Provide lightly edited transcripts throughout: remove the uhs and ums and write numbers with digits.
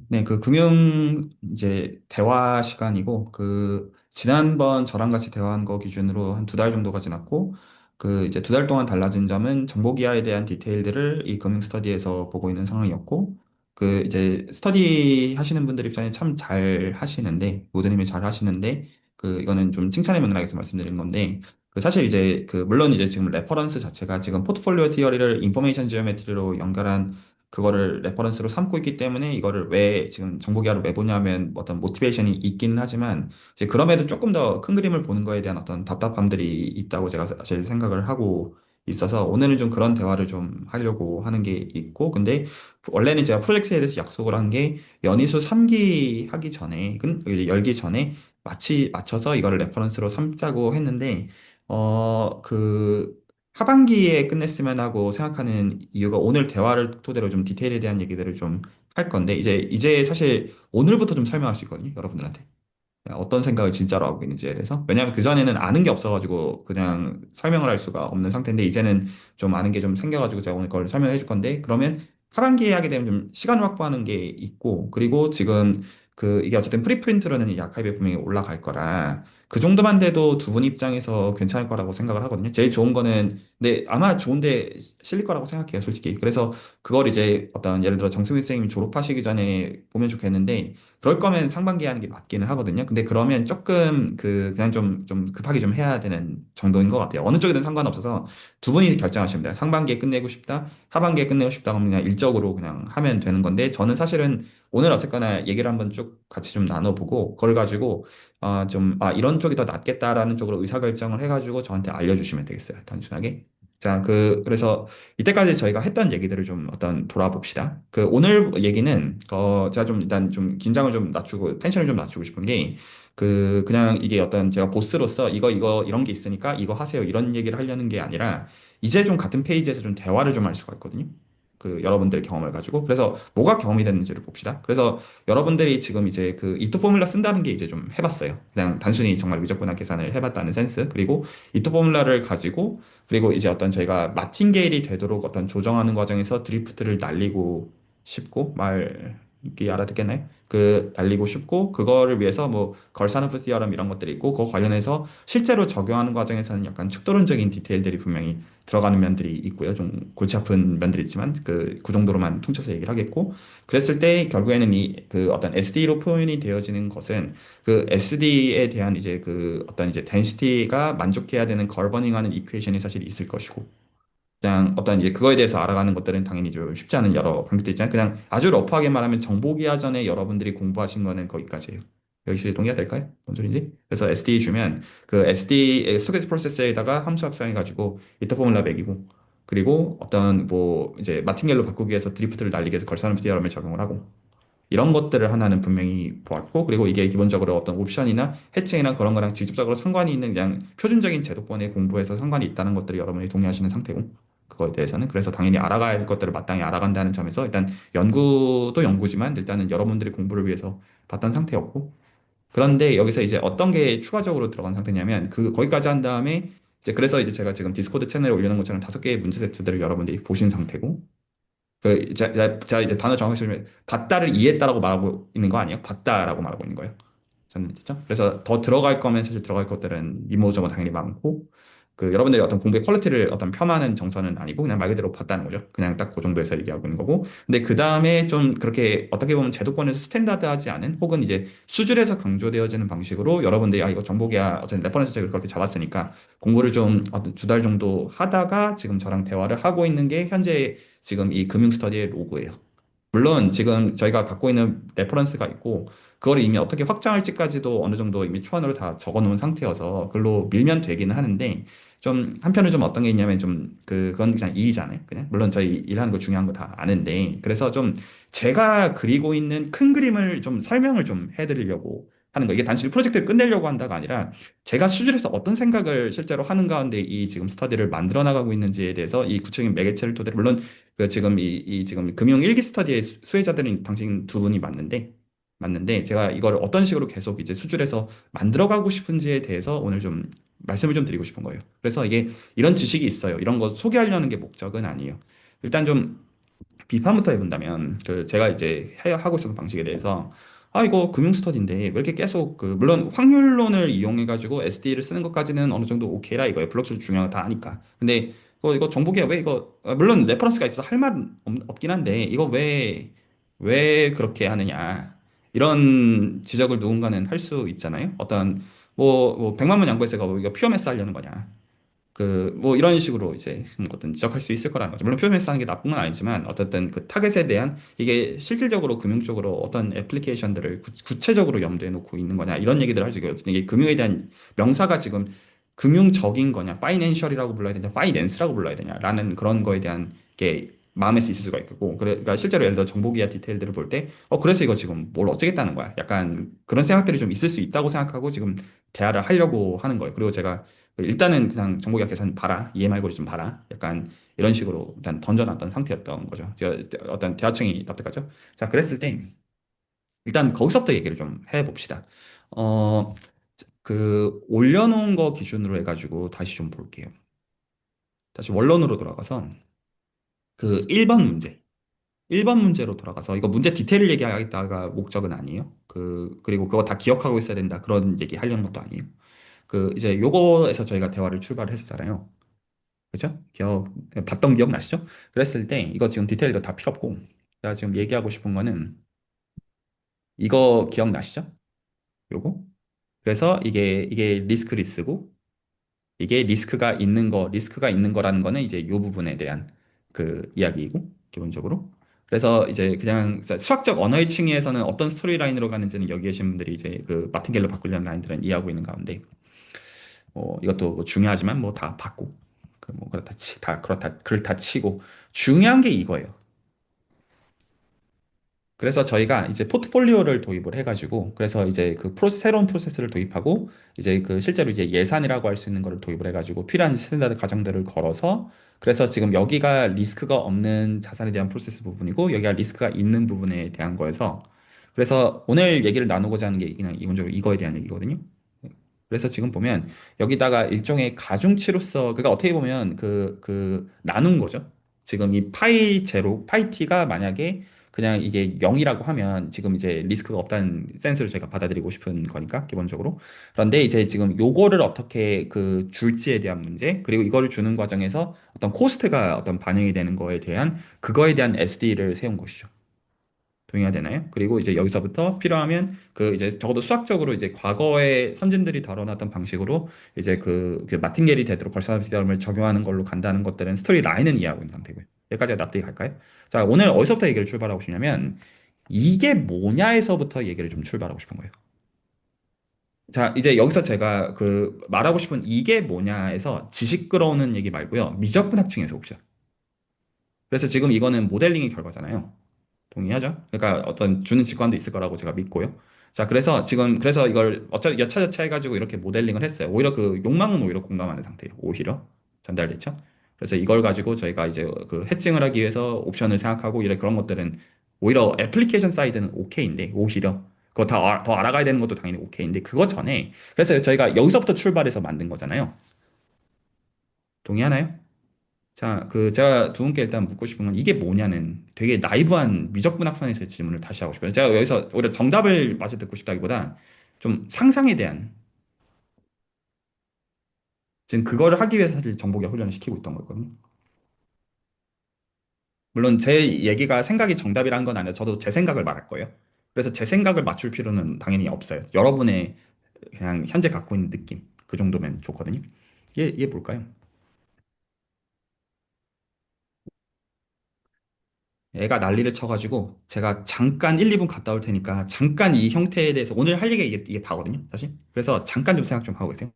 네, 그 금융 이제 대화 시간이고 그 지난번 저랑 같이 대화한 거 기준으로 한 두 달 정도가 지났고 그 이제 두 달 동안 달라진 점은 정보기하에 대한 디테일들을 이 금융 스터디에서 보고 있는 상황이었고 그 이제 스터디 하시는 분들 입장에 참 잘 하시는데 모든 이잘 하시는데 그 이거는 좀 칭찬의 맥락에서 말씀드리는 건데 그 사실 이제 그 물론 이제 지금 레퍼런스 자체가 지금 포트폴리오 티어리를 인포메이션 지오메트리로 연결한 그거를 레퍼런스로 삼고 있기 때문에 이거를 왜 지금 정보기하를 왜 보냐면 어떤 모티베이션이 있기는 하지만 이제 그럼에도 조금 더 큰 그림을 보는 거에 대한 어떤 답답함들이 있다고 제가 사실 생각을 하고 있어서 오늘은 좀 그런 대화를 좀 하려고 하는 게 있고 근데 원래는 제가 프로젝트에 대해서 약속을 한 게 연이수 3기 하기 전에 이제 열기 전에 맞춰서 이거를 레퍼런스로 삼자고 했는데 그 하반기에 끝냈으면 하고 생각하는 이유가 오늘 대화를 토대로 좀 디테일에 대한 얘기들을 좀 할 건데, 이제 사실 오늘부터 좀 설명할 수 있거든요, 여러분들한테. 어떤 생각을 진짜로 하고 있는지에 대해서. 왜냐하면 그전에는 아는 게 없어가지고 그냥 설명을 할 수가 없는 상태인데, 이제는 좀 아는 게 좀 생겨가지고 제가 오늘 그걸 설명해 줄 건데, 그러면 하반기에 하게 되면 좀 시간을 확보하는 게 있고, 그리고 지금 그 이게 어쨌든 프리프린트로는 이 아카이브에 분명히 올라갈 거라, 그 정도만 돼도 두 분 입장에서 괜찮을 거라고 생각을 하거든요. 제일 좋은 거는, 근데 아마 좋은데 실릴 거라고 생각해요, 솔직히. 그래서 그걸 이제 어떤 예를 들어 정승민 선생님이 졸업하시기 전에 보면 좋겠는데, 그럴 거면 상반기에 하는 게 맞기는 하거든요. 근데 그러면 조금 그냥 좀 급하게 좀 해야 되는 정도인 것 같아요. 어느 쪽이든 상관없어서 두 분이 결정하시면 돼요. 상반기에 끝내고 싶다, 하반기에 끝내고 싶다 하면 그냥 일적으로 그냥 하면 되는 건데 저는 사실은 오늘 어쨌거나 얘기를 한번 쭉 같이 좀 나눠보고 그걸 가지고 이런 쪽이 더 낫겠다라는 쪽으로 의사결정을 해가지고 저한테 알려주시면 되겠어요. 단순하게. 자, 그래서 이때까지 저희가 했던 얘기들을 좀 어떤 돌아봅시다. 그 오늘 얘기는 제가 좀 일단 좀 긴장을 좀 낮추고 텐션을 좀 낮추고 싶은 게 그냥 이게 어떤 제가 보스로서 이거 이런 게 있으니까 이거 하세요 이런 얘기를 하려는 게 아니라 이제 좀 같은 페이지에서 좀 대화를 좀 할 수가 있거든요. 그 여러분들의 경험을 가지고 그래서 뭐가 경험이 됐는지를 봅시다. 그래서 여러분들이 지금 이제 그 이토 포뮬라 쓴다는 게 이제 좀 해봤어요. 그냥 단순히 정말 미적분학 계산을 해봤다는 센스. 그리고 이토 포뮬라를 가지고 그리고 이제 어떤 저희가 마틴게일이 되도록 어떤 조정하는 과정에서 드리프트를 날리고 싶고 이게 알아듣겠나요? 그 날리고 싶고 그거를 위해서 뭐 걸산호프 티어럼 이런 것들이 있고 그거 관련해서 실제로 적용하는 과정에서는 약간 축도론적인 디테일들이 분명히 들어가는 면들이 있고요. 좀 골치 아픈 면들이 있지만 그 정도로만 퉁쳐서 얘기를 하겠고 그랬을 때 결국에는 이 그 어떤 SD로 표현이 되어지는 것은 그 SD에 대한 이제 그 어떤 이제 덴시티가 만족해야 되는 걸버닝하는 이퀘이션이 사실 있을 것이고 그냥 어떤 이제 그거에 대해서 알아가는 것들은 당연히 좀 쉽지 않은 여러 관계도 있잖아요. 그냥 아주 러프하게 말하면 정보기화 전에 여러분들이 공부하신 거는 거기까지예요. 여기서 동의가 될까요? 뭔 소리인지? 그래서 SD 주면 그 SD 스토리지 프로세스에다가 함수 합성해가지고 이터 포뮬라 매기고 그리고 어떤 뭐 이제 마틴겔로 바꾸기 위해서 드리프트를 날리기 위해서 걸사는 디어럼을 적용을 하고 이런 것들을 하나는 분명히 보았고, 그리고 이게 기본적으로 어떤 옵션이나 해칭이나 그런 거랑 직접적으로 상관이 있는 그냥 표준적인 제도권의 공부에서 상관이 있다는 것들을 여러분이 동의하시는 상태고, 그거에 대해서는. 그래서 당연히 알아가야 할 것들을 마땅히 알아간다는 점에서 일단 연구도 연구지만 일단은 여러분들이 공부를 위해서 봤던 상태였고, 그런데 여기서 이제 어떤 게 추가적으로 들어간 상태냐면, 거기까지 한 다음에 이제 그래서 이제 제가 지금 디스코드 채널에 올려놓은 것처럼 5개의 문제 세트들을 여러분들이 보신 상태고, 제가 이제 단어 정확히 설명, 봤다를 이해했다라고 말하고 있는 거 아니에요? 봤다라고 말하고 있는 거예요. 저는 됐죠? 그래서 더 들어갈 거면 사실 들어갈 것들은 이모저모 당연히 많고, 여러분들이 어떤 공부의 퀄리티를 어떤 폄하하는 정서는 아니고, 그냥 말 그대로 봤다는 거죠. 그냥 딱 그 정도에서 얘기하고 있는 거고. 근데 그 다음에 좀 그렇게 어떻게 보면 제도권에서 스탠다드하지 않은, 혹은 이제 수준에서 강조되어지는 방식으로 여러분들이 이거 정보기야, 어쨌든 레퍼런스 책을 그렇게 잡았으니까 공부를 좀 어떤 두 달 정도 하다가 지금 저랑 대화를 하고 있는 게 현재 지금 이 금융 스터디의 로고예요. 물론 지금 저희가 갖고 있는 레퍼런스가 있고 그걸 이미 어떻게 확장할지까지도 어느 정도 이미 초안으로 다 적어 놓은 상태여서 글로 밀면 되기는 하는데 좀 한편은 좀 어떤 게 있냐면 그건 그냥 일이잖아요. 그냥 물론 저희 일하는 거 중요한 거 다 아는데 그래서 좀 제가 그리고 있는 큰 그림을 좀 설명을 좀 해드리려고 하는 거. 이게 단순히 프로젝트를 끝내려고 한다가 아니라 제가 수준에서 어떤 생각을 실제로 하는 가운데 이 지금 스터디를 만들어 나가고 있는지에 대해서 이 구체적인 매개체를 토대로 물론 지금 이 지금 금융 일기 스터디의 수혜자들은 당신 두 분이 맞는데 제가 이걸 어떤 식으로 계속 이제 수주해서 만들어가고 싶은지에 대해서 오늘 좀 말씀을 좀 드리고 싶은 거예요. 그래서 이게 이런 지식이 있어요. 이런 거 소개하려는 게 목적은 아니에요. 일단 좀 비판부터 해본다면 그 제가 이제 하고 있었던 방식에 대해서 아 이거 금융 스터디인데 왜 이렇게 계속 그 물론 확률론을 이용해 가지고 SD를 쓰는 것까지는 어느 정도 오케이라 이거예요. 블록체인 중요한 거 다 아니까. 근데 이거 정보기야 왜 이거 물론 레퍼런스가 있어서 할 말 없긴 한데 이거 왜 그렇게 하느냐 이런 지적을 누군가는 할 수 있잖아요. 어떤 뭐 100만 원 양보해서 이거 퓨어 매스 하려는 거냐. 그 뭐 이런 식으로 이제 어떤 지적할 수 있을 거라는 거죠. 물론 표면에서 하는 게 나쁜 건 아니지만 어쨌든 그 타겟에 대한 이게 실질적으로 금융 쪽으로 어떤 애플리케이션들을 구체적으로 염두에 놓고 있는 거냐 이런 얘기들을 할 수 있거든요. 이게 금융에 대한 명사가 지금 금융적인 거냐, 파이낸셜이라고 불러야 되냐, 파이낸스라고 불러야 되냐라는 그런 거에 대한 게 마음에 있을 수가 있고, 그러니까 실제로 예를 들어 정보기야 디테일들을 볼 때, 그래서 이거 지금 뭘 어쩌겠다는 거야. 약간 그런 생각들이 좀 있을 수 있다고 생각하고 지금 대화를 하려고 하는 거예요. 그리고 제가 일단은 그냥 정보기업 계산 봐라. EM 알고리즘 봐라. 약간 이런 식으로 일단 던져놨던 상태였던 거죠. 제가 어떤 대화청이 납득하죠. 자, 그랬을 때 일단 거기서부터 얘기를 좀 해봅시다. 어, 그 올려놓은 거 기준으로 해가지고 다시 좀 볼게요. 다시 원론으로 돌아가서 그 1번 문제. 1번 문제로 돌아가서 이거 문제 디테일을 얘기하겠다가 목적은 아니에요. 그리고 그거 다 기억하고 있어야 된다. 그런 얘기 하려는 것도 아니에요. 그 이제 요거에서 저희가 대화를 출발했었잖아요. 그죠? 봤던 기억 나시죠? 그랬을 때 이거 지금 디테일도 다 필요 없고 제가 지금 얘기하고 싶은 거는 이거 기억나시죠? 요거? 그래서 이게 리스크리스고 이게 리스크가 있는 거라는 거는 이제 요 부분에 대한 그 이야기이고 기본적으로 그래서 이제 그냥 수학적 언어의 층위에서는 어떤 스토리 라인으로 가는지는 여기 계신 분들이 이제 그 마틴겔로 바꾸려는 라인들은 이해하고 있는 가운데 이것도 뭐 중요하지만 뭐 다 받고 그뭐 그렇다 치고 중요한 게 이거예요. 그래서 저희가 이제 포트폴리오를 도입을 해가지고 그래서 이제 새로운 프로세스를 도입하고 이제 그 실제로 이제 예산이라고 할 수 있는 거를 도입을 해가지고 필요한 스탠다드 과정들을 걸어서 그래서 지금 여기가 리스크가 없는 자산에 대한 프로세스 부분이고 여기가 리스크가 있는 부분에 대한 거여서 그래서 오늘 얘기를 나누고자 하는 게 그냥 기본적으로 이거에 대한 얘기거든요. 그래서 지금 보면 여기다가 일종의 가중치로서 그러니까 어떻게 보면 나눈 거죠. 지금 이 파이 제로, 파이 t가 만약에 그냥 이게 0이라고 하면 지금 이제 리스크가 없다는 센스를 제가 받아들이고 싶은 거니까 기본적으로. 그런데 이제 지금 요거를 어떻게 줄지에 대한 문제, 그리고 이거를 주는 과정에서 어떤 코스트가 어떤 반영이 되는 거에 대한 그거에 대한 SD를 세운 것이죠. 동의가 되나요? 그리고 이제 여기서부터 필요하면 이제 적어도 수학적으로 이제 과거의 선진들이 다뤄놨던 방식으로 이제 그 마틴겔이 되도록 벌써 시스템을 적용하는 걸로 간다는 것들은 스토리 라인은 이해하고 있는 상태고요. 여기까지 납득이 갈까요? 자, 오늘 어디서부터 얘기를 출발하고 싶냐면 이게 뭐냐에서부터 얘기를 좀 출발하고 싶은 거예요. 자, 이제 여기서 제가 말하고 싶은 이게 뭐냐에서 지식 끌어오는 얘기 말고요. 미적분학층에서 봅시다. 그래서 지금 이거는 모델링의 결과잖아요. 동의하죠? 그러니까 어떤 주는 직관도 있을 거라고 제가 믿고요. 자, 그래서 이걸 여차저차 해가지고 이렇게 모델링을 했어요. 오히려 그 욕망은 오히려 공감하는 상태예요. 오히려 전달됐죠? 그래서 이걸 가지고 저희가 이제 그 해칭을 하기 위해서 옵션을 생각하고 이래 그런 것들은 오히려 애플리케이션 사이드는 오케이인데 오히려 그거 더 알아가야 되는 것도 당연히 오케이인데 그거 전에 그래서 저희가 여기서부터 출발해서 만든 거잖아요. 동의하나요? 자, 제가 두 분께 일단 묻고 싶은 건 이게 뭐냐는 되게 나이브한 미적분학선에서의 질문을 다시 하고 싶어요. 제가 여기서 오히려 정답을 마저 듣고 싶다기보다 좀 상상에 대한 지금 그거를 하기 위해서 사실 정보기가 훈련을 시키고 있던 거거든요. 물론 제 얘기가 생각이 정답이라는 건 아니라 저도 제 생각을 말할 거예요. 그래서 제 생각을 맞출 필요는 당연히 없어요. 여러분의 그냥 현재 갖고 있는 느낌 그 정도면 좋거든요. 이게 뭘까요? 애가 난리를 쳐가지고 제가 잠깐 1, 2분 갔다 올 테니까 잠깐 이 형태에 대해서 오늘 할 얘기가 이게 다거든요, 사실. 그래서 잠깐 좀 생각 좀 하고 계세요.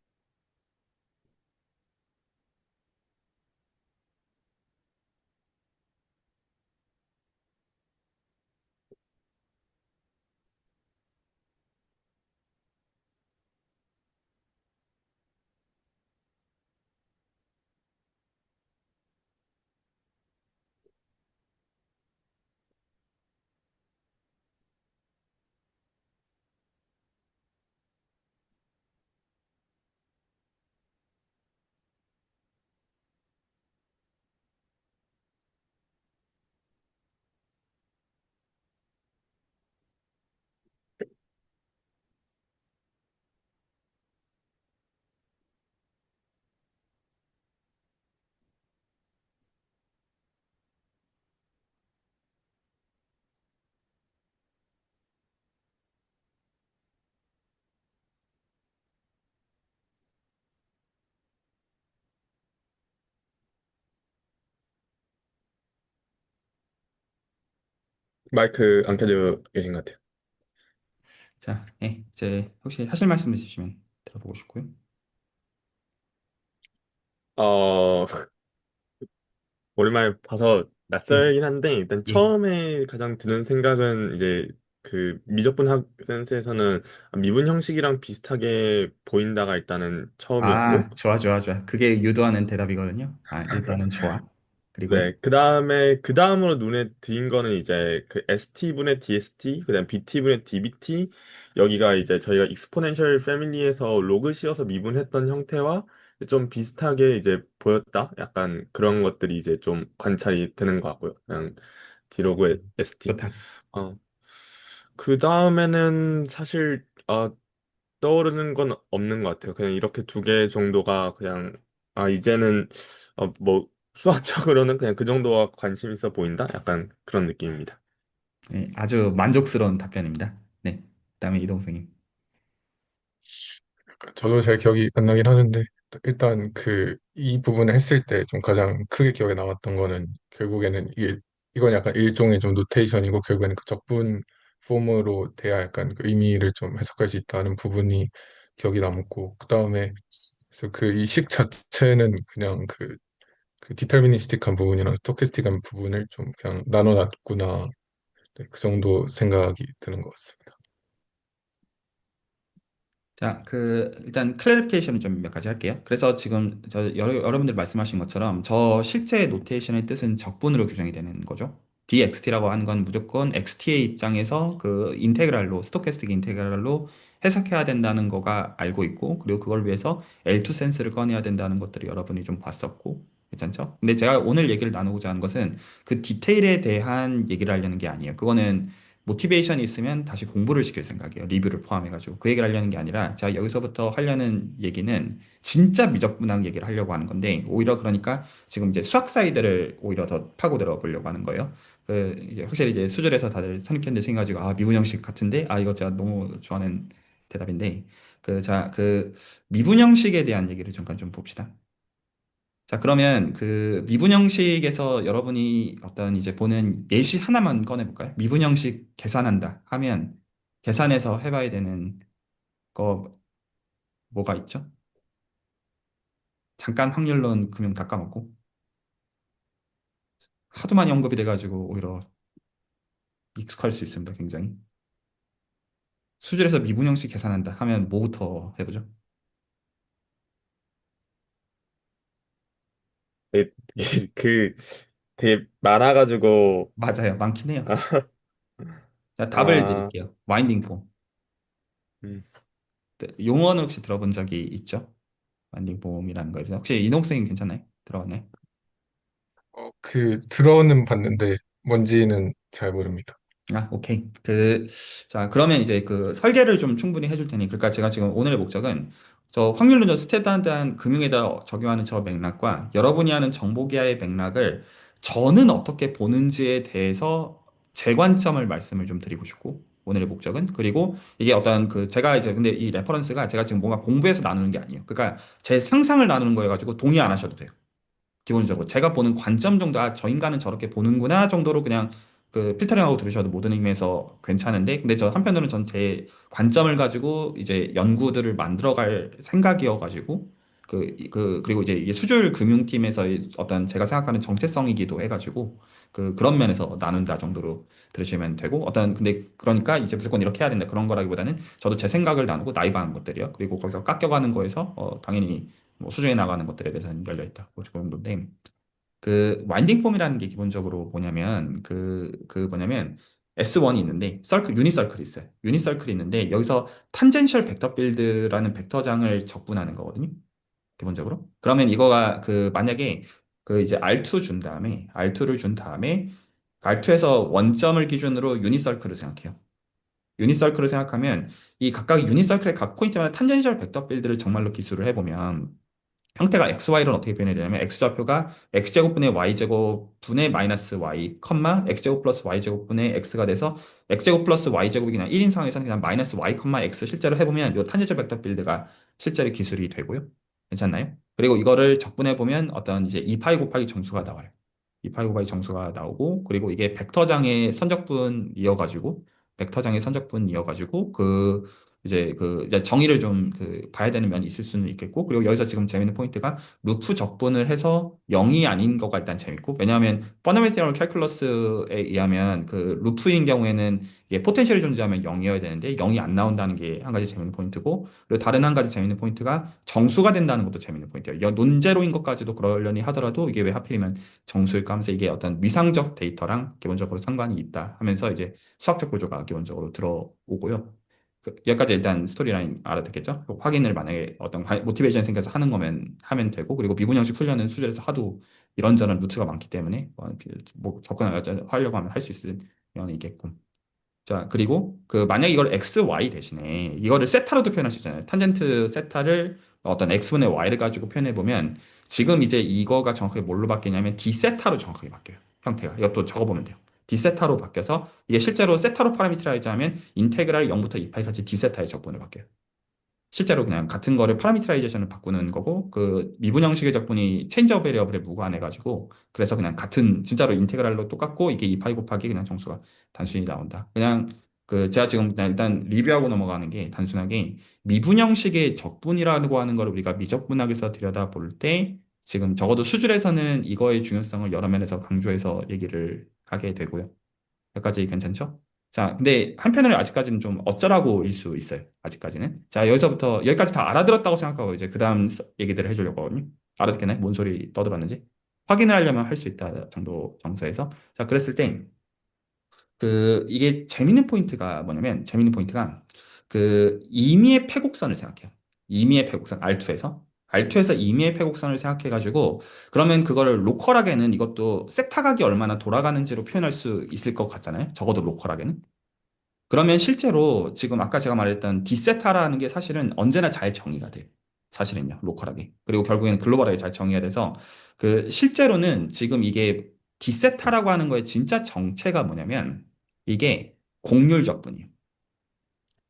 마이크 안 켜져 계신 것 같아요. 자, 예, 이제 혹시 하실 말씀 있으시면 들어보고 싶고요. 어, 오랜만에 봐서 예, 낯설긴 한데, 일단 예. 처음에 가장 드는 생각은 이제 그 미적분 학 센스에서는 미분 형식이랑 비슷하게 보인다가 일단은 처음이었고, 아, 좋아, 좋아, 좋아. 그게 유도하는 대답이거든요. 아, 일단은 좋아. 그리고요. 네, 그 다음에, 그 다음으로 눈에 띈 거는 이제 그 ST분의 DST, 그 다음 BT분의 DBT, 여기가 이제 저희가 익스포넨셜 패밀리에서 로그 씌어서 미분했던 형태와 좀 비슷하게 이제 보였다? 약간 그런 것들이 이제 좀 관찰이 되는 것 같고요. 그냥 D로그 ST. 좋다. 어, 그 다음에는 사실, 떠오르는 건 없는 것 같아요. 그냥 이렇게 두 개 정도가 그냥, 이제는, 뭐, 수학적으로는 그냥 그 정도가 관심 있어 보인다? 약간 그런 느낌입니다. 네, 아주 만족스러운 답변입니다. 네. 그다음에 이동생님. 저도 잘 기억이 안 나긴 하는데 일단 그 이 부분을 했을 때 좀 가장 크게 기억에 남았던 거는 결국에는 이게 이건 약간 일종의 좀 노테이션이고 결국에는 그 적분 폼으로 돼야 약간 그 의미를 좀 해석할 수 있다는 부분이 기억이 남고 그다음에 그래서 그 이 식 자체는 그냥 그 디터미니스틱한 부분이랑 스토캐스틱한 부분을 좀 그냥 나눠놨구나. 네, 그 정도 생각이 드는 것 같습니다. 자, 일단 클래리피케이션을 좀 몇 가지 할게요. 그래서 지금 여러분들 말씀하신 것처럼 저 실제 노테이션의 뜻은 적분으로 규정이 되는 거죠. dxt라고 하는 건 무조건 xt의 입장에서 그 인테그랄로, 스토캐스틱 인테그랄로 해석해야 된다는 거가 알고 있고, 그리고 그걸 위해서 L2 센스를 꺼내야 된다는 것들을 여러분이 좀 봤었고, 괜찮죠? 근데 제가 오늘 얘기를 나누고자 하는 것은 그 디테일에 대한 얘기를 하려는 게 아니에요. 그거는 모티베이션이 있으면 다시 공부를 시킬 생각이에요. 리뷰를 포함해가지고. 그 얘기를 하려는 게 아니라, 제가 여기서부터 하려는 얘기는 진짜 미적분학 얘기를 하려고 하는 건데, 오히려 그러니까 지금 이제 수학 사이드를 오히려 더 파고들어 보려고 하는 거예요. 이제 확실히 이제 수준에서 다들 선입견들 생겨가지고, 아, 미분 형식 같은데? 아, 이거 제가 너무 좋아하는 대답인데, 미분 형식에 대한 얘기를 잠깐 좀 봅시다. 자, 그러면 그 미분 형식에서 여러분이 어떤 이제 보는 예시 하나만 꺼내볼까요? 미분 형식 계산한다 하면 계산해서 해봐야 되는 거 뭐가 있죠? 잠깐 확률론 금융 다 까먹고 하도 많이 언급이 돼가지고 오히려 익숙할 수 있습니다, 굉장히. 수질에서 미분 형식 계산한다 하면 뭐부터 해보죠? 네, 그, 되게 많아가지고, 맞아요, 많긴 해요. 자, 답을 아, 드릴게요. 와인딩 폼. 음, 네, 용어는 혹시 들어본 적이 있죠? 와인딩 폼이라는 거에서 혹시 이동생님 괜찮나요? 들어봤나요? 그 들어는 봤는데 뭔지는 잘 모릅니다. 아, 오케이. 자, 그러면 이제 그 설계를 좀 충분히 해줄 테니. 그러니까 제가 지금 오늘의 목적은 저 확률론적 스탠다드한 금융에다 적용하는 저 맥락과 여러분이 하는 정보기하의 맥락을 저는 어떻게 보는지에 대해서 제 관점을 말씀을 좀 드리고 싶고, 오늘의 목적은. 그리고 이게 어떤 제가 이제 근데 이 레퍼런스가 제가 지금 뭔가 공부해서 나누는 게 아니에요. 그러니까 제 상상을 나누는 거여가지고 동의 안 하셔도 돼요. 기본적으로 제가 보는 관점 정도, 아, 저 인간은 저렇게 보는구나 정도로 그냥 필터링하고 들으셔도 모든 의미에서 괜찮은데, 근데 저 한편으로는 전 제 관점을 가지고 이제 연구들을 만들어갈 생각이어가지고 그리고 이제 이게 수줄 금융팀에서의 어떤 제가 생각하는 정체성이기도 해가지고 그런 면에서 나눈다 정도로 들으시면 되고, 근데 그러니까 이제 무조건 이렇게 해야 된다 그런 거라기보다는 저도 제 생각을 나누고 나이브한 것들이요. 그리고 거기서 깎여가는 거에서 당연히 뭐 수정해 나가는 것들에 대해서는 열려 있다. 뭐 그 정도인데, 와인딩 폼이라는 게 기본적으로 뭐냐면 뭐냐면 S1이 있는데 유니서클이 있어요. 유니서클이 있는데 여기서 탄젠셜 벡터 필드라는 벡터장을 적분하는 거거든요. 기본적으로. 그러면 이거가 만약에 이제 R2 준 다음에 R2를 준 다음에 R2에서 원점을 기준으로 유니서클을 생각해요. 유니서클을 생각하면 이 각각 유니서클의 각 포인트마다 탄젠셜 벡터 필드를 정말로 기술을 해보면 형태가 XY로는 어떻게 변해야 되냐면 X좌표가 X제곱분의 Y제곱 분의 마이너스 Y, X제곱 플러스 Y제곱분의 X가 돼서 X제곱 플러스 Y제곱이 그냥 1인 상황에서는 그냥 마이너스 Y, X 실제로 해보면 이 탄젠셜 벡터 필드가 실제로 기술이 되고요. 괜찮나요? 그리고 이거를 적분해보면 어떤 이제 2파이 곱하기 정수가 나와요. 2파이고바의 정수가 나오고, 그리고 이게 벡터장의 선적분이어가지고, 이제 정의를 좀 봐야 되는 면이 있을 수는 있겠고, 그리고 여기서 지금 재밌는 포인트가 루프 적분을 해서 0이 아닌 거가 일단 재밌고, 왜냐하면 펀더멘털 캘큘러스에 의하면 그 루프인 경우에는 이게 포텐셜이 존재하면 0이어야 되는데 0이 안 나온다는 게 한 가지 재밌는 포인트고, 그리고 다른 한 가지 재밌는 포인트가 정수가 된다는 것도 재밌는 포인트예요. 논제로인 것까지도 그러려니 하더라도 이게 왜 하필이면 정수일까 하면서, 이게 어떤 위상적 데이터랑 기본적으로 상관이 있다 하면서 이제 수학적 구조가 기본적으로 들어오고요. 여기까지 일단 스토리라인 알아듣겠죠? 확인을 만약에 어떤 모티베이션 생겨서 하는 거면 하면 되고, 그리고 미분형식 풀려는 수준에서 하도 이런저런 루트가 많기 때문에 뭐 접근하려고 하면 할 수 있을 면이 있겠고. 자, 그리고 만약 이걸 x, y 대신에 이거를 세타로도 표현할 수 있잖아요. 탄젠트 세타를 어떤 x분의 y를 가지고 표현해 보면, 지금 이제 이거가 정확하게 뭘로 바뀌냐면 d 세타로 정확하게 바뀌어요. 형태가. 이것도 적어보면 돼요. d 세타로 바뀌어서 이게 실제로 세타로 파라미터라이즈 하면 인테그랄 0부터 2파이까지 d 세타의 적분을 바뀌어요. 실제로 그냥 같은 거를 파라미터라이제이션을 바꾸는 거고, 그 미분형식의 적분이 체인지 오브 베리어블에 무관해가지고, 그래서 그냥 같은 진짜로 인테그랄로 똑같고, 이게 2파이 곱하기 그냥 정수가 단순히 나온다. 그냥 제가 지금 그냥 일단 리뷰하고 넘어가는 게, 단순하게 미분형식의 적분이라고 하는 걸 우리가 미적분학에서 들여다볼 때, 지금 적어도 수준에서는 이거의 중요성을 여러 면에서 강조해서 얘기를 하게 되고요. 여기까지 괜찮죠? 자, 근데 한편으로 아직까지는 좀 어쩌라고일 수 있어요. 아직까지는. 자, 여기서부터 여기까지 다 알아들었다고 생각하고 이제 그 다음 얘기들을 해주려고 하거든요. 알아듣겠나요? 뭔 소리 떠들었는지. 확인을 하려면 할 수 있다 정도 정서에서. 자, 그랬을 때 이게 재밌는 포인트가 임의의 패곡선을 생각해요. 임의의 패곡선, R2에서 임의의 패곡선을 생각해가지고, 그러면 그거를 로컬하게는 이것도 세타각이 얼마나 돌아가는지로 표현할 수 있을 것 같잖아요. 적어도 로컬하게는. 그러면 실제로 지금 아까 제가 말했던 디세타라는 게 사실은 언제나 잘 정의가 돼요. 사실은요, 로컬하게. 그리고 결국에는 글로벌하게 잘 정의가 돼서, 실제로는 지금 이게 디세타라고 하는 거의 진짜 정체가 뭐냐면, 이게 곡률 적분이에요.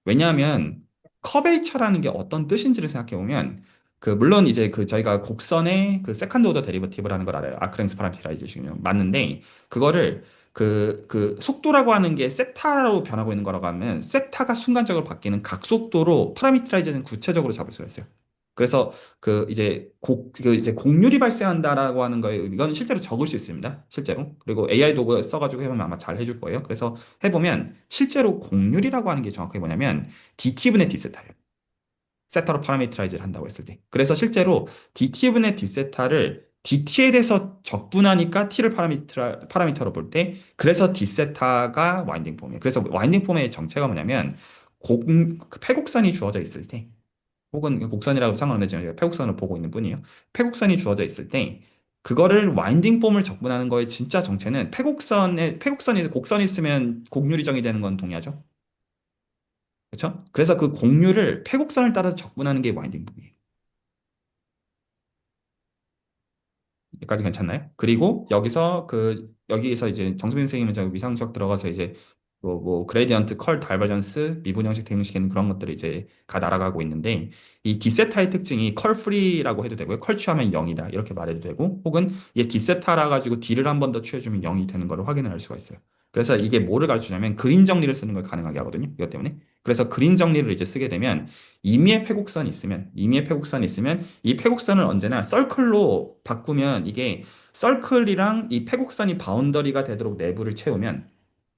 왜냐하면 커베이처라는 게 어떤 뜻인지를 생각해 보면, 물론 이제 저희가 곡선의 세컨드 오더 데리버티브라는 걸 알아요. 아크랭스 파라미터라이제이션이 맞는데, 그거를 속도라고 하는 게 세타로 변하고 있는 거라고 하면, 세타가 순간적으로 바뀌는 각속도로 파라미터라이제이션 구체적으로 잡을 수가 있어요. 그래서 이제 곡률이 발생한다라고 하는 거에, 이건 실제로 적을 수 있습니다. 실제로. 그리고 AI 도구 써가지고 해보면 아마 잘 해줄 거예요. 그래서 해보면 실제로 곡률이라고 하는 게 정확하게 뭐냐면 DT분의 D세타예요. 세타로 파라미터라이즈를 한다고 했을 때. 그래서 실제로 DT분의 D세타를 DT에 대해서 적분하니까 T를 파라미터로 볼 때, 그래서 D세타가 와인딩 폼이에요. 그래서 와인딩 폼의 정체가 뭐냐면, 패곡선이 주어져 있을 때, 혹은 곡선이라고 상관은 없지만 제가 패곡선을 보고 있는 뿐이에요. 패곡선이 주어져 있을 때, 그거를 와인딩 폼을 적분하는 거의 진짜 정체는, 패곡선이 곡선이 있으면 곡률이 정의되는 건 동의하죠? 그렇죠? 그래서 그 곡률을 패곡선을 따라서 적분하는 게 와인딩 폼이에요. 여기까지 괜찮나요? 그리고 여기에서 이제 정수빈 선생님은 저 위상수학 들어가서 이제 그레디언트, 컬, 다이버전스, 미분형식, 대응식에는 그런 것들이 이제 가 날아가고 있는데, 이 디세타의 특징이 컬 프리라고 해도 되고요. 컬 취하면 0이다. 이렇게 말해도 되고, 혹은 얘 디세타라 가지고 D를 한 번 더 취해주면 0이 되는 거를 확인을 할 수가 있어요. 그래서 이게 뭐를 가르치냐면 그린 정리를 쓰는 걸 가능하게 하거든요. 이것 때문에. 그래서 그린 정리를 이제 쓰게 되면, 임의의 패곡선이 있으면 이 패곡선을 언제나 서클로 바꾸면, 이게 서클이랑 이 패곡선이 바운더리가 되도록 내부를 채우면,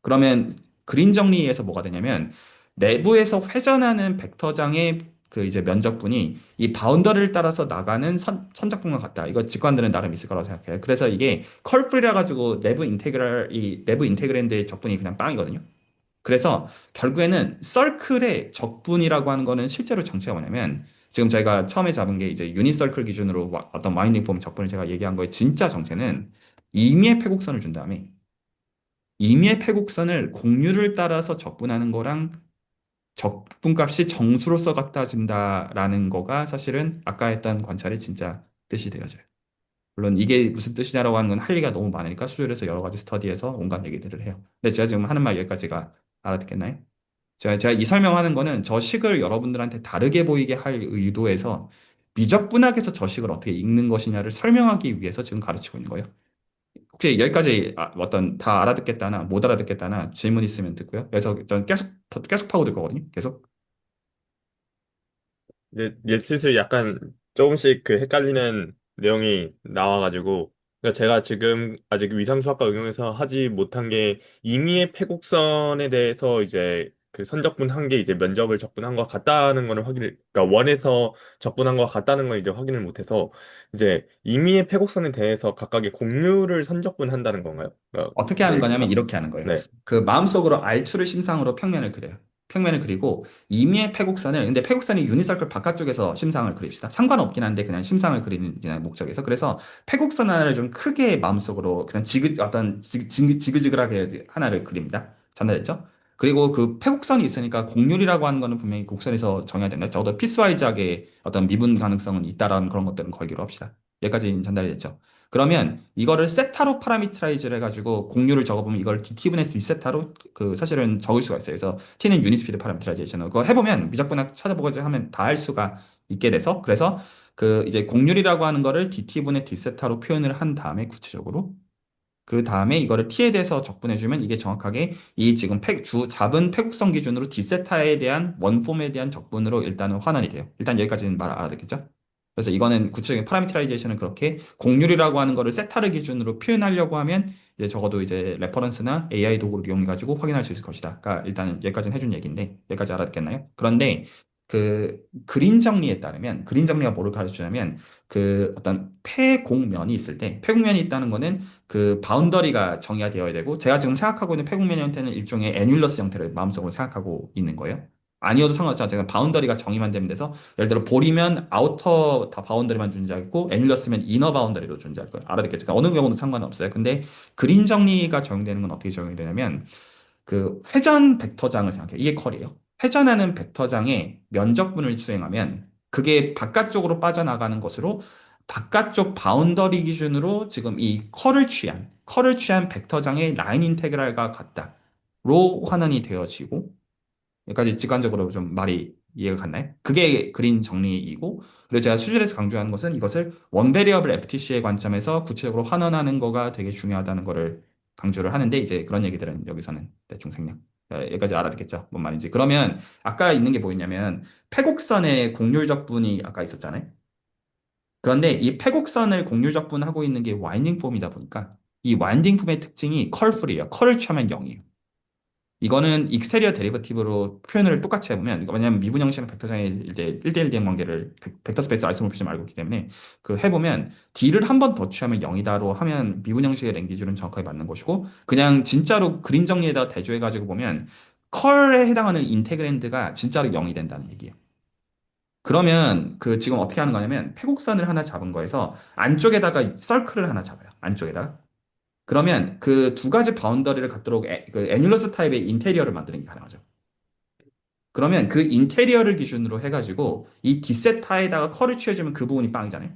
그러면 그린 정리에서 뭐가 되냐면, 내부에서 회전하는 벡터장의 이제 면적분이 이 바운더리를 따라서 나가는 선적분과 같다. 이거 직관들은 나름 있을 거라고 생각해요. 그래서 이게 컬프리라 가지고 내부 인테그랜드의 적분이 그냥 빵이거든요. 그래서 결국에는 서클의 적분이라고 하는 거는 실제로 정체가 뭐냐면, 지금 저희가 처음에 잡은 게 이제 유니서클 기준으로 어떤 와인딩 폼 적분을 제가 얘기한 거의 진짜 정체는, 임의의 패곡선을 준 다음에 임의의 패곡선을 곡률을 따라서 적분하는 거랑 적분값이 정수로서 갖다진다라는 거가 사실은 아까 했던 관찰의 진짜 뜻이 되어져요. 물론 이게 무슨 뜻이냐라고 하는 건 할 얘기가 너무 많으니까 수술에서 여러 가지 스터디에서 온갖 얘기들을 해요. 근데 제가 지금 하는 말 여기까지가 알아듣겠나요? 제가 이 설명하는 거는 저 식을 여러분들한테 다르게 보이게 할 의도에서, 미적분학에서 저 식을 어떻게 읽는 것이냐를 설명하기 위해서 지금 가르치고 있는 거예요. 혹시 여기까지 어떤 다 알아듣겠다나 못 알아듣겠다나 질문 있으면 듣고요. 그래서 전 계속 파고들 거거든요. 계속. 이제 슬슬 약간 조금씩 그 헷갈리는 내용이 나와가지고 그러니까 제가 지금 아직 위상수학과 응용해서 하지 못한 게 임의의 패곡선에 대해서 이제 그 선적분 한 게 이제 면적을 적분한 것 같다는 거는 확인을 그러니까 원에서 적분한 것 같다는 건 이제 확인을 못해서 이제 임의의 패곡선에 대해서 각각의 공률을 선적분한다는 건가요? 어떻게 하는 거냐면 여기서 이렇게 하는 거예요. 네. 그 마음속으로 R2를 심상으로 평면을 그려요. 평면을 그리고 임의의 패곡선을 근데 패곡선이 유니서클 바깥쪽에서 심상을 그립시다. 상관없긴 한데 그냥 심상을 그리는 그냥 목적에서 그래서 패곡선 하나를 좀 크게 마음속으로 그냥 지그지글하게 하나를 그립니다. 전달됐죠? 그리고 그 패곡선이 있으니까 곡률이라고 하는 거는 분명히 곡선에서 정해야 된다. 적어도 피스와이즈하게 어떤 미분 가능성은 있다라는 그런 것들은 걸기로 합시다. 여기까지 전달이 됐죠. 그러면 이거를 세타로 파라미터라이즈를 해가지고 공률을 적어보면 이걸 dt분의 d세타로 그 사실은 적을 수가 있어요. 그래서 t는 유니스피드 파라미터라이제이션. 그거 해보면 미적분학 찾아보고 하면 다 할 수가 있게 돼서 그래서 그 이제 공률이라고 하는 거를 dt분의 d세타로 표현을 한 다음에 구체적으로 그 다음에 이거를 t에 대해서 적분해주면 이게 정확하게 이 지금 잡은 패곡성 기준으로 d세타에 대한 원폼에 대한 적분으로 일단은 환원이 돼요. 일단 여기까지는 말 알아듣겠죠? 그래서 이거는 구체적인 파라미터라이제이션은 그렇게 공률이라고 하는 거를 세타를 기준으로 표현하려고 하면 이제 적어도 이제 레퍼런스나 AI 도구를 이용해가지고 확인할 수 있을 것이다. 그러니까 일단은 여기까지는 해준 얘기인데 여기까지 알아듣겠나요? 그런데 그 그린 정리에 따르면 그린 정리가 뭐를 가르쳐주냐면 그 어떤 폐곡면이 있을 때 폐곡면이 있다는 거는 그 바운더리가 정의가 되어야 되고 제가 지금 생각하고 있는 폐국면 형태는 일종의 애뉼러스 형태를 마음속으로 생각하고 있는 거예요. 아니어도 상관없죠. 제가 바운더리가 정의만 되면 돼서 예를 들어 볼이면 아우터 다 바운더리만 존재하고 애뉼러스면 이너 바운더리로 존재할 거예요. 알아듣겠죠? 그러니까 어느 경우는 상관없어요. 근데 그린 정리가 적용되는 건 어떻게 적용이 되냐면 그 회전 벡터장을 생각해요. 이게 컬이에요. 회전하는 벡터장의 면적분을 수행하면 그게 바깥쪽으로 빠져나가는 것으로 바깥쪽 바운더리 기준으로 지금 이 컬을 취한 벡터장의 라인 인테그랄과 같다로 환원이 되어지고 여기까지 직관적으로 좀 말이 이해가 갔나요? 그게 그린 정리이고, 그리고 제가 수질에서 강조하는 것은 이것을 원베리어블 FTC의 관점에서 구체적으로 환원하는 거가 되게 중요하다는 거를 강조를 하는데, 이제 그런 얘기들은 여기서는 대충 생략. 여기까지 알아듣겠죠? 뭔 말인지. 그러면 아까 있는 게 뭐였냐면, 패곡선의 곡률 적분이 아까 있었잖아요. 그런데 이 패곡선을 곡률 적분하고 있는 게 와인딩 폼이다 보니까, 이 와인딩 폼의 특징이 컬풀이에요. 컬을 취하면 0이에요. 이거는 익스테리어 데리버티브로 표현을 똑같이 해보면 왜냐하면 미분 형식은 벡터장의 이제 1대1 대응 관계를 벡터 스페이스 아이소모피즘을 알고 있기 때문에 그 해보면 D를 한 번 더 취하면 0이다로 하면 미분 형식의 랭귀지는 정확하게 맞는 것이고 그냥 진짜로 그림 정리에다 대조해가지고 보면 컬에 해당하는 인테그랜드가 진짜로 0이 된다는 얘기예요. 그러면 그 지금 어떻게 하는 거냐면 패곡선을 하나 잡은 거에서 안쪽에다가 서클을 하나 잡아요. 안쪽에다가. 그러면 그 두 가지 바운더리를 갖도록 그 애뉼러스 타입의 인테리어를 만드는 게 가능하죠. 그러면 그 인테리어를 기준으로 해가지고 이 디세타에다가 컬을 취해주면 그 부분이 빵이잖아요.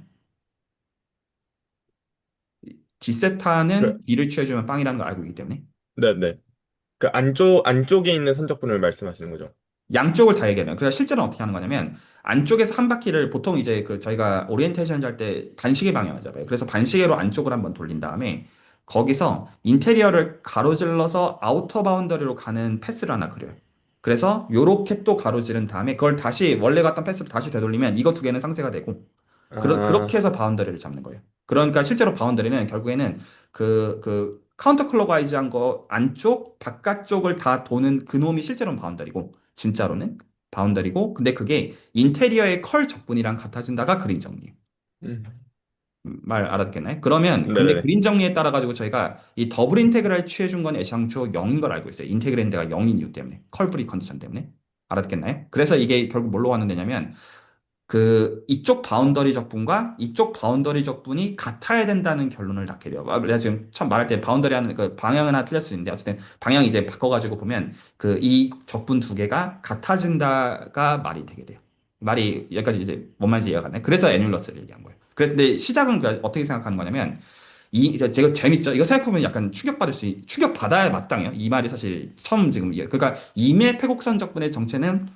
그, 디세타는 B를 취해주면 빵이라는 걸 알고 있기 때문에 네네. 그 안쪽에 있는 선적분을 말씀하시는 거죠. 양쪽을 다 얘기하면 그래서 실제로는 어떻게 하는 거냐면 안쪽에서 한 바퀴를 보통 이제 그 저희가 오리엔테이션 할 때 반시계 방향을 잡아요. 그래서 반시계로 안쪽을 한번 돌린 다음에 거기서 인테리어를 가로질러서 아우터 바운더리로 가는 패스를 하나 그려요. 그래서 요렇게 또 가로지른 다음에 그걸 다시 원래 갔던 패스로 다시 되돌리면 이거 두 개는 상쇄가 되고 그렇게 아, 해서 바운더리를 잡는 거예요. 그러니까 실제로 바운더리는 결국에는 그 카운터 클로가이즈한 거 안쪽, 바깥쪽을 다 도는 그놈이 실제로는 바운더리고 진짜로는 바운더리고 근데 그게 인테리어의 컬 적분이랑 같아진다가 그린 정리. 음, 말 알아듣겠나요? 그러면 근데 네네네. 그린 정리에 따라 가지고 저희가 이 더블 인테그랄 취해준 건 애시당초 0인 걸 알고 있어요. 인테그랜드가 0인 이유 때문에 컬 프리 컨디션 때문에 알아듣겠나요? 그래서 이게 결국 뭘로 가는 되냐면 그 이쪽 바운더리 적분과 이쪽 바운더리 적분이 같아야 된다는 결론을 낳게 돼요. 내가 지금 처음 말할 때 바운더리 하는 그 방향은 하나 틀릴 수 있는데 어쨌든 방향 이제 바꿔가지고 보면 그 이 적분 두 개가 같아진다가 말이 되게 돼요. 말이 여기까지 이제 뭔 말인지 이해가 가네. 그래서 애뉼러스를 얘기한 거예요. 그래서 근데 시작은 어떻게 생각하는 거냐면 제가 재밌죠. 이거 생각해보면 약간 충격받아야 마땅해요. 이 말이 사실 처음 지금 그러니까 임의 패곡선 적분의 정체는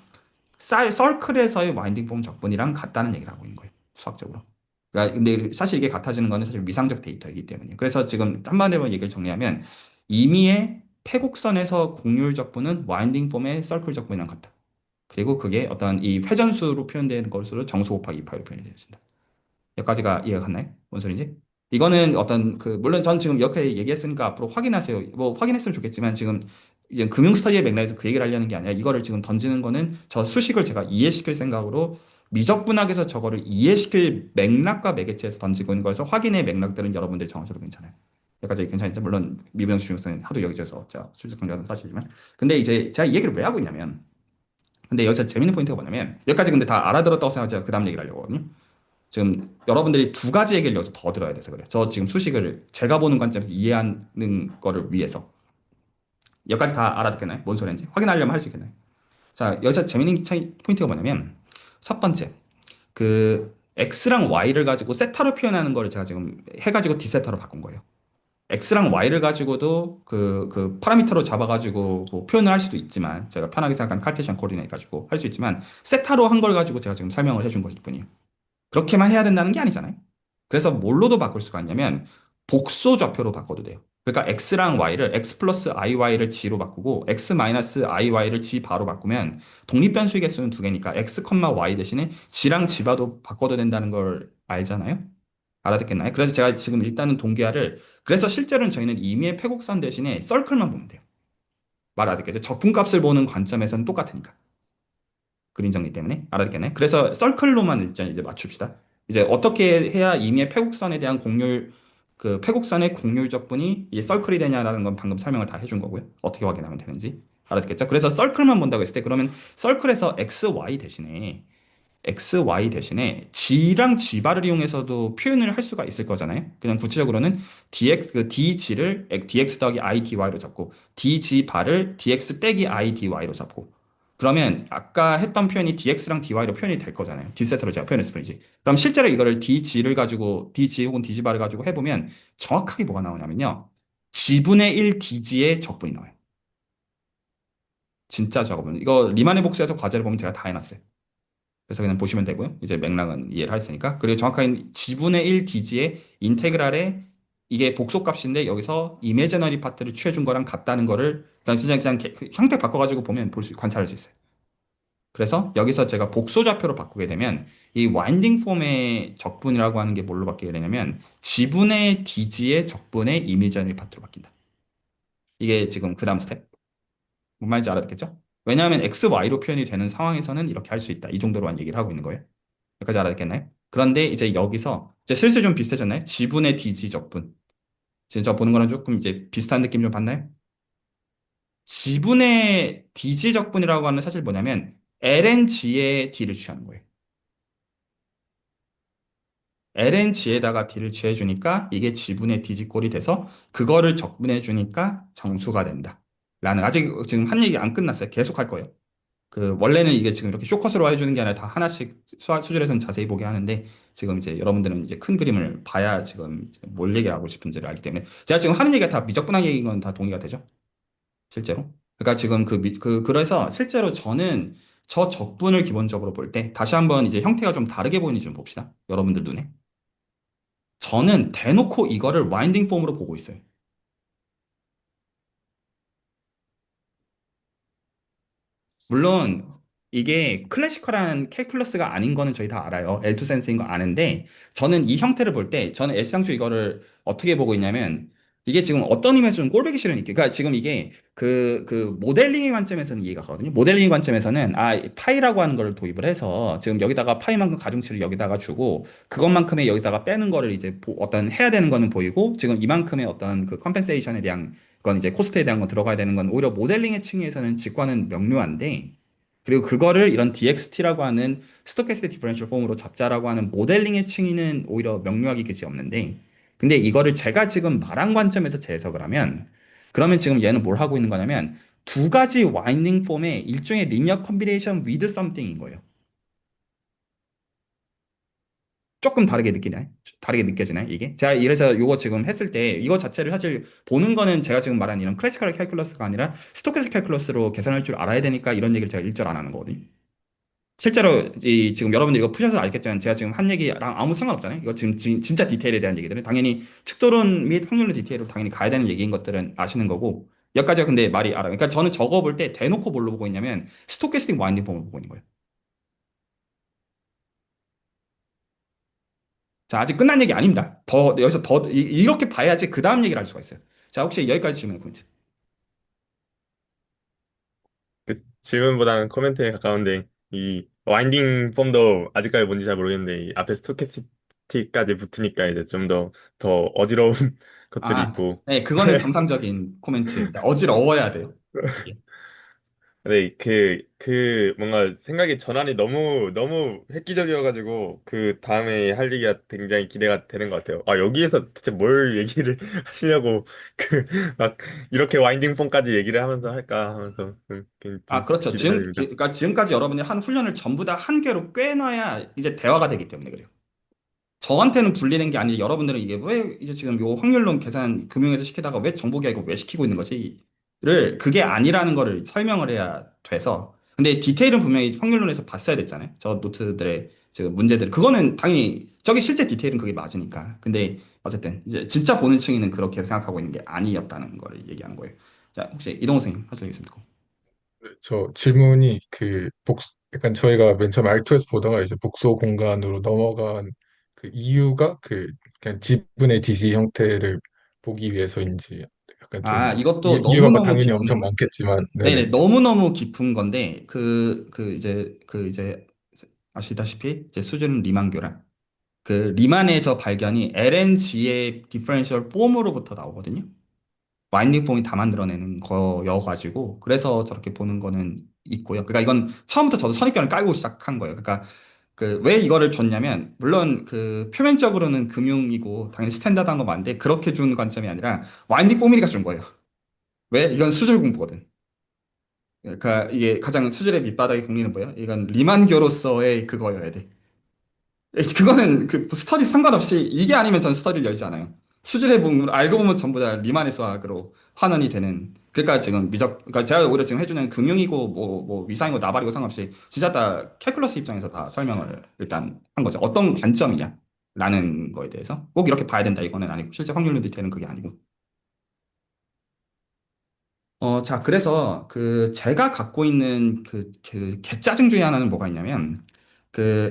서클에서의 와인딩 폼 적분이랑 같다는 얘기를 하고 있는 거예요. 수학적으로. 그러니까 근데 사실 이게 같아지는 거는 사실 미상적 데이터이기 때문에. 그래서 지금 한마디로 얘기를 정리하면 임의의 패곡선에서 공률 적분은 와인딩 폼의 서클 적분이랑 같다. 그리고 그게 어떤 이 회전수로 표현되는 것으로 정수 곱하기 2파이로 표현이 되어진다. 여기까지가 이해가 갔나요? 뭔 소리인지? 이거는 어떤 그 물론 전 지금 이렇게 얘기했으니까 앞으로 확인하세요. 뭐 확인했으면 좋겠지만 지금 이제 금융 스터디의 맥락에서 그 얘기를 하려는 게 아니라 이거를 지금 던지는 거는 저 수식을 제가 이해시킬 생각으로 미적분학에서 저거를 이해시킬 맥락과 매개체에서 던지고 있는 거여서 확인의 맥락들은 여러분들이 정하셔도 괜찮아요. 여기까지 괜찮죠? 물론 미분형 중요성은 하도 여기저기서 제가 술적 정리하는 사실이지만 근데 이제 제가 이 얘기를 왜 하고 있냐면 근데 여기서 재밌는 포인트가 뭐냐면 여기까지 근데 다 알아들었다고 생각하고 제가 그 다음 얘기를 하려고 하거든요. 지금 여러분들이 두 가지 얘기를 여기서 더 들어야 돼서 그래요. 저 지금 수식을 제가 보는 관점에서 이해하는 거를 위해서. 여기까지 다 알아듣겠나요? 뭔 소리인지. 확인하려면 할 수 있겠나요? 자, 여기서 재밌는 포인트가 뭐냐면, 첫 번째, 그, X랑 Y를 가지고 세타로 표현하는 거를 제가 지금 해가지고 D세타로 바꾼 거예요. X랑 Y를 가지고도 그 파라미터로 잡아가지고 뭐 표현을 할 수도 있지만, 제가 편하게 생각하는 칼테시안 코디네이트 가지고 할 수 있지만, 세타로 한 걸 가지고 제가 지금 설명을 해준 것일 뿐이에요. 그렇게만 해야 된다는 게 아니잖아요. 그래서 뭘로도 바꿀 수가 있냐면 복소 좌표로 바꿔도 돼요. 그러니까 x랑 y를 x 플러스 iy를 g로 바꾸고 x 마이너스 iy를 g 바로 바꾸면 독립변수의 개수는 두 개니까 x, y 대신에 g랑 g바도 바꿔도 된다는 걸 알잖아요. 알아듣겠나요? 그래서 제가 지금 일단은 동기화를 그래서 실제로는 저희는 임의의 패곡선 대신에 서클만 보면 돼요. 말 알아듣겠죠? 적분값을 보는 관점에서는 똑같으니까. 그림 정리 때문에 알아듣겠네. 그래서 서클로만 일단 이제 맞춥시다. 이제 어떻게 해야 임의의 패곡선에 대한 공률 그 패곡선의 공률 적분이 이 서클이 되냐라는 건 방금 설명을 다 해준 거고요. 어떻게 확인하면 되는지 알아듣겠죠? 그래서 서클만 본다고 했을 때 그러면 서클에서 x, y 대신에 x, y 대신에 g랑 g바를 이용해서도 표현을 할 수가 있을 거잖아요. 그냥 구체적으로는 dx 그 dg를 dx 더하기 i dy로 잡고 dg 바를 dx 빼기 i dy로 잡고 그러면 아까 했던 표현이 dx랑 dy로 표현이 될 거잖아요. d세타로 제가 표현했을 뿐이지. 그럼 실제로 이거를 dg를 가지고 dg 혹은 dg 바를 가지고 해보면 정확하게 뭐가 나오냐면요. g분의 1 dg의 적분이 나와요. 진짜 적어보면 이거 리만의 복수에서 과제를 보면 제가 다 해놨어요. 그래서 그냥 보시면 되고요. 이제 맥락은 이해를 했으니까. 그리고 정확하게 지분의 1 dg의 인테그랄에 이게 복소값인데 여기서 이미지너리 파트를 취해준 거랑 같다는 거를 그냥 진짜 그냥 그 형태 바꿔가지고 보면 관찰할 수 있어요. 그래서 여기서 제가 복소 좌표로 바꾸게 되면 이 와인딩 폼의 적분이라고 하는 게 뭘로 바뀌게 되냐면 지분의 dg의 적분의 이미지너리 파트로 바뀐다. 이게 지금 그 다음 스텝. 뭔 말인지 알아듣겠죠? 왜냐하면 x, y로 표현이 되는 상황에서는 이렇게 할 수 있다. 이 정도로만 얘기를 하고 있는 거예요. 여기까지 알아듣겠나요? 그런데 이제 여기서 이제 슬슬 좀 비슷해졌나요? 지분의 DG 적분. 지금 저 보는 거랑 조금 이제 비슷한 느낌 좀 받나요? 지분의 DG 적분이라고 하는 사실 뭐냐면 LNG의 D를 취하는 거예요. LNG에다가 D를 취해주니까 이게 지분의 DG 꼴이 돼서 그거를 적분해주니까 정수가 된다. 라는 아직 지금 한 얘기 안 끝났어요. 계속 할 거예요. 그 원래는 이게 지금 이렇게 쇼컷으로 해주는 게 아니라 다 하나씩 수술에서는 자세히 보게 하는데 지금 이제 여러분들은 이제 큰 그림을 봐야 지금 뭘 얘기하고 싶은지를 알기 때문에 제가 지금 하는 얘기가 다 미적분학 얘기인 건 다 동의가 되죠? 실제로? 그러니까 지금 그래서 실제로 저는 저 적분을 기본적으로 볼 때 다시 한번 이제 형태가 좀 다르게 보이는지 좀 봅시다. 여러분들 눈에. 저는 대놓고 이거를 와인딩 폼으로 보고 있어요. 물론 이게 클래시컬한 캘큘러스가 아닌 거는 저희 다 알아요. L2 센스인 거 아는데 저는 이 형태를 볼 때 저는 애시당초 이거를 어떻게 보고 있냐면 이게 지금 어떤 의미에서 좀 꼴보기 싫은 느낌. 그러니까 지금 이게 그 모델링의 관점에서는 이해가 가거든요. 모델링의 관점에서는 파이라고 하는 걸 도입을 해서 지금 여기다가 파이만큼 가중치를 여기다가 주고 그것만큼의 여기다가 빼는 거를 이제 어떤 해야 되는 거는 보이고 지금 이만큼의 어떤 그 컴펜세이션에 대한 그건 이제 코스트에 대한 거 들어가야 되는 건 오히려 모델링의 층에서는 직관은 명료한데 그리고 그거를 이런 DXT라고 하는 스토캐스틱 디퍼런셜 폼으로 잡자라고 하는 모델링의 층위는 오히려 명료하기 그지 없는데 근데 이거를 제가 지금 말한 관점에서 재해석을 하면 그러면 지금 얘는 뭘 하고 있는 거냐면 두 가지 와인딩 폼의 일종의 리니어 컴비네이션 with something인 거예요. 조금 다르게 느끼나요? 다르게 느껴지나요? 이게? 제가 이래서 요거 지금 했을 때 이거 자체를 사실 보는 거는 제가 지금 말한 이런 클래시컬 캘큘러스가 아니라 스토캐스틱 캘큘러스로 계산할 줄 알아야 되니까 이런 얘기를 제가 일절 안 하는 거거든요. 실제로 지금 여러분들이 이거 푸셔서 알겠지만 제가 지금 한 얘기랑 아무 상관없잖아요. 이거 지금 진짜 디테일에 대한 얘기들은 당연히 척도론 및 확률론 디테일로 당연히 가야 되는 얘기인 것들은 아시는 거고 여기까지가 근데 말이 알아요. 그러니까 저는 저거 볼 때 대놓고 뭘로 보고 있냐면 스토캐스틱 와인딩 폼을 보고 있는 거예요. 자, 아직 끝난 얘기 아닙니다. 더 여기서 더 이렇게 봐야지 그 다음 얘기를 할 수가 있어요. 자, 혹시 여기까지 질문 포인트. 그 질문보다는 코멘트에 가까운데 이 와인딩 폼도 아직까지 뭔지 잘 모르겠는데 이 앞에 스토캐스틱까지 붙으니까 이제 좀 더 어지러운 것들이 아, 있고 네, 그거는 정상적인 코멘트입니다. 어지러워야 돼요. 이게. 근데 뭔가 생각이 전환이 너무 획기적이어가지고 그 다음에 할 얘기가 굉장히 기대가 되는 것 같아요. 아, 여기에서 대체 뭘 얘기를 하시려고 막 이렇게 와인딩 폼까지 얘기를 하면서 할까 하면서 아, 좀 그렇죠. 기대됩니다. 그러니까 지금까지 여러분이 한 훈련을 전부 다 한 개로 꿰놔야 이제 대화가 되기 때문에 그래요. 저한테는 불리는 게 아니라 여러분들은 이게 왜 이제 지금 요 확률론 계산 금융에서 시키다가 왜 정보기하 이거 왜 시키고 있는 거지?를 그게 아니라는 거를 설명을 해야 돼서 근데 디테일은 분명히 확률론에서 봤어야 됐잖아요. 저 노트들의 문제들 그거는 당연히 저기 실제 디테일은 그게 맞으니까 근데 어쨌든 이제 진짜 보는 층에는 그렇게 생각하고 있는 게 아니었다는 거를 얘기하는 거예요. 자 혹시 이동호 선생님 하실 얘기 있습니까? 저 질문이 약간 저희가 맨 처음에 R2에서 보다가 이제 복소 공간으로 넘어간 그 이유가 그냥 지분의 디지 형태를 보기 위해서인지 약간 좀 아 이것도 이유가 뭐 너무너무 당연히 깊은 엄청 거고 많겠지만, 네네. 네네, 너무너무 깊은 건데, 아시다시피, 이제 수준 리만교란. 그 리만에서 발견이 LNG의 디퍼런셜 폼으로부터 나오거든요. 와인딩 폼이 다 만들어내는 거여가지고, 그래서 저렇게 보는 거는 있고요. 그러니까 이건 처음부터 저도 선입견을 깔고 시작한 거예요. 그러니까 왜 이거를 줬냐면, 물론 그 표면적으로는 금융이고, 당연히 스탠다드한 거 맞는데, 그렇게 준 관점이 아니라, 와인딩 폼이니까 준 거예요. 왜? 이건 수질 공부거든. 그러니까 이게 가장 수질의 밑바닥에 국리는 뭐야? 이건 리만교로서의 그거여야 돼. 그거는 그 스터디 상관없이 이게 아니면 전 스터디를 열지 않아요. 수질의 부분 알고 보면 전부 다 리만의 수학으로 환원이 되는. 그러니까 지금 그러니까 제가 오히려 지금 해주는 금융이고 뭐 위상이고 나발이고 상관없이 진짜 다 calculus 입장에서 다 설명을 일단 한 거죠. 어떤 관점이냐라는 거에 대해서 꼭 이렇게 봐야 된다 이거는 아니고 실제 확률로 디테일은 그게 아니고. 자, 그래서 제가 갖고 있는 개짜증 중에 하나는 뭐가 있냐면,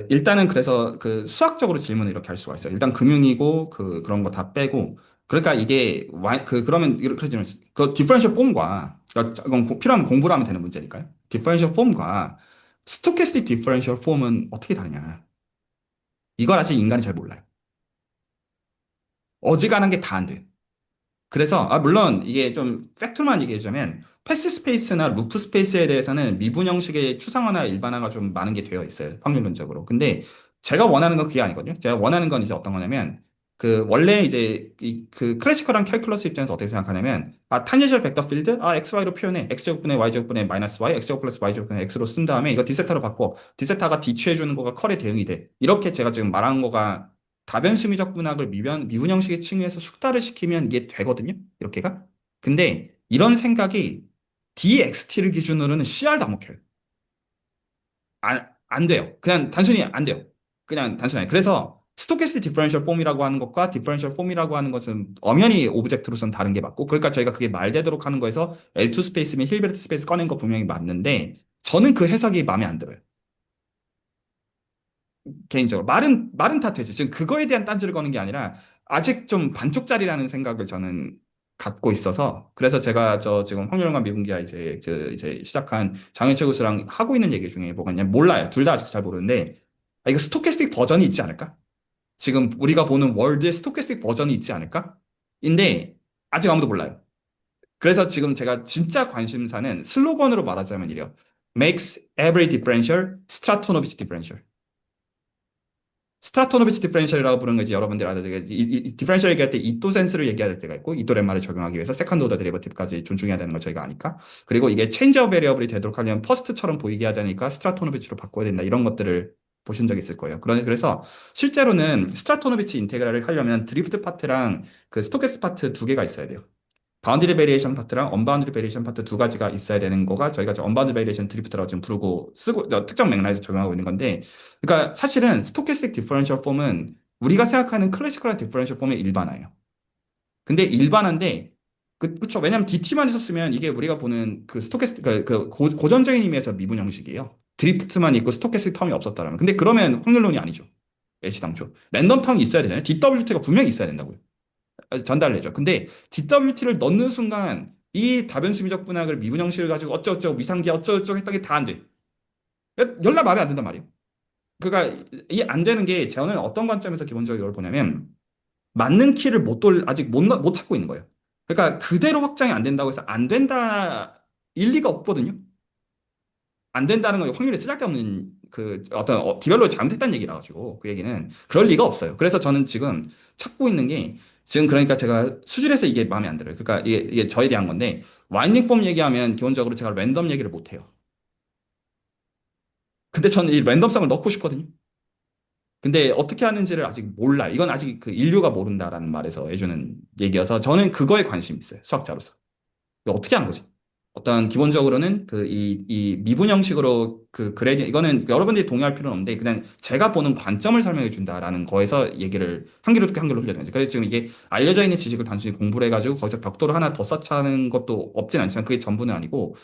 일단은 그래서 수학적으로 질문을 이렇게 할 수가 있어요. 일단 금융이고, 그런 거 다 빼고, 그러니까 이게, 그러면, 그러지만, 디퍼런셜 폼과, 그러니까 이건 필요하면 공부를 하면 되는 문제니까요. 디퍼런셜 폼과, 스토캐스틱 디퍼런셜 폼은 어떻게 다르냐. 이걸 아직 인간이 잘 몰라요. 어지간한 게 다 안 돼요. 그래서 물론 이게 좀 팩트만 얘기하자면 패스 스페이스나 루프 스페이스에 대해서는 미분 형식의 추상화나 일반화가 좀 많은 게 되어 있어요. 확률론적으로. 근데 제가 원하는 건 그게 아니거든요. 제가 원하는 건 이제 어떤 거냐면 원래 이제 클래시컬한 캘큘러스 입장에서 어떻게 생각하냐면 탄젠셜 벡터 필드 XY로 표현해. X제곱분의 Y제곱분의 마이너스 Y X제곱 플러스 Y제곱분의 X로 쓴 다음에 이거 디세타로 바꿔. 디세타가 D 취해주는 거가 컬에 대응이 돼. 이렇게 제가 지금 말한 거가 다변수미적 분학을 미분 형식의 칭의해서 숙달을 시키면 이게 되거든요. 이렇게가. 근데 이런 생각이 DXT를 기준으로는 CR도 안 먹혀요. 안 돼요. 그냥 단순히 안 돼요. 그냥 단순히. 그래서 스토캐스틱 디퍼런셜 폼이라고 하는 것과 디퍼런셜 폼이라고 하는 것은 엄연히 오브젝트로서는 다른 게 맞고 그러니까 저희가 그게 말되도록 하는 거에서 L2 스페이스면 힐베르트 스페이스 꺼낸 거 분명히 맞는데 저는 그 해석이 마음에 안 들어요. 개인적으로 말은 다 되지. 지금 그거에 대한 딴지를 거는 게 아니라 아직 좀 반쪽짜리라는 생각을 저는 갖고 있어서 그래서 제가 저 지금 확률론과 미분기하 이제 시작한 장윤철 교수랑 하고 있는 얘기 중에 뭐가 있냐면 몰라요. 둘 다 아직 잘 모르는데 이거 스토캐스틱 버전이 있지 않을까? 지금 우리가 보는 월드의 스토캐스틱 버전이 있지 않을까? 인데 아직 아무도 몰라요. 그래서 지금 제가 진짜 관심사는 슬로건으로 말하자면 이래요. Makes every differential Stratonovich differential. 스트라토노비치 디퍼렌셜이라고 부르는 거지 여러분들 아는 디퍼렌셜 얘기할 때 이또 센스를 얘기할 때가 있고 이또 렘마를 적용하기 위해서 세컨드 오더 데리버티브까지 존중해야 되는 걸 저희가 아니까 그리고 이게 체인지 오브 베리어블이 되도록 하려면 퍼스트처럼 보이게 해야 되니까 스트라토노비치로 바꿔야 된다 이런 것들을 보신 적 있을 거예요. 그래서 실제로는 스트라토노비치 인테그랄을 하려면 드리프트 파트랑 스토캐스틱 파트 두 개가 있어야 돼요. 바운드리 베리에이션 파트랑 언바운드리 베리에이션 파트 두 가지가 있어야 되는 거가 저희가 지금 언바운드리 베리에이션 드리프트라고 지금 부르고 쓰고 특정 맥락에서 적용하고 있는 건데, 그러니까 사실은 스토캐스틱 디퍼런셜 폼은 우리가 생각하는 클래시컬한 디퍼런셜 폼의 일반화예요. 근데 일반화인데 그쵸. 왜냐면 DT만 있었으면 이게 우리가 보는 그 스토캐스틱 고전적인 의미에서 미분 형식이에요. 드리프트만 있고 스토캐스틱 텀이 없었다라면. 근데 그러면 확률론이 아니죠. 애시당초 랜덤 텀이 있어야 되잖아요. DWT가 분명히 있어야 된다고요. 전달되죠. 근데 DWT를 넣는 순간 이 다변수 미적 분학을 미분 형식을 가지고 어쩌고저쩌고 위상기 어쩌고저쩌고 했던 게 다 안 돼. 연락 말이 안 된단 말이에요. 그러니까 이 안 되는 게 저는 어떤 관점에서 기본적으로 이걸 보냐면 맞는 키를 아직 못 찾고 있는 거예요. 그러니까 그대로 확장이 안 된다고 해서 안 된다 일리가 없거든요. 안 된다는 건 확률이 쓰잘데없는 그 어떤 디벨롭이 잘못했다는 얘기라 가지고 그 얘기는 그럴 리가 없어요. 그래서 저는 지금 찾고 있는 게 지금 그러니까 제가 수질에서 이게 마음에 안 들어요. 그러니까 이게 저에 대한 건데 와인딩 폼 얘기하면 기본적으로 제가 랜덤 얘기를 못 해요. 근데 저는 이 랜덤성을 넣고 싶거든요. 근데 어떻게 하는지를 아직 몰라. 이건 아직 그 인류가 모른다라는 말에서 해주는 얘기여서 저는 그거에 관심이 있어요. 수학자로서. 이거 어떻게 하는 거지? 어떤 기본적으로는 이 미분 형식으로 그 그레디언트 이거는 여러분들이 동의할 필요는 없는데 그냥 제가 보는 관점을 설명해 준다라는 거에서 얘기를 한결 어떻게 한결로 흘려야 되는지. 그래서 지금 이게 알려져 있는 지식을 단순히 공부를 해가지고 거기서 벽돌을 하나 더 쌓자는 것도 없진 않지만 그게 전부는 아니고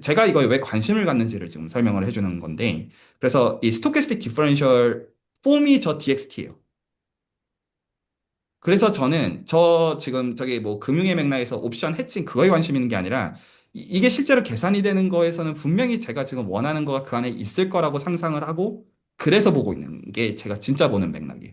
제가 이거에 왜 관심을 갖는지를 지금 설명을 해주는 건데 그래서 이 스토캐스틱 디퍼런셜 폼이 저 DXT예요. 그래서 저는 저 지금 저기 뭐 금융의 맥락에서 옵션 해칭 그거에 관심 있는 게 아니라 이게 실제로 계산이 되는 거에서는 분명히 제가 지금 원하는 거가 그 안에 있을 거라고 상상을 하고 그래서 보고 있는 게 제가 진짜 보는 맥락이에요.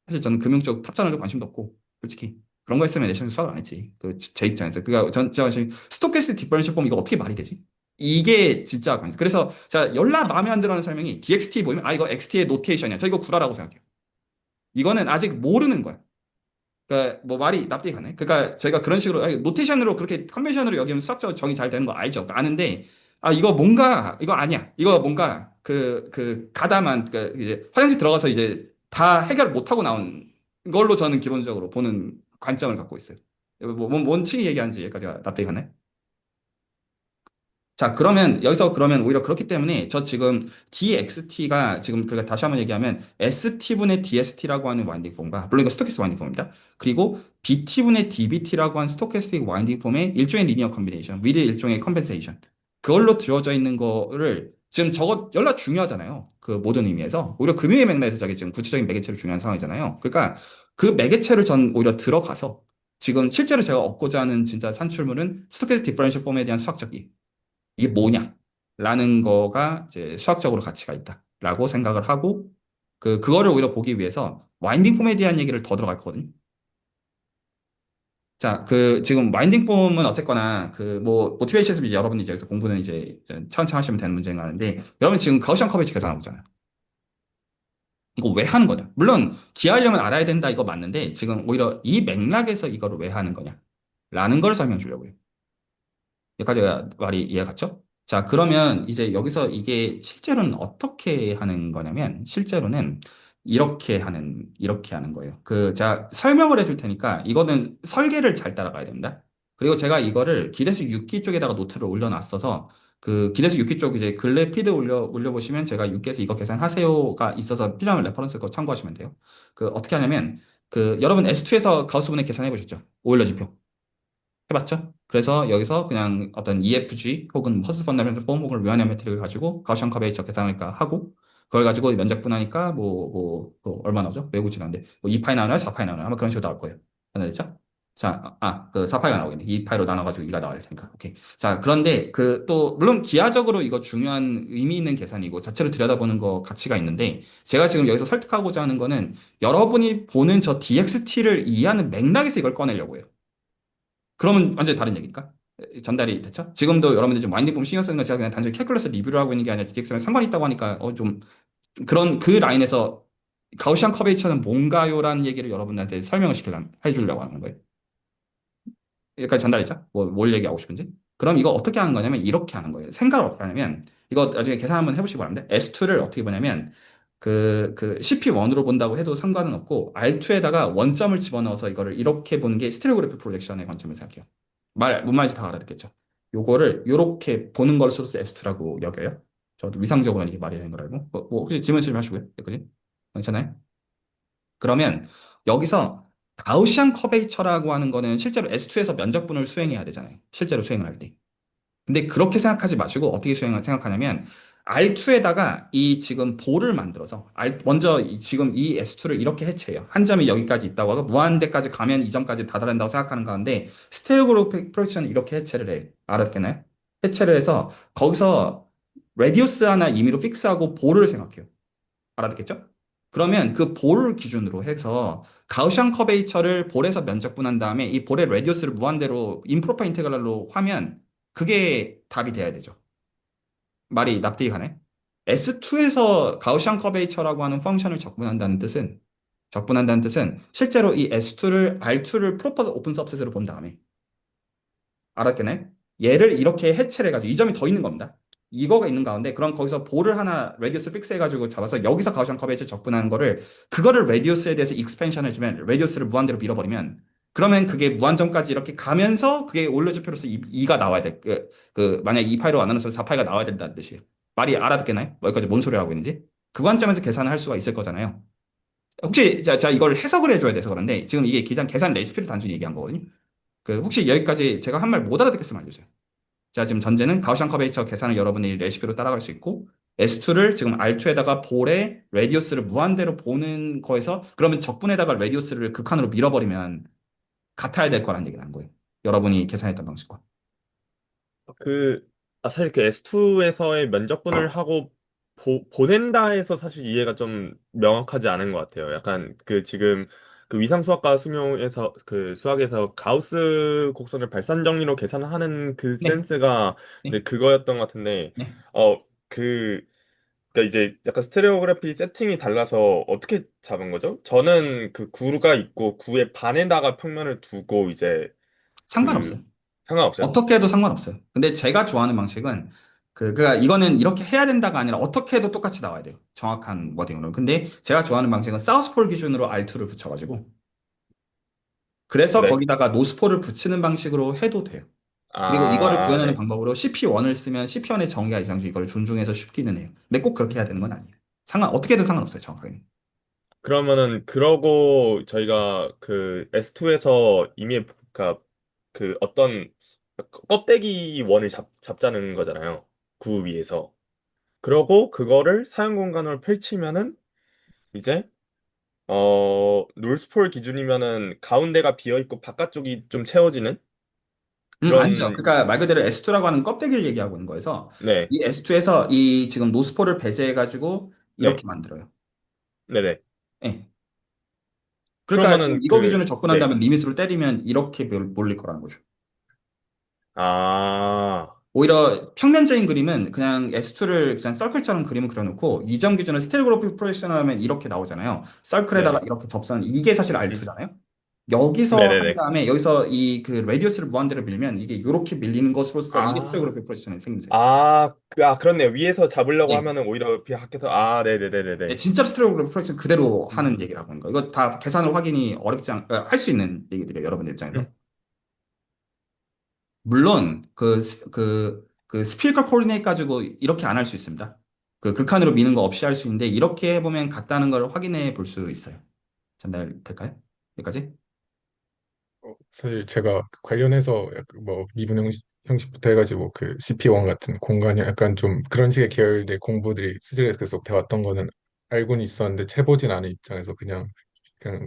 사실 저는 금융 쪽 탑재널도 관심도 없고 솔직히 그런 거 했으면 내셔널 수학을 안 했지. 그 제 입장에서 그니까 전 제가 지금 스토캐스틱 디퍼런셜 폼 이거 어떻게 말이 되지? 이게 진짜 관심. 그래서 자 열나 마음에 안 들어하는 설명이 DXT 보이면 아 이거 XT의 노테이션이야. 저 이거 구라라고 생각해요. 이거는 아직 모르는 거야. 그러니까 뭐 말이 납득이 가네. 그러니까 저희가 그런 식으로 아니, 노테이션으로 그렇게 컨벤션으로 여기면 수학적으로 정의 잘 되는 거 알죠? 아는데 아 이거 뭔가 이거 아니야. 이거 뭔가 그 가다만 그 이제 화장실 들어가서 이제 다 해결 못 하고 나온 걸로 저는 기본적으로 보는 관점을 갖고 있어요. 뭔 층이 얘기하는지 여기까지가 납득이 가네. 자, 그러면 여기서 그러면 오히려 그렇기 때문에 저 지금 DXT가 지금 그러니까 다시 한번 얘기하면 ST분의 DST라고 하는 와인딩 폼과 물론 이거 스토캐스틱 와인딩 폼입니다. 그리고 BT분의 DBT라고 하는 스토캐스틱 와인딩 폼의 일종의 리니어 컨비네이션, 위드 일종의 컴펜세이션. 그걸로 주어져 있는 거를 지금 저거 연락 중요하잖아요. 그 모든 의미에서 오히려 금융의 맥락에서 저게 지금 구체적인 매개체로 중요한 상황이잖아요. 그러니까 그 매개체를 전 오히려 들어가서 지금 실제로 제가 얻고자 하는 진짜 산출물은 스토캐스틱 디퍼런셜 폼에 대한 수학적 이게 뭐냐? 라는 거가 이제 수학적으로 가치가 있다라고 생각을 하고 그거를 오히려 보기 위해서 와인딩 폼에 대한 얘기를 더 들어갈 거거든요. 자, 그 지금 와인딩 폼은 어쨌거나 그 뭐 모티베이션스 이제 여러분이 이제 여기서 공부는 이제 천천히 하시면 되는 문제인 거 아는데 여러분 지금 가우시안 커버리지 계산하고 있잖아요. 이거 왜 하는 거냐? 물론 기하려면 알아야 된다 이거 맞는데 지금 오히려 이 맥락에서 이거를 왜 하는 거냐? 라는 걸 설명해 주려고요. 여기까지가 말이 이해 갔죠? 자, 그러면 이제 여기서 이게 실제로는 어떻게 하는 거냐면, 실제로는 이렇게 하는 거예요. 제가 설명을 해줄 테니까, 이거는 설계를 잘 따라가야 됩니다. 그리고 제가 이거를 기대수 6기 쪽에다가 노트를 올려놨어서, 그 기대수 6기 쪽 이제 근래 피드 올려보시면 제가 6기에서 이거 계산하세요가 있어서 필요한 레퍼런스 거 참고하시면 돼요. 어떻게 하냐면, 여러분 S2에서 가우스 분해 계산해 보셨죠? 오일러 지표. 해봤죠? 그래서 여기서 그냥 어떤 EFG 혹은 퍼스트 펀더멘털 폼 혹은 류아니아 매트릭을 가지고 가우시안 커베이처 계산할까 하고 그걸 가지고 면적분하니까 얼마 나오죠? 외국 지난데 뭐 2파이 나오나요? 4파이 나오나요? 아마 그런 식으로 나올 거예요. 하나 됐죠? 자, 그 4파이가 나오겠네. 2파이로 나눠가지고 2가 나와야 테니까. 오케이. 자, 그런데 또 물론 기하적으로 이거 중요한 의미 있는 계산이고 자체로 들여다보는 거 가치가 있는데 제가 지금 여기서 설득하고자 하는 거는 여러분이 보는 저 DXT를 이해하는 맥락에서 이걸 꺼내려고 해요. 그러면 완전히 다른 얘기니까. 전달이 됐죠? 지금도 여러분들 좀 와인딩 폼 신경 쓰는 거 제가 그냥 단순히 캘큘러스 리뷰를 하고 있는 게 아니라 DX랑 상관이 있다고 하니까 좀 그런 그 라인에서 가우시안 커베이처는 뭔가요라는 얘기를 여러분들한테 설명을 해주려고 하는 거예요. 여기까지 전달이죠? 뭘 얘기하고 싶은지. 그럼 이거 어떻게 하는 거냐면 이렇게 하는 거예요. 생각을 어떻게 하냐면 이거 나중에 계산 한번 해보시기 바랍니다. S2를 어떻게 보냐면 CP1으로 본다고 해도 상관은 없고, R2에다가 원점을 집어넣어서 이거를 이렇게 보는 게 스테레오그래픽 프로젝션의 관점을 생각해요. 뭔 말인지 다 알아듣겠죠? 요거를 요렇게 보는 걸 스로서 S2라고 여겨요. 저도 위상적으로는 이게 말이 되는 거라고. 혹시 질문 하시고요. 여기까지? 괜찮아요? 그러면 여기서 가우시안 커베이처라고 하는 거는 실제로 S2에서 면적분을 수행해야 되잖아요. 실제로 수행을 할 때. 근데 그렇게 생각하지 마시고 어떻게 생각하냐면 R2에다가 이 지금 볼을 만들어서 먼저 지금 이 S2를 이렇게 해체해요. 한 점이 여기까지 있다고 하고 무한대까지 가면 이 점까지 다다른다고 생각하는 가운데 스테레오그래픽 프로젝션은 이렇게 해체를 해요. 알았겠나요? 해체를 해서 거기서 레디우스 하나 임의로 픽스하고 볼을 생각해요. 알아듣겠죠? 그러면 그 볼 기준으로 해서 가우시안 커베이처를 볼에서 면적분한 다음에 이 볼의 레디우스를 무한대로 임프로퍼 인테그랄로 하면 그게 답이 돼야 되죠. 말이 납득이 가네? S2에서 가우시안 커베이처라고 하는 펑션을 적분한다는 뜻은 실제로 이 S2를 R2를 프로퍼 오픈 서브셋으로 본 다음에 알았겠네? 얘를 이렇게 해체를 해가지고 이 점이 더 있는 겁니다. 이거가 있는 가운데 그럼 거기서 볼을 하나 레디우스 픽스 해가지고 잡아서 여기서 가우시안 커베이처 접근하는 거를 그거를 레디우스에 대해서 익스펜션 해주면 레디우스를 무한대로 밀어버리면 그러면 그게 무한점까지 이렇게 가면서 그게 올려주표로서 2가 나와야 돼. 만약 2파이로 안 나눠서 4파이가 나와야 된다는 뜻이에요. 말이 알아듣겠나요? 뭐 여기까지 뭔 소리를 하고 있는지? 그 관점에서 계산을 할 수가 있을 거잖아요. 혹시 자 이걸 해석을 해줘야 돼서 그런데 지금 이게 계산 레시피를 단순히 얘기한 거거든요. 혹시 여기까지 제가 한 말 못 알아듣겠으면 알려주세요. 자, 지금 전제는 가우시안 커베이처 계산을 여러분이 레시피로 따라갈 수 있고 S2를 지금 R2에다가 볼의 레디우스를 무한대로 보는 거에서 그러면 적분에다가 레디우스를 극한으로 밀어버리면 같아야 될 거라는 얘기를 한 거예요. 여러분이 계산했던 방식과. 그, 사실 그 S2에서의 면접분을 하고 보낸다 해서 사실 이해가 좀 명확하지 않은 것 같아요. 약간 그 지금 그 위상수학과 수용에서 그 수학에서 가우스 곡선을 발산 정리로 계산하는 그 네, 센스가 네, 이제 그거였던 것 같은데, 네. 그, 그러니까 이제 약간 스테레오그래피 세팅이 달라서 어떻게 잡은 거죠? 저는 그 구가 있고 구의 반에다가 평면을 두고 이제 그 상관없어요. 상관없어요? 어떻게 해도 상관없어요. 근데 제가 좋아하는 방식은 그러니까 이거는 이렇게 해야 된다가 아니라 어떻게 해도 똑같이 나와야 돼요. 정확한 워딩으로. 근데 제가 좋아하는 방식은 사우스폴 기준으로 R2를 붙여가지고 그래서 네. 거기다가 노스폴을 붙이는 방식으로 해도 돼요. 그리고 이거를 구현하는 네. 방법으로 CP1을 쓰면 CP1의 정의가 이상주 이걸 존중해서 쉽기는 해요. 근데 꼭 그렇게 해야 되는 건 아니에요. 어떻게든 상관없어요, 정확하게. 그러면은 그러고 저희가 그 S2에서 이미 그 어떤 껍데기 원을 잡자는 거잖아요. 구 위에서. 그러고 그거를 사용 공간으로 펼치면은 이제 롤스폴 기준이면은 가운데가 비어 있고 바깥쪽이 좀 채워지는 아니죠. 그런. 그러니까 말 그대로 S2라고 하는 껍데기를 얘기하고 있는 거여서 네. 이 S2에서 이 지금 노스폴을 배제해가지고 네. 이렇게 만들어요. 네네. 예. 그러니까 지금 그러면은 이거 기준을 네. 접근한다면 리밋으로 때리면 이렇게 몰릴 거라는 거죠. 아, 오히려 평면적인 그림은 그냥 S2를 그냥 서클처럼 그림을 그려놓고 이 점 기준을 스테레오그래픽 프로젝션을 하면 이렇게 나오잖아요. 서클에다가 네네. 이렇게 접선 이게 사실 음. R2잖아요. 여기서 한 네네네. 다음에 여기서 이 그 레디우스를 무한대로 밀면 이게 이렇게 밀리는 것으로서 이게 아. 스테레오그래픽 프로젝션의 생김새예요. 그렇네. 위에서 잡으려고 네. 하면은 오히려 밖에서, 네, 네네네네네. 진짜 스테레오그래픽 프로젝션 그대로 하는 음, 얘기라고 하는 거. 이거 다 계산을 확인이 어렵지 할 수 있는 얘기들이에요. 여러분들 입장에서. 음. 물론 그 스피리컬 코디네이트 가지고 이렇게 안 할 수 있습니다. 그 극한으로 미는 거 없이 할 수 있는데 이렇게 해보면 같다는 걸 확인해 볼 수 있어요. 전달될까요? 여기까지? 사실 제가 관련해서 약간 뭐 미분 형식부터 해가지고 그 CP1 같은 공간이 약간 좀 그런 식의 계열의 공부들이 수질에서 계속 돼왔던 거는 알고는 있었는데 해보진 않은 입장에서 그냥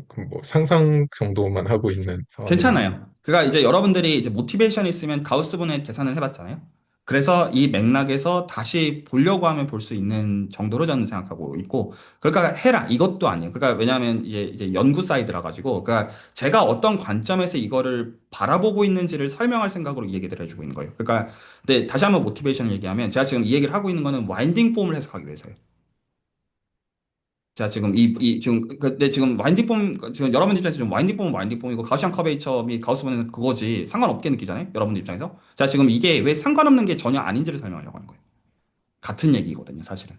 그뭐 상상 정도만 하고 있는 상황이라. 괜찮아요. 그러니까 이제 여러분들이 이제 모티베이션이 있으면 가우스분해 계산을 해봤잖아요. 그래서 이 맥락에서 다시 보려고 하면 볼 수 있는 정도로 저는 생각하고 있고, 그러니까 해라 이것도 아니에요. 그러니까 왜냐하면 이제 연구 사이드라 가지고, 그러니까 제가 어떤 관점에서 이거를 바라보고 있는지를 설명할 생각으로 이 얘기를 해주고 있는 거예요. 그러니까 근데 다시 한번 모티베이션을 얘기하면 제가 지금 이 얘기를 하고 있는 거는 와인딩 폼을 해석하기 위해서예요. 자, 지금 근데 지금 지금 여러분 입장에서 지금 와인딩 폼은 와인딩 폼이고, 가우시안 커베이처 및 가우스 본은 그거지. 상관없게 느끼잖아요. 여러분 입장에서. 자, 지금 이게 왜 상관없는 게 전혀 아닌지를 설명하려고 하는 거예요. 같은 얘기거든요, 사실은.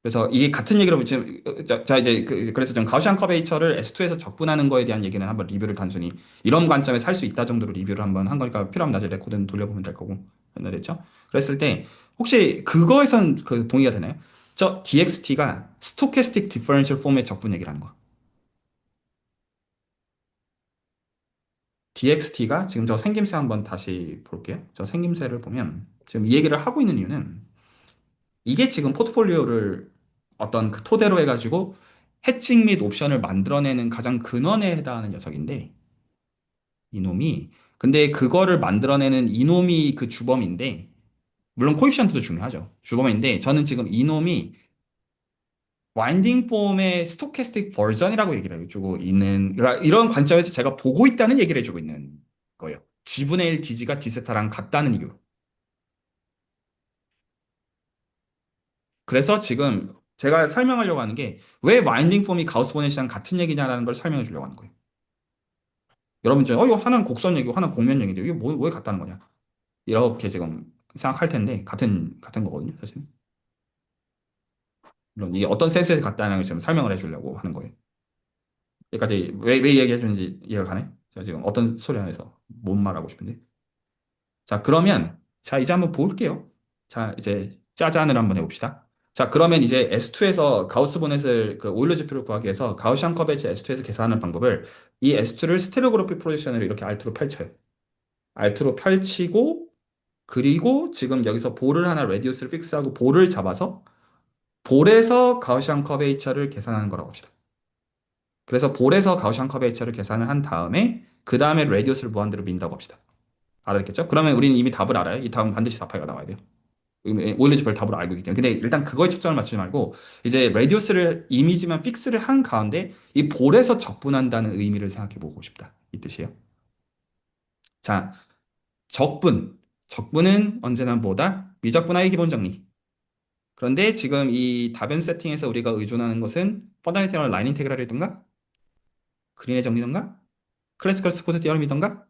그래서 이게 같은 얘기로 지금 자 이제 그래서 좀 가우시안 커베이처를 S2에서 적분하는 거에 대한 얘기는 한번 리뷰를 단순히 이런 관점에서 할 수 있다 정도로 리뷰를 한번 한 거니까 필요하면 나중에 레코드는 돌려보면 될 거고 됐죠? 그랬을 때 혹시 그거에선 그 동의가 되나요? 저 DXT가 스토캐스틱 디퍼런셜 폼의 적분 얘기라는 거. DXT가 지금 저 생김새 한번 다시 볼게요. 저 생김새를 보면 지금 이 얘기를 하고 있는 이유는 이게 지금 포트폴리오를 어떤 그 토대로 해가지고 해칭 및 옵션을 만들어내는 가장 근원에 해당하는 녀석인데 이놈이 근데 그거를 만들어내는 이놈이 그 주범인데 물론 코에피션트도 중요하죠. 주범인데 저는 지금 이놈이 와인딩 폼의 스토캐스틱 버전이라고 얘기를 해주고 있는 그러니까 이런 관점에서 제가 보고 있다는 얘기를 해주고 있는 거예요. 지분의 1 디지가 디세타랑 같다는 이유로. 그래서 지금 제가 설명하려고 하는 게 왜 와인딩 폼이 가우스 보넷이랑 같은 얘기냐라는 걸 설명해 주려고 하는 거예요. 여러분 이제 이거 하나는 곡선 얘기고 하나는 곡면 얘기인데 이게 뭐, 왜 같다는 거냐? 이렇게 지금 생각할 텐데 같은 거거든요, 사실. 물론 이게 어떤 센스에서 같다는 걸 지금 설명을 해주려고 하는 거예요. 여기까지 왜 얘기해 주는지 이해가 가네? 제가 지금 어떤 소리 안에서 뭔 말하고 싶은지. 자, 그러면 자 이제 한번 볼게요. 자, 이제 짜잔을 한번 해봅시다. 자, 그러면 이제 S2에서 가우스 보넷을 그 오일러 지표를 구하기 위해서 가우시안 커베이지 S2에서 계산하는 방법을 이 S2를 스테레오그래픽 프로젝션으로 이렇게 R트로 펼쳐요. R트로 펼치고 그리고 지금 여기서 볼을 하나 레디우스를 픽스하고 볼을 잡아서 볼에서 가우시안 커베이처를 계산하는 거라고 합시다. 그래서 볼에서 가우시안 커베이처를 계산을 한 다음에 그 다음에 레디우스를 무한대로 민다고 합시다. 알았겠죠? 그러면 우리는 이미 답을 알아요. 이 답은 반드시 4파이가 나와야 돼요. 오일리지 별 답을 알고 있기 때문에. 근데 일단 그거에 초점을 맞추지 말고 이제 레디우스를 이미지만 픽스를 한 가운데 이 볼에서 적분한다는 의미를 생각해 보고 싶다. 이 뜻이에요. 자, 적분. 적분은 언제나 뭐다? 미적분화의 기본 정리. 그런데 지금 이 다변 세팅에서 우리가 의존하는 것은 펀다멘털 라인 인테그랄이던가 그린의 정리던가 클래시컬 스코트 디어럼이던가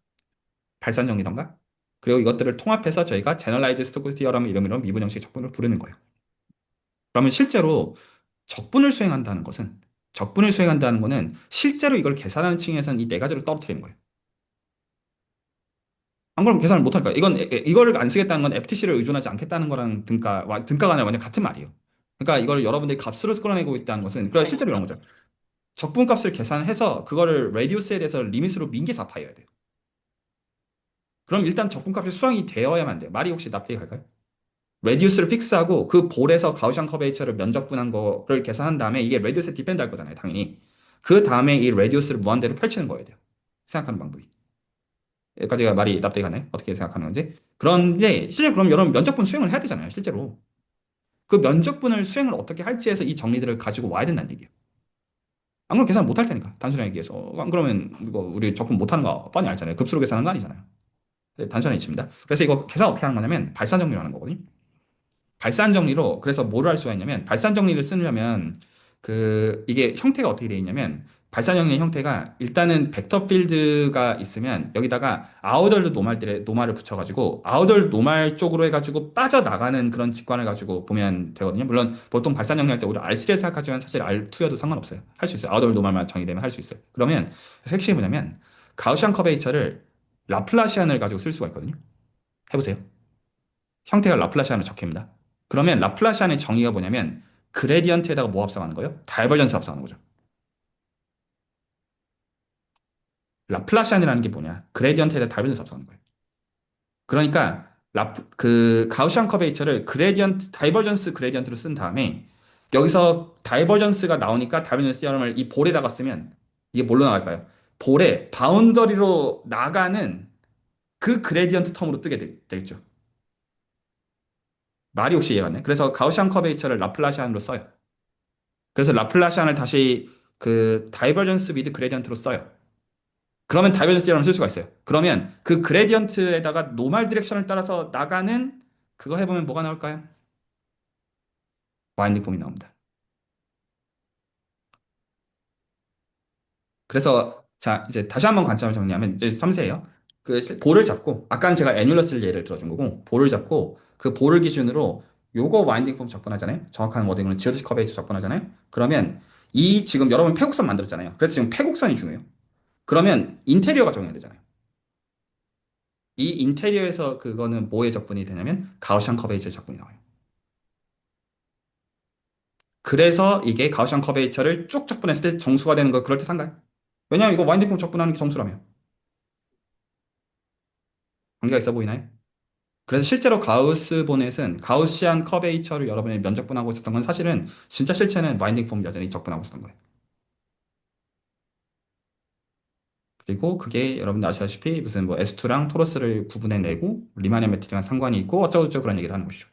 발산 정리던가 그리고 이것들을 통합해서 저희가 제너라이즈 스토크 디어럼 이름으로 미분 형식 적분을 부르는 거예요. 그러면 실제로 적분을 수행한다는 것은 적분을 수행한다는 것은 실제로 이걸 계산하는 층에서는 이 네 가지를 떨어뜨리는 거예요. 안 그러면 계산을 못 할까요? 이거를 안 쓰겠다는 건 FTC를 의존하지 않겠다는 거랑 등가가 아니라 완전 같은 말이에요. 그러니까 이걸 여러분들이 값으로 끌어내고 있다는 것은 그러니까 실제로 이런 거죠. 적분값을 계산해서 그거를 레디우스에 대해서 리밋으로 민 게 4파이어야 돼요. 그럼 일단 적분값이 수정이 되어야만 돼요. 말이 혹시 납득이 갈까요? 레디우스를 픽스하고 그 볼에서 가우시안 커베이처를 면적분한 거를 계산한 다음에 이게 레디우스에 디펜드 할 거잖아요, 당연히. 그 다음에 이 레디우스를 무한대로 펼치는 거예요, 돼요. 생각하는 방법이. 여기까지가 말이 납득이 가네? 어떻게 생각하는 건지. 그런데 실제 그럼 여러분 면적분 수행을 해야 되잖아요, 실제로. 그 면적분을 수행을 어떻게 할지에서 이 정리들을 가지고 와야 된다는 얘기예요. 안 그러면 계산 못 할 테니까, 단순하게 얘기해서. 안 그러면 이거 우리 적분 못 하는 거 뻔히 알잖아요. 급수로 계산하는 거 아니잖아요. 단순한 이치입니다. 그래서 이거 계산 어떻게 하는 거냐면 발산 정리를 하는 거거든요. 발산 정리로 그래서 뭐를 할 수가 있냐면 발산 정리를 쓰려면 이게 형태가 어떻게 되어 있냐면 발산 정리의 형태가 일단은 벡터 필드가 있으면 여기다가 아웃얼드 노말을 붙여가지고 아웃얼 노말 쪽으로 해가지고 빠져나가는 그런 직관을 가지고 보면 되거든요. 물론 보통 발산 정리할 때 우리 R3를 생각하지만 사실 R2여도 상관없어요. 할 수 있어요. 아웃얼 노말만 정의되면 할 수 있어요. 그러면 핵심이 뭐냐면 가우시안 커베이처를 라플라시안을 가지고 쓸 수가 있거든요. 해보세요. 형태가 라플라시안으로 적힙니다. 그러면 라플라시안의 정의가 뭐냐면 그레디언트에다가 뭐 합성하는 거예요? 다이버전스 합성하는 거죠. 라플라시안이라는 게 뭐냐? 그레디언트에다 다이버전스 합성하는 거예요. 그러니까 가우시안 커베이처를 다이버전스 그레디언트로 쓴 다음에 여기서 다이버전스가 나오니까 다이버전스 티어럼을 이 볼에다가 쓰면 이게 뭘로 나갈까요? 볼에 바운더리로 나가는 그 그레디언트 텀으로 뜨게 되겠죠. 말이 혹시 이해가 네 그래서 가우시안 커베이처를 라플라시안으로 써요. 그래서 라플라시안을 다시 그 다이버전스 위드 그레디언트로 써요. 그러면 다이버전스 티어럼을 쓸 수가 있어요. 그러면 그 그레디언트에다가 노멀 디렉션을 따라서 나가는 그거 해보면 뭐가 나올까요? 와인딩 폼이 나옵니다. 그래서 자 이제 다시 한번 관점을 정리하면 이제 섬세해요. 볼을 잡고 아까는 제가 애뉴러스를 예를 들어준 거고 볼을 잡고 그 볼을 기준으로 요거 와인딩 폼 접근하잖아요. 정확한 워딩으로 지오드 커베이지 접근하잖아요. 그러면 이 지금 여러분 패곡선 만들었잖아요. 그래서 지금 패곡선이 중요해요. 그러면 인테리어가 정해야 되잖아요. 이 인테리어에서 그거는 뭐에 접근이 되냐면 가우시안 커베이처 접근이 나와요. 그래서 이게 가우시안 커베이처를 쭉 접근했을 때 정수가 되는 거 그럴듯한가요? 왜냐하면 이거 와인딩 폼 접근하는 게 정수라며. 관계가 있어 보이나요? 그래서 실제로 가우스 보넷은 가우시안 커베이처를 여러분이 면접분하고 있었던 건 사실은 진짜 실체는 와인딩 폼 여전히 접근하고 있었던 거예요. 그리고 그게 여러분들 아시다시피 무슨 뭐 S2랑 토러스를 구분해내고 리마니아 메트리랑 상관이 있고 어쩌고저쩌고 그런 얘기를 하는 것이죠.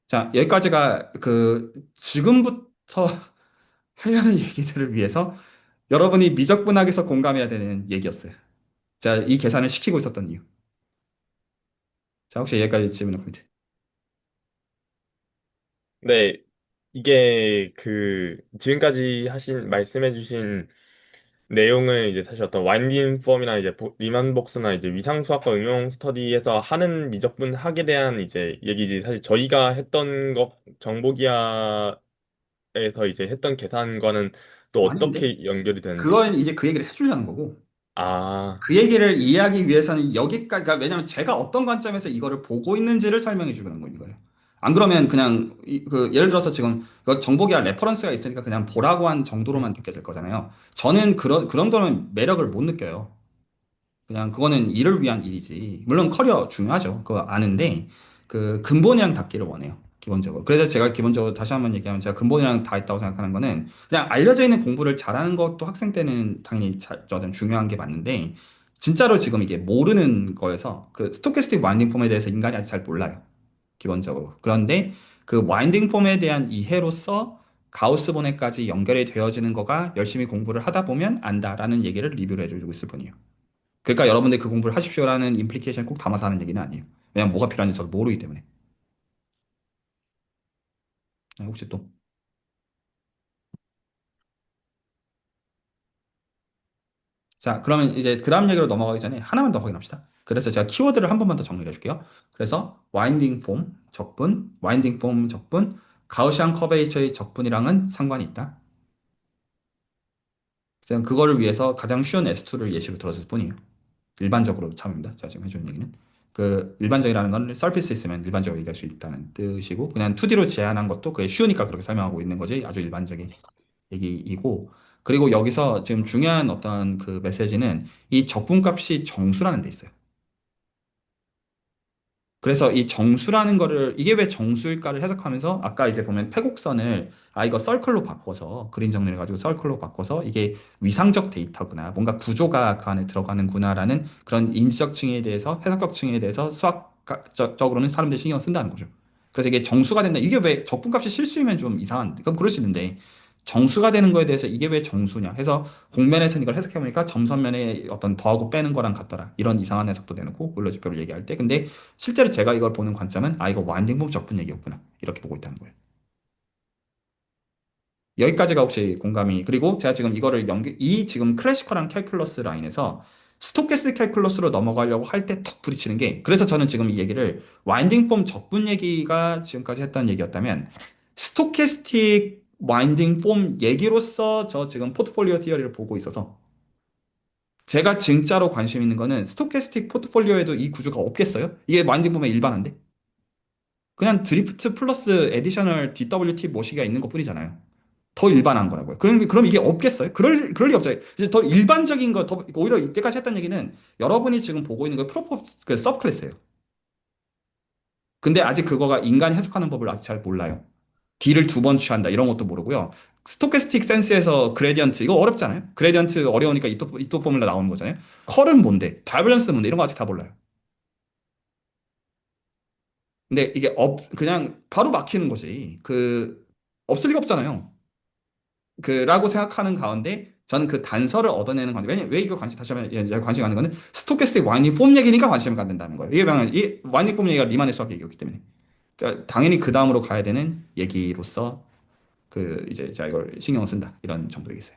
자, 여기까지가 그 지금부터 하려는 얘기들을 위해서 여러분이 미적분학에서 공감해야 되는 얘기였어요. 자, 이 계산을 시키고 있었던 이유. 자, 혹시 여기까지 질문 포인트. 네, 이게 그 지금까지 말씀해주신 내용을 이제 사실 어떤 와인딩 펌이나 이제 리만 복스나 이제 위상수학과 응용 스터디에서 하는 미적분학에 대한 이제 얘기지. 사실 저희가 했던 거 정보기하에서 이제 했던 계산과는 또 아닌데? 어떻게 연결이 되는지. 그걸 이제 그 얘기를 해주려는 거고. 아, 그 얘기를 이해하기 위해서는 여기까지, 그러니까 왜냐면 제가 어떤 관점에서 이거를 보고 있는지를 설명해 주는 거예요. 안 그러면 그냥, 예를 들어서 지금 그 정보기와 레퍼런스가 있으니까 그냥 보라고 한 정도로만 느껴질 거잖아요. 저는 그런 정도는 매력을 못 느껴요. 그냥 그거는 일을 위한 일이지. 물론 커리어 중요하죠. 그거 아는데 그 근본이랑 닿기를 원해요. 기본적으로. 그래서 제가 기본적으로 다시 한번 얘기하면 제가 근본이랑 다 있다고 생각하는 거는 그냥 알려져 있는 공부를 잘하는 것도 학생 때는 당연히 저는 중요한 게 맞는데 진짜로 지금 이게 모르는 거여서 그 스토캐스틱 와인딩 폼에 대해서 인간이 아직 잘 몰라요. 기본적으로. 그런데 그 와인딩 폼에 대한 이해로서 가우스 본에까지 연결이 되어지는 거가 열심히 공부를 하다 보면 안다라는 얘기를 리뷰를 해주고 있을 뿐이에요. 그러니까 여러분들 그 공부를 하십시오라는 임플리케이션 꼭 담아서 하는 얘기는 아니에요. 왜냐면 뭐가 필요한지 저도 모르기 때문에. 혹시 또? 자, 그러면 이제 그 다음 얘기로 넘어가기 전에 하나만 더 확인합시다. 그래서 제가 키워드를 한 번만 더 정리를 해줄게요. 그래서 와인딩 폼 적분, 와인딩 폼 적분, 가우시안 커베이처의 적분이랑은 상관이 있다. 그래서 그거를 위해서 가장 쉬운 S2를 예시로 들었을 뿐이에요. 일반적으로 참입니다. 제가 지금 해주는 얘기는. 그 일반적이라는 건 서피스 있으면 일반적으로 얘기할 수 있다는 뜻이고 그냥 2D로 제한한 것도 그게 쉬우니까 그렇게 설명하고 있는 거지 아주 일반적인 얘기이고 그리고 여기서 지금 중요한 어떤 그 메시지는 이 적분값이 정수라는 데 있어요. 그래서 이 정수라는 거를 이게 왜 정수일까를 해석하면서 아까 이제 보면 패곡선을 이거 서클로 바꿔서 그린 정리를 가지고 서클로 바꿔서 이게 위상적 데이터구나 뭔가 구조가 그 안에 들어가는구나라는 그런 인지적 층에 대해서 해석적 층에 대해서 수학적으로는 사람들이 신경을 쓴다는 거죠. 그래서 이게 정수가 된다. 이게 왜 적분값이 실수이면 좀 이상한 그럼 그럴 수 있는데 정수가 되는 거에 대해서 이게 왜 정수냐 해서 공면에서 이걸 해석해 보니까 점선면에 어떤 더하고 빼는 거랑 같더라 이런 이상한 해석도 되놓고 의로직표를 얘기할 때 근데 실제로 제가 이걸 보는 관점은 이거 와인딩 폼 접근 얘기였구나 이렇게 보고 있다는 거예요. 여기까지가 혹시 공감이 그리고 제가 지금 이거를 이 지금 클래시컬한 캘큘러스 라인에서 스토캐스틱 캘큘러스로 넘어가려고 할 때 턱 부딪히는 게 그래서 저는 지금 이 얘기를 와인딩 폼 적분 얘기가 지금까지 했던 얘기였다면 스토캐스틱 와인딩 폼 얘기로서 저 지금 포트폴리오 티어리를 보고 있어서 제가 진짜로 관심 있는 거는 스토캐스틱 포트폴리오에도 이 구조가 없겠어요? 이게 와인딩 폼의 일반화인데? 그냥 드리프트 플러스 에디셔널 DWT 모시기가 있는 것뿐이잖아요. 더 일반한 거라고요. 그럼 이게 없겠어요? 그럴 리 없죠. 이제 더 일반적인 거, 더, 오히려 이때까지 했던 얘기는 여러분이 지금 보고 있는 거 그 서브클래스예요. 근데 아직 그거가 인간이 해석하는 법을 아직 잘 몰라요. D를 두 번 취한다 이런 것도 모르고요. 스토캐스틱 센스에서 그레디언트 이거 어렵잖아요. 그레디언트 어려우니까 이토 포뮬라 나오는 거잖아요. 컬은 뭔데? 다이버전스 뭔데? 이런 거 아직 다 몰라요. 근데 이게 그냥 바로 막히는 거지. 없을 리가 없잖아요. 라고 생각하는 가운데 저는 그 단서를 얻어내는 관점. 왜 이거 다시 한번 제가 관심 가는 거는 스토캐스틱 와이닝 폼 얘기니까 관심을 갖는다는 거예요. 이게 왜냐면 이 와이닝 폼 얘기가 리만의 수학 얘기였기 때문에. 당연히 그 다음으로 가야 되는 얘기로서 이제 제가 이걸 신경을 쓴다. 이런 정도이겠어요.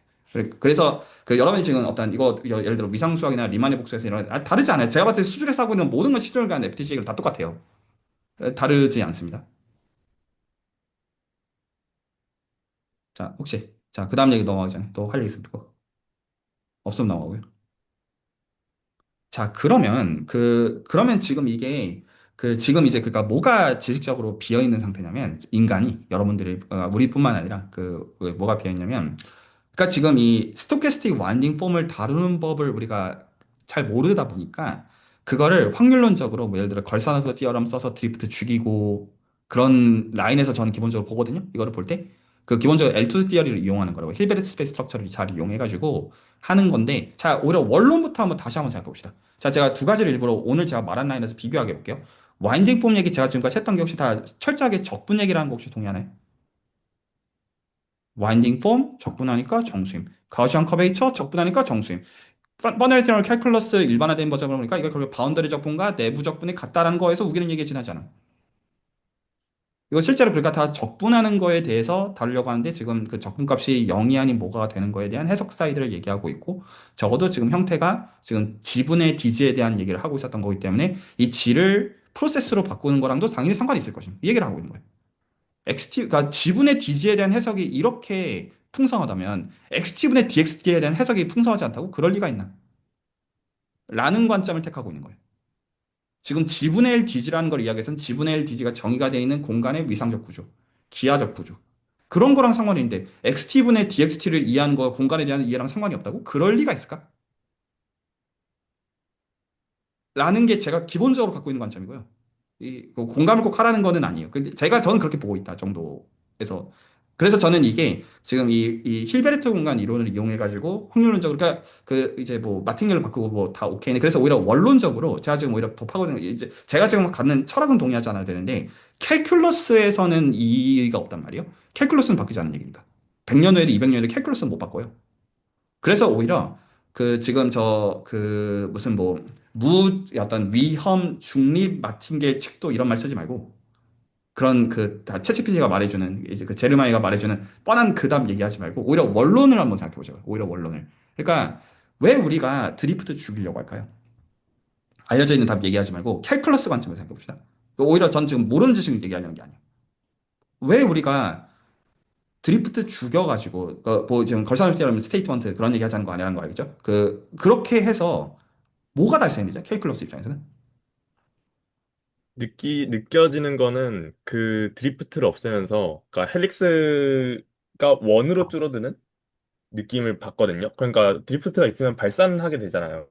그래서 여러분이 지금 어떤 이거 예를 들어 위상 수학이나 리만의 복수에서 이런 다르지 않아요. 제가 봤을 때 수준에서 하고 있는 모든 건 시중에 가는 FTC 얘기를 다 똑같아요. 다르지 않습니다. 자, 혹시, 자, 그 다음 얘기 넘어가기 전에 또 할 얘기 있으면 또 없으면 넘어가고요. 자, 그러면 지금 이게, 지금 이제, 그러니까 뭐가 지식적으로 비어 있는 상태냐면, 인간이, 여러분들이, 우리뿐만 아니라, 뭐가 비어 있냐면, 그러니까 지금 이 스토캐스틱 와인딩 폼을 다루는 법을 우리가 잘 모르다 보니까 그거를 확률론적으로 뭐 예를 들어 걸산화도 티어럼 써서 드리프트 죽이고 그런 라인에서 저는 기본적으로 보거든요. 이거를 볼 때. 기본적으로 L2 티어리를 이용하는 거라고. 힐베르트 스페이스 스트럭처를 잘 이용해가지고 하는 건데 자, 오히려 원론부터 한번 다시 한번 생각해 봅시다. 자, 제가 두 가지를 일부러 오늘 제가 말한 라인에서 비교하게 해볼게요. 와인딩 폼 얘기 제가 지금까지 했던 게 혹시 다 철저하게 적분 얘기라는 거 혹시 동의하나요? 와인딩 폼 적분하니까 정수임. 가우시안 커베이처 적분하니까 정수임. 버널티널 칼큘러스 일반화된 버전을 보니까 이거 결국 바운더리 적분과 내부 적분이 같다라는 거에서 우기는 얘기 지나잖아. 이거 실제로 그러니까 다 적분하는 거에 대해서 다루려고 하는데 지금 그 적분값이 0이 아닌 뭐가 되는 거에 대한 해석 사이드를 얘기하고 있고 적어도 지금 형태가 지금 지분의 디지에 대한 얘기를 하고 있었던 거기 때문에 이 지를 프로세스로 바꾸는 거랑도 당연히 상관이 있을 것입니다. 이 얘기를 하고 있는 거예요. 그러니까 지분의 DG에 대한 해석이 이렇게 풍성하다면 XT분의 DXT에 대한 해석이 풍성하지 않다고? 그럴 리가 있나? 라는 관점을 택하고 있는 거예요. 지금 지분의 L DG라는 걸 이야기해서는 지분의 L DG가 정의가 되어 있는 공간의 위상적 구조, 기하적 구조. 그런 거랑 상관이 있는데 XT분의 DXT를 이해하는 거 공간에 대한 이해랑 상관이 없다고? 그럴 리가 있을까? 라는 게 제가 기본적으로 갖고 있는 관점이고요. 공감을 꼭 하라는 거는 아니에요. 근데 저는 그렇게 보고 있다 정도에서. 그래서 저는 이게 지금 이 힐베르트 공간 이론을 이용해가지고 확률론적으로, 그러니까 이제 뭐 마틴계를 바꾸고 뭐 다 오케이네. 그래서 오히려 원론적으로 제가 지금 오히려 더 파고드는 게 이제 제가 지금 갖는 철학은 동의하지 않아야 되는데 캘큘러스에서는 이의가 없단 말이에요. 캘큘러스는 바뀌지 않는 얘기니까. 100년 후에도 200년 후에도 캘큘러스는 못 바꿔요. 그래서 오히려 지금 무슨 뭐 어떤 위험 중립 마틴계 측도 이런 말 쓰지 말고 그런 다 챗GPT가 말해주는 이제 제르마이가 말해주는 뻔한 그 답 얘기하지 말고 오히려 원론을 한번 생각해 보자고. 오히려 원론을. 그러니까 왜 우리가 드리프트 죽이려고 할까요? 알려져 있는 답 얘기하지 말고 캘큘러스 관점에서 생각해 봅시다. 오히려 전 지금 모르는 지식 얘기하려는 게 아니에요. 왜 우리가 드리프트 죽여가지고 뭐 지금 걸산업자라면 스테이트먼트 그런 얘기 하자는 거 아니라는 거 알겠죠? 그렇게 해서 뭐가 달성이 되죠? K클로스 입장에서는. 느껴지는 거는 그 드리프트를 없애면서, 그러니까 헬릭스가 원으로 줄어드는 느낌을 받거든요. 그러니까 드리프트가 있으면 발산을 하게 되잖아요.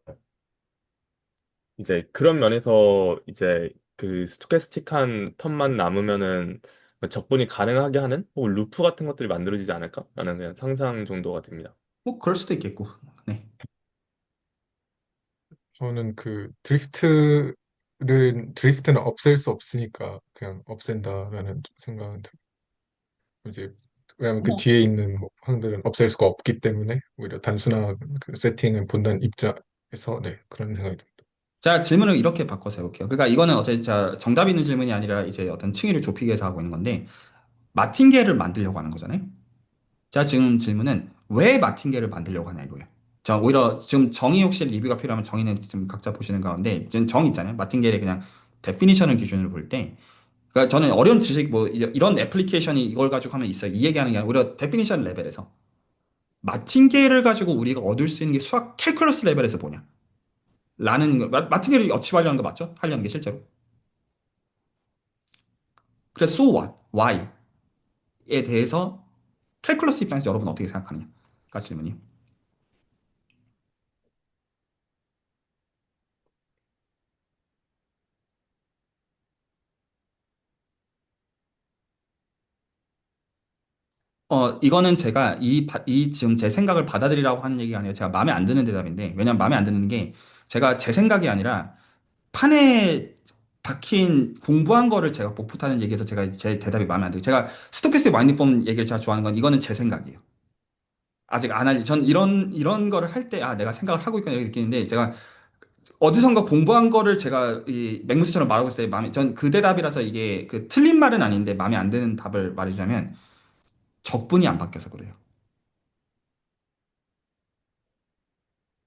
이제 그런 면에서 이제 그 스토캐스틱한 텀만 남으면은 적분이 가능하게 하는 혹은 루프 같은 것들이 만들어지지 않을까라는 그냥 상상 정도가 됩니다. 뭐 그럴 수도 있겠고. 네. 저는 그 드리프트는 없앨 수 없으니까 그냥 없앤다라는 생각은 들어요. 이제 왜냐하면 그 뭐, 뒤에 있는 뭐 항들은 없앨 수가 없기 때문에 오히려 단순한 그 세팅을 본다는 입장에서 네 그런 생각이 듭니다. 자, 질문을 이렇게 바꿔서 해볼게요. 그러니까 이거는 어차피 정답이 있는 질문이 아니라 이제 어떤 층위를 좁히기 위해서 하고 있는 건데, 마틴계를 만들려고 하는 거잖아요. 자, 지금 질문은 왜 마틴계를 만들려고 하냐 이거예요. 자, 오히려 지금 정의 혹시 리뷰가 필요하면 정의는 지금 각자 보시는 가운데, 지금 정의 있잖아요. 마틴계를 그냥 데피니션을 기준으로 볼 때, 그러니까 저는 어려운 지식 뭐 이런 애플리케이션이 이걸 가지고 하면 있어요. 이 얘기하는 게 아니라 오히려 데피니션 레벨에서 마틴계를 가지고 우리가 얻을 수 있는 게 수학 캘큘러스 레벨에서 뭐냐? 라는 거. 마틴계를 어치하려는 거 맞죠? 하려는 게 실제로. 그래서 so what? why에 대해서 캘큘러스 입장에서 여러분 어떻게 생각하느냐?가 질문이요. 이거는 제가 지금 제 생각을 받아들이라고 하는 얘기가 아니라 제가 마음에 안 드는 대답인데, 왜냐면 마음에 안 드는 게 제가 제 생각이 아니라 판에 박힌 공부한 거를 제가 복붙하는 얘기에서 제가 제 대답이 마음에 안 들어요. 제가 스토캐스틱 와인딩폼 얘기를 제가 좋아하는 건 이거는 제 생각이에요. 아직 안 할, 전 이런 거를 할 때, 아, 내가 생각을 하고 있구나, 이렇게 느끼는데, 제가 어디선가 공부한 거를 제가 이 맹무새처럼 말하고 있을 때 전 그 대답이라서 이게 틀린 말은 아닌데 마음에 안 드는 답을 말해주자면 적분이 안 바뀌어서 그래요.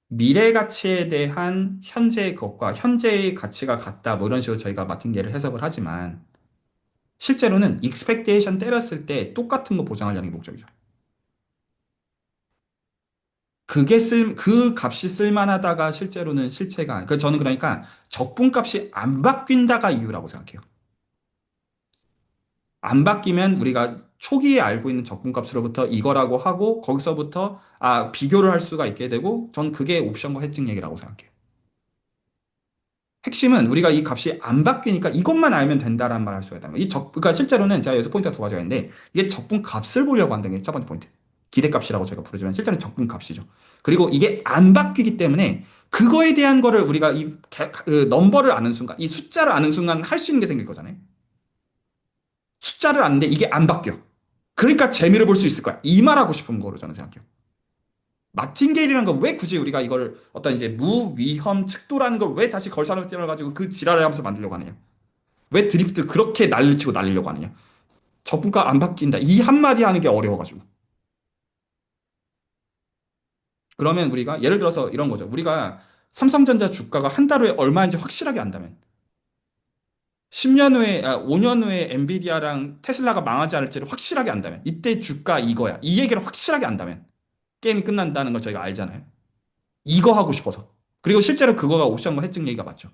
미래 가치에 대한 현재의 것과 현재의 가치가 같다, 뭐 이런 식으로 저희가 마틴계를 해석을 하지만, 실제로는 익스펙테이션 때렸을 때 똑같은 거 보장하려는 게 목적이죠. 그 값이 쓸만하다가 실제로는 실체가, 저는 그러니까 적분값이 안 바뀐다가 이유라고 생각해요. 안 바뀌면 우리가 초기에 알고 있는 적분값으로부터 이거라고 하고 거기서부터 비교를 할 수가 있게 되고 전 그게 옵션과 해칭 얘기라고 생각해요. 핵심은 우리가 이 값이 안 바뀌니까 이것만 알면 된다라는 말 할 수가 있다는 거예요. 그러니까 실제로는 제가 여기서 포인트가 두 가지가 있는데 이게 적분 값을 보려고 한다는 게 첫 번째 포인트. 기대값이라고 저희가 부르지만 실제로는 적분 값이죠. 그리고 이게 안 바뀌기 때문에 그거에 대한 거를 우리가 그 넘버를 아는 순간, 이 숫자를 아는 순간 할 수 있는 게 생길 거잖아요. 숫자를 아는데 이게 안 바뀌어. 그러니까 재미를 볼 수 있을 거야. 이 말하고 싶은 거로 저는 생각해요. 마틴게일이라는 건 왜 굳이 우리가 이걸 어떤 이제 무위험 측도라는 걸 왜 다시 걸산을 띄워가지고 그 지랄을 하면서 만들려고 하느냐. 왜 드리프트 그렇게 난리치고 날리려고 하느냐. 적분가 안 바뀐다. 이 한마디 하는 게 어려워가지고. 그러면 우리가 예를 들어서 이런 거죠. 우리가 삼성전자 주가가 한 달 후에 얼마인지 확실하게 안다면 10년 후에, 5년 후에 엔비디아랑 테슬라가 망하지 않을지를 확실하게 안다면 이때 주가 이거야. 이 얘기를 확실하게 안다면 게임이 끝난다는 걸 저희가 알잖아요. 이거 하고 싶어서. 그리고 실제로 그거가 옵션과 해증 얘기가 맞죠.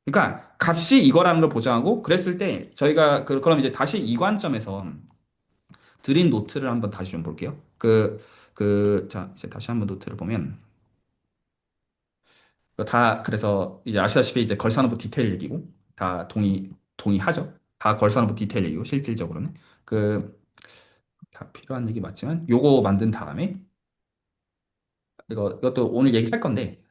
그러니까 값이 이거라는 걸 보장하고 그랬을 때 저희가 그럼 이제 다시 이 관점에서 드린 노트를 한번 다시 좀 볼게요. 자, 이제 다시 한번 노트를 보면 그래서 이제 아시다시피 이제 걸산오브 디테일 얘기고 다 동의하죠. 다 걸산오브 디테일 얘기고 실질적으로는 그 다 필요한 얘기 맞지만 요거 만든 다음에 이것도 오늘 얘기할 건데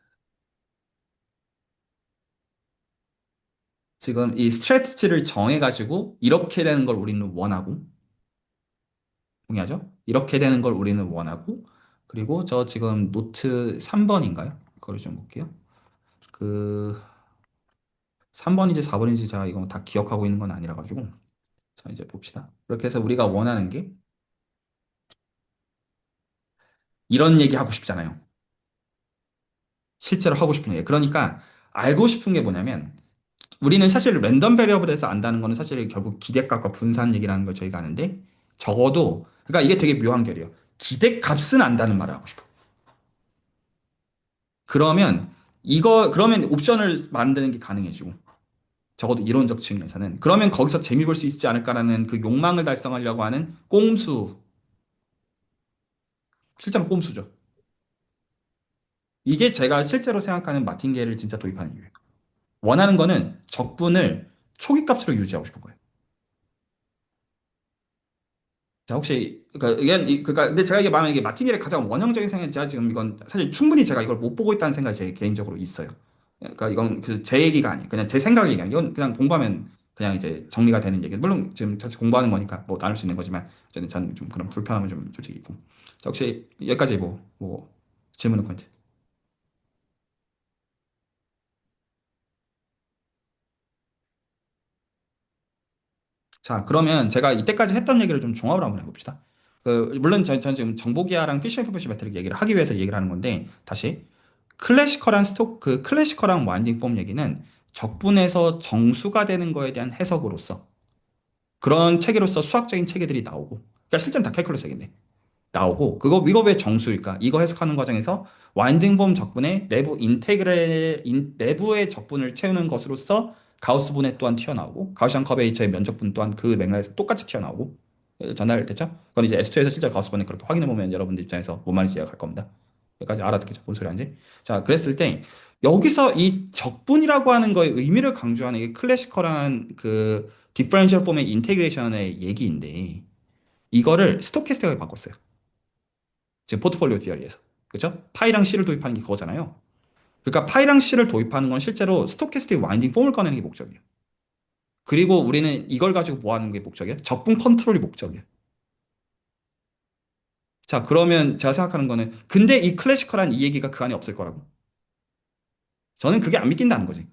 지금 이 스트래티지를 정해가지고 이렇게 되는 걸 우리는 원하고 동의하죠? 이렇게 되는 걸 우리는 원하고 그리고 저 지금 노트 3번인가요? 그걸 좀 볼게요. 그 3번인지 4번인지 제가 이거 다 기억하고 있는 건 아니라 가지고 자 이제 봅시다. 그렇게 해서 우리가 원하는 게 이런 얘기 하고 싶잖아요. 실제로 하고 싶은 얘기. 그러니까 알고 싶은 게 뭐냐면 우리는 사실 랜덤 베리어블에서 안다는 거는 사실 결국 기대값과 분산 얘기라는 걸 저희가 아는데 적어도 그러니까 이게 되게 묘한 결이에요. 기대값은 안다는 말을 하고 싶어. 그러면 옵션을 만드는 게 가능해지고 적어도 이론적 측면에서는 그러면 거기서 재미 볼 수 있지 않을까라는 그 욕망을 달성하려고 하는 꼼수 실제로 꼼수죠. 이게 제가 실제로 생각하는 마틴게일을 진짜 도입하는 이유예요. 원하는 거는 적분을 초기 값으로 유지하고 싶은 거예요. 자, 혹시, 그러니까, 근데 제가 이게 마음에 이게 마틴게일의 가장 원형적인 생각이 제가 지금 이건 사실 충분히 제가 이걸 못 보고 있다는 생각이 제 개인적으로 있어요. 그러니까 이건 제 얘기가 아니에요. 그냥 제 생각 얘기 아니에요. 이건 그냥 공부하면 그냥 이제 정리가 되는 얘기. 물론 지금 사실 공부하는 거니까 뭐 나눌 수 있는 거지만 저는 좀 그런 불편함은 좀 솔직히 있고. 자, 혹시 여기까지 뭐 질문은 포인트. 자, 그러면 제가 이때까지 했던 얘기를 좀 종합을 한번 해봅시다. 물론 전 지금 정보기하랑 피셔 인포메이션 매트릭 얘기를 하기 위해서 얘기를 하는 건데, 다시. 클래시컬한 와인딩 폼 얘기는 적분에서 정수가 되는 거에 대한 해석으로서, 그런 체계로서 수학적인 체계들이 나오고, 그러니까 실제는 다 캘큘러스 얘기인데, 나오고, 이거 왜 정수일까? 이거 해석하는 과정에서 와인딩 폼 적분의 내부의 적분을 채우는 것으로서 가우스 분해 또한 튀어나오고, 가우시안 커베이처의 면적분 또한 그 맥락에서 똑같이 튀어나오고, 전달됐죠? 그건 이제 S2에서 실제 가우스 분해 그렇게 확인해보면 여러분들 입장에서 뭔 말인지 이해가 갈 겁니다. 여기까지 알아듣겠죠? 뭔 소리 하는지. 자, 그랬을 때, 여기서 이 적분이라고 하는 거의 의미를 강조하는 게 클래시컬한 그 디퍼런셜 폼의 인테그레이션의 얘기인데, 이거를 스토캐스틱하게 바꿨어요. 지금 포트폴리오 디어리에서. 그죠? 파이랑 C를 도입하는 게 그거잖아요. 그러니까 파이랑 C를 도입하는 건 실제로 스토캐스틱 와인딩 폼을 꺼내는 게 목적이에요. 그리고 우리는 이걸 가지고 뭐 하는 게 목적이에요? 적분 컨트롤이 목적이에요. 자, 그러면 제가 생각하는 거는 근데 이 클래시컬한 이 얘기가 그 안에 없을 거라고. 저는 그게 안 믿긴다는 거지.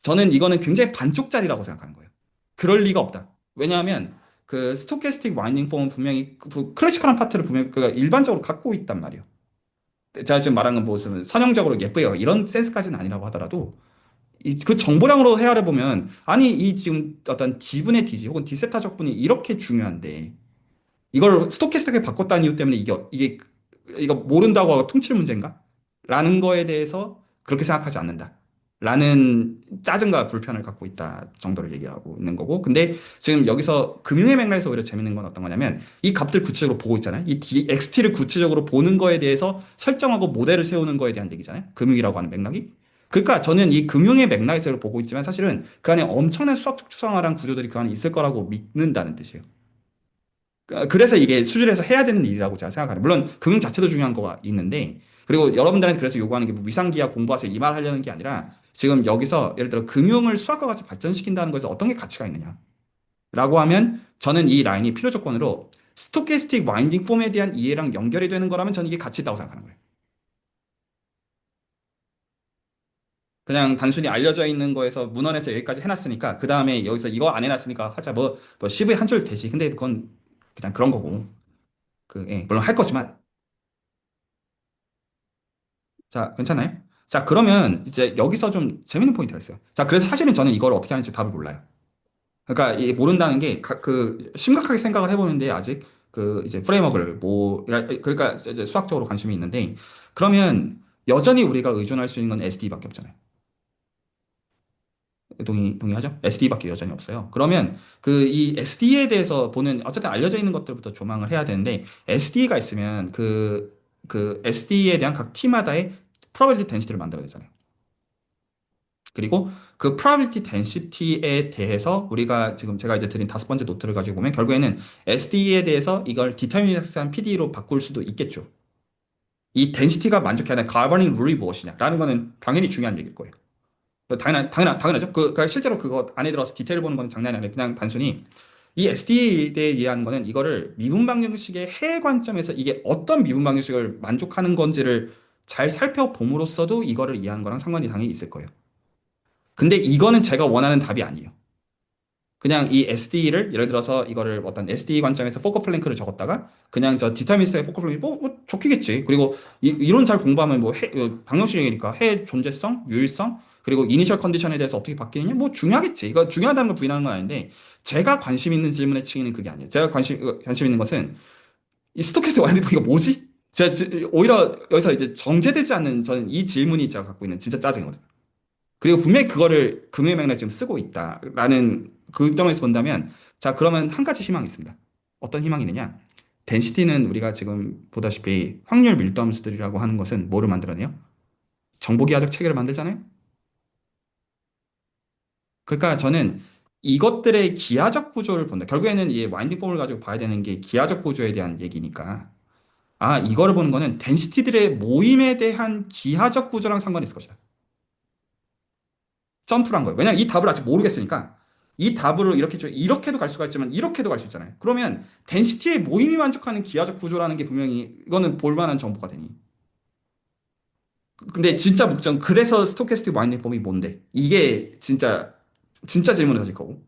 저는 이거는 굉장히 반쪽짜리라고 생각하는 거예요. 그럴 리가 없다. 왜냐하면 그 스토캐스틱 와인딩 폼은 분명히 그 클래시컬한 파트를 분명히 그 일반적으로 갖고 있단 말이에요. 제가 지금 말한 건 무슨 선형적으로 예쁘게 이런 센스까지는 아니라고 하더라도 그 정보량으로 헤아려 보면 아니 이 지금 어떤 지분의 디지 혹은 디세타 적분이 이렇게 중요한데 이걸 스토캐스틱하게 바꿨다는 이유 때문에 이거 모른다고 하고 퉁칠 문제인가? 라는 거에 대해서 그렇게 생각하지 않는다. 라는 짜증과 불편을 갖고 있다 정도를 얘기하고 있는 거고. 근데 지금 여기서 금융의 맥락에서 오히려 재밌는 건 어떤 거냐면 이 값들 구체적으로 보고 있잖아요. XT를 구체적으로 보는 거에 대해서 설정하고 모델을 세우는 거에 대한 얘기잖아요. 금융이라고 하는 맥락이. 그러니까 저는 이 금융의 맥락에서 보고 있지만 사실은 그 안에 엄청난 수학적 추상화란 구조들이 그 안에 있을 거라고 믿는다는 뜻이에요. 그래서 이게 수준에서 해야 되는 일이라고 제가 생각하는. 물론 금융 자체도 중요한 거가 있는데, 그리고 여러분들한테 그래서 요구하는 게뭐 위상기하 공부하세요 이 말 하려는 게 아니라 지금 여기서 예를 들어 금융을 수학과 같이 발전시킨다는 것에서 어떤 게 가치가 있느냐라고 하면 저는 이 라인이 필요 조건으로 스토캐스틱 와인딩 폼에 대한 이해랑 연결이 되는 거라면 저는 이게 가치 있다고 생각하는 거예요. 그냥 단순히 알려져 있는 거에서 문헌에서 여기까지 해놨으니까 그 다음에 여기서 이거 안 해놨으니까 하자 뭐 CV 한 줄 되지. 근데 그건 그냥 그런 거고. 물론 할 거지만. 자, 괜찮나요? 자, 그러면 이제 여기서 좀 재밌는 포인트가 있어요. 자, 그래서 사실은 저는 이걸 어떻게 하는지 답을 몰라요. 그러니까 이 모른다는 게 심각하게 생각을 해보는데 아직 그 이제 프레임워크를 그러니까 이제 수학적으로 관심이 있는데 그러면 여전히 우리가 의존할 수 있는 건 SD밖에 없잖아요. 동의하죠? SD밖에 여전히 없어요. 그러면 그 이 SD에 대해서 보는 어쨌든 알려져 있는 것들부터 조망을 해야 되는데 SD가 있으면 그 SD에 대한 각 T마다의 probability density를 만들어야 되잖아요. 그리고 그 probability density에 대해서 우리가 지금 제가 이제 드린 다섯 번째 노트를 가지고 보면 결국에는 SD에 대해서 이걸 determinist한 PD로 바꿀 수도 있겠죠. 이 density가 만족해야 하는 governing rule이 무엇이냐라는 거는 당연히 중요한 얘기일 거예요. 당연하죠. 그러니까 실제로 그거 안에 들어서 디테일 보는 건 장난이 아니라 그냥 단순히 이 SD에 대해 이해하는 거는 이거를 미분 방정식의 해 관점에서 이게 어떤 미분 방정식을 만족하는 건지를 잘 살펴봄으로써도 이거를 이해하는 거랑 상관이 당연히 있을 거예요. 근데 이거는 제가 원하는 답이 아니에요. 그냥 이 SD를 예를 들어서 이거를 어떤 SD 관점에서 포커 플랭크를 적었다가 그냥 저 디터미니스트의 포커 플랭크 뭐 적히겠지. 그리고 이론 잘 공부하면 방정식이니까 해 존재성, 유일성 그리고 이니셜 컨디션에 대해서 어떻게 바뀌느냐 뭐 중요하겠지. 이거 중요하다는 걸 부인하는 건 아닌데 제가 관심 있는 질문의 층위는 그게 아니에요. 제가 관심 있는 것은 이 스토캐스틱 와인딩 이거 뭐지? 오히려 여기서 이제 정제되지 않는 저는 이 질문이 제가 갖고 있는 진짜 짜증이거든요. 그리고 분명히 그거를 금융의 맥락에 지금 쓰고 있다라는 그 점에서 본다면 자 그러면 한 가지 희망이 있습니다. 어떤 희망이 있느냐? 덴시티는 우리가 지금 보다시피 확률 밀도함수들이라고 하는 것은 뭐를 만들어내요? 정보기하적 체계를 만들잖아요. 그러니까 저는 이것들의 기하적 구조를 본다. 결국에는 이 와인딩 폼을 가지고 봐야 되는 게 기하적 구조에 대한 얘기니까 아 이거를 보는 거는 덴시티들의 모임에 대한 기하적 구조랑 상관이 있을 것이다. 점프를 한 거예요. 왜냐면 이 답을 아직 모르겠으니까 이 답으로 이렇게도 갈 수가 있지만 이렇게도 갈 수 있잖아요. 그러면 덴시티의 모임이 만족하는 기하적 구조라는 게 분명히 이거는 볼만한 정보가 되니. 근데 진짜 목적 그래서 스토캐스틱 와인딩 폼이 뭔데? 이게 진짜 질문을 가질 거고.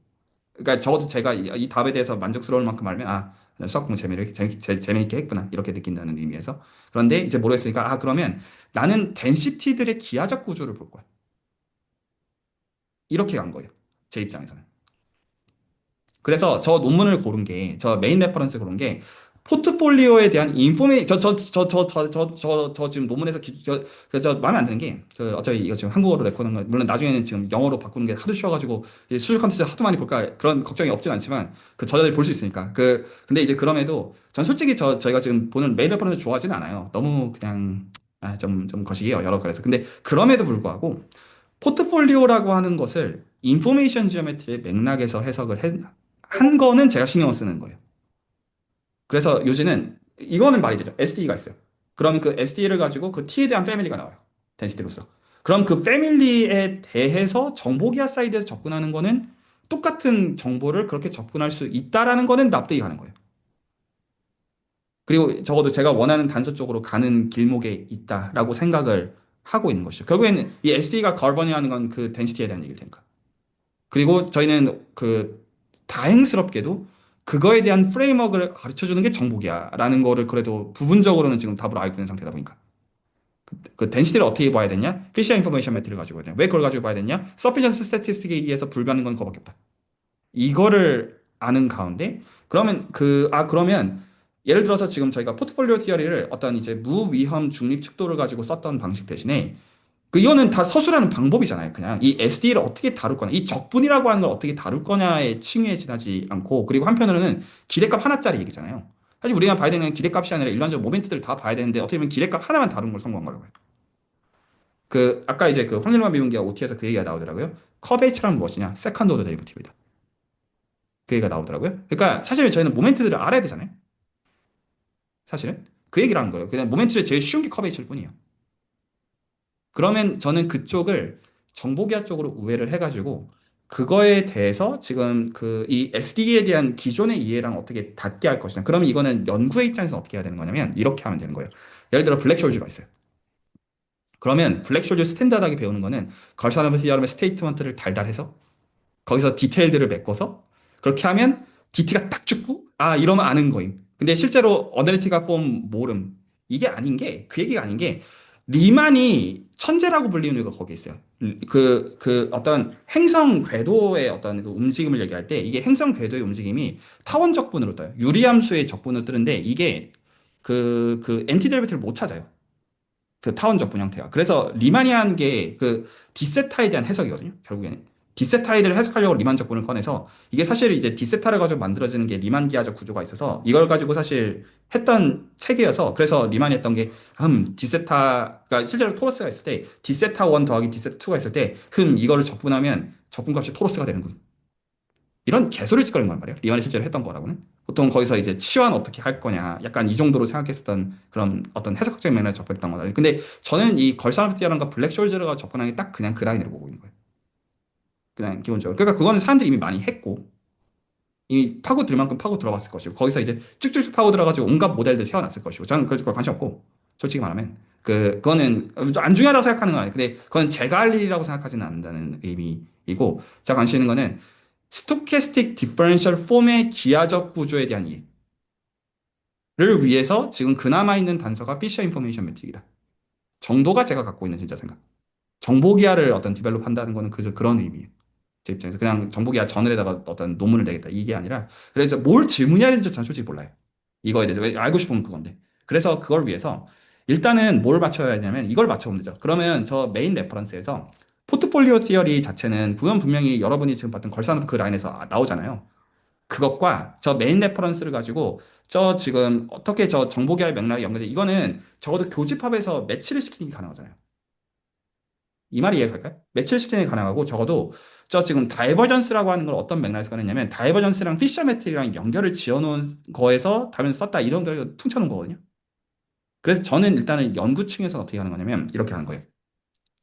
그러니까 적어도 제가 이 답에 대해서 만족스러울 만큼 알면 아 수학 공부 재미있게 했구나 이렇게 느낀다는 의미에서. 그런데 이제 모르겠으니까 아 그러면 나는 덴시티들의 기하적 구조를 볼 거야. 이렇게 간 거예요. 제 입장에서는. 그래서 저 논문을 고른 게, 저 메인 레퍼런스 고른 게, 포트폴리오에 대한 저 지금 논문에서, 마음에 안 드는 게, 어차피 이거 지금 한국어로 레코드한 거, 물론 나중에는 지금 영어로 바꾸는 게 하도 쉬워가지고, 이 수술 컨텐츠 하도 많이 볼까, 그런 걱정이 없진 않지만, 저자들이 볼 수 있으니까. 근데 이제 그럼에도, 전 솔직히 저희가 지금 보는 메인 레퍼런스 좋아하지는 않아요. 너무 그냥, 좀 거시기해요. 여러 그래서. 근데 그럼에도 불구하고, 포트폴리오라고 하는 것을 인포메이션 지오메트리의 맥락에서 한 거는 제가 신경 쓰는 거예요. 그래서 요즘은 이거는 말이 되죠. SD가 있어요. 그럼 그 SD를 가지고 그 T에 대한 패밀리가 나와요. 덴시티로서. 그럼 그 패밀리에 대해서 정보기하 사이드에서 접근하는 거는 똑같은 정보를 그렇게 접근할 수 있다라는 거는 납득이 가는 거예요. 그리고 적어도 제가 원하는 단서 쪽으로 가는 길목에 있다라고 생각을 하고 있는 것이죠. 결국에는 이 SD가 걸버니하는 건 그 덴시티에 대한 얘기일 테니까. 그리고 저희는 다행스럽게도 그거에 대한 프레임워크를 가르쳐 주는 게 정복이야라는 거를 그래도 부분적으로는 지금 답으로 알고 있는 상태다 보니까. 그 덴시티를 어떻게 봐야 되냐? 피시어 인포메이션 매트를 가지고 봐야 되냐? 왜 그걸 가지고 봐야 되냐? 서피션스 스태티스틱에 의해서 불가능한 건 그거밖에 없다. 이거를 아는 가운데 그러면 예를 들어서 지금 저희가 포트폴리오 티어리를 어떤 이제 무위험 중립 척도를 가지고 썼던 방식 대신에 이거는 다 서술하는 방법이잖아요. 그냥 이 SD를 어떻게 다룰 거냐, 이 적분이라고 하는 걸 어떻게 다룰 거냐에 층위에 지나지 않고, 그리고 한편으로는 기대값 하나짜리 얘기잖아요. 사실 우리가 봐야 되는 기대값이 아니라 일반적으로 모멘트들을 다 봐야 되는데 어떻게 보면 기대값 하나만 다룬 걸 성공한 거라고요. 아까 이제 그 황일만 미분기가 OT에서 그 얘기가 나오더라고요. 커베이처란 무엇이냐? 세컨드 오더 데리버티브이다. 그 얘기가 나오더라고요. 그러니까 사실 저희는 모멘트들을 알아야 되잖아요. 사실은 그 얘기를 하는 거예요. 그냥 모멘트에 제일 쉬운 게 커베이처일 뿐이에요. 그러면 저는 그쪽을 정보기하 쪽으로 우회를 해가지고 그거에 대해서 지금 이 SD에 대한 기존의 이해랑 어떻게 닿게 할 것이냐. 그러면 이거는 연구의 입장에서 어떻게 해야 되는 거냐면 이렇게 하면 되는 거예요. 예를 들어 블랙쇼즈가 있어요. 그러면 블랙쇼즈 스탠다드하게 배우는 거는 걸사나브 티어럼의 스테이트먼트를 달달해서 거기서 디테일들을 메꿔서 그렇게 하면 DT가 딱 죽고 아 이러면 아는 거임. 근데 실제로 어널리티가 폼 모름 이게 아닌 게 그 얘기가 아닌 게 리만이 천재라고 불리는 이유가 거기 있어요. 어떤 행성 궤도의 어떤 그 움직임을 얘기할 때 이게 행성 궤도의 움직임이 타원 적분으로 떠요. 유리함수의 적분으로 뜨는데 이게 엔티 데리베티브를 못 찾아요. 그 타원적 분형태가. 그래서 리마니안 게 디세타에 대한 해석이거든요. 결국에는. 디세타이드를 해석하려고 리만 적분을 꺼내서 이게 사실 이제 디세타를 가지고 만들어지는 게 리만 기하적 구조가 있어서 이걸 가지고 사실 했던 체계여서 그래서 리만이 했던 게 디세타가 실제로 토러스가 있을 때 디세타 1 더하기 디세타 2가 있을 때 이거를 적분하면 적분값이 토러스가 되는군. 이런 개소리를 짓거리는 거 말이에요. 리만이 실제로 했던 거라고는. 보통 거기서 이제 치환 어떻게 할 거냐. 약간 이 정도로 생각했었던 그런 어떤 해석적인 맥락에 접근했던 거다. 근데 저는 이 걸사르티아랑과 블랙숄저가 접근한 게 딱 그냥 그 라인으로 보고 있는 거예요. 그냥 기본적으로. 그러니까 그거는 사람들이 이미 많이 했고, 이미 파고 들 만큼 파고 들어봤을 것이고, 거기서 이제 쭉쭉쭉 파고 들어가지고 온갖 모델들 세워놨을 것이고, 저는 그거 관심 없고, 솔직히 말하면. 그거는 안 중요하다고 생각하는 건 아니에요. 근데 그건 제가 할 일이라고 생각하지는 않는다는 의미이고, 제가 관심 있는 거는 스토캐스틱 디퍼런셜 폼의 기하적 구조에 대한 이해를 위해서 지금 그나마 있는 단서가 피셔 인포메이션 매트릭이다. 정도가 제가 갖고 있는 진짜 생각. 정보 기하를 어떤 디벨롭 한다는 거는 그런 의미예요. 제 입장에서 그냥 정보 기하 전을에다가 어떤 논문을 내겠다 이게 아니라 그래서 뭘 질문해야 되는지 저는 솔직히 몰라요. 이거에 대해서 왜 알고 싶으면 그건데. 그래서 그걸 위해서 일단은 뭘 맞춰야 하냐면 이걸 맞춰보면 되죠. 그러면 저 메인 레퍼런스에서 포트폴리오 티어리 자체는 그건 분명히 여러분이 지금 봤던 걸산업 그 라인에서 나오잖아요. 그것과 저 메인 레퍼런스를 가지고 저 지금 어떻게 저 정보기하의 맥락이 연결돼 이거는 적어도 교집합에서 매치를 시키는 게 가능하잖아요. 이 말이 이해갈까요? 매치를 시키는 게 가능하고 적어도 저 지금 다이버전스라고 하는 걸 어떤 맥락에서 꺼냈냐면 다이버전스랑 피셔 매트릭이랑 연결을 지어놓은 거에서 답변을 썼다 이런 걸 퉁쳐놓은 거거든요. 그래서 저는 일단은 연구층에서 어떻게 하는 거냐면 이렇게 하는 거예요.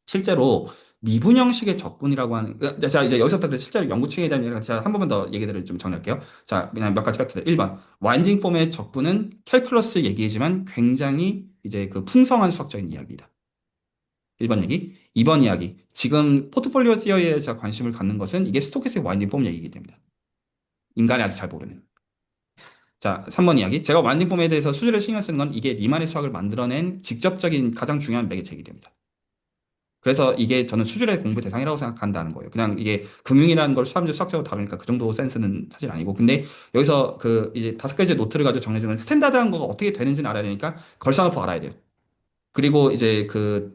실제로 미분 형식의 적분이라고 하는 자 이제 여기서부터 실제로 연구층에 대한 얘기를 제가 한 번만 더 얘기들을 좀 정리할게요. 자 그냥 몇 가지 팩트들. 1번 와인딩 폼의 적분은 캘큘러스 얘기지만 굉장히 이제 풍성한 수학적인 이야기이다. 1번 얘기. 2번 이야기. 지금 포트폴리오 티어리에 제가 관심을 갖는 것은 이게 스토캐스틱 와인딩 폼 얘기이기 때문이다. 인간이 아직 잘 모르는. 자, 3번 이야기. 제가 와인딩 폼에 대해서 수지를 신경 쓰는 건 이게 리만의 수학을 만들어낸 직접적인 가장 중요한 매개체이기 때문이다. 그래서 이게 저는 수준의 공부 대상이라고 생각한다는 거예요. 그냥 이게 금융이라는 걸 사람들이 수학적으로 다루니까 그 정도 센스는 사실 아니고. 근데 여기서 이제 5가지 노트를 가지고 정해주는 스탠다드한 거가 어떻게 되는지는 알아야 되니까 걸사놓고 알아야 돼요. 그리고 이제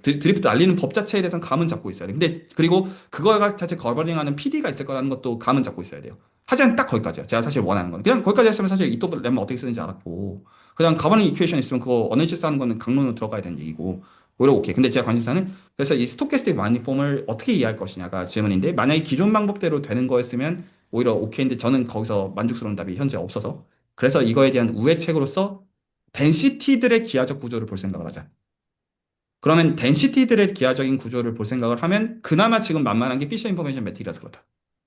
드리프트 날리는 법 자체에 대해서는 감은 잡고 있어야 돼. 근데 그리고 그거 자체 거버링하는 PD가 있을 거라는 것도 감은 잡고 있어야 돼요. 하지만 딱 거기까지야. 제가 사실 원하는 건. 그냥 거기까지 했으면 사실 이토 램은 어떻게 쓰는지 알았고 그냥 가버링 이퀘이션 있으면 그거 어널리시스 하는 거는 강론으로 들어가야 되는 얘기고 오히려 오케이. 근데 제가 관심사는 그래서 이 스토캐스틱 마니폼을 어떻게 이해할 것이냐가 질문인데 만약에 기존 방법대로 되는 거였으면 오히려 오케이인데 저는 거기서 만족스러운 답이 현재 없어서 그래서 이거에 대한 우회책으로서 덴시티들의 기하적 구조를 볼 생각을 하자. 그러면 덴시티들의 기하적인 구조를 볼 생각을 하면 그나마 지금 만만한 게 피셔 인포메이션 매트릭이라서 그렇다.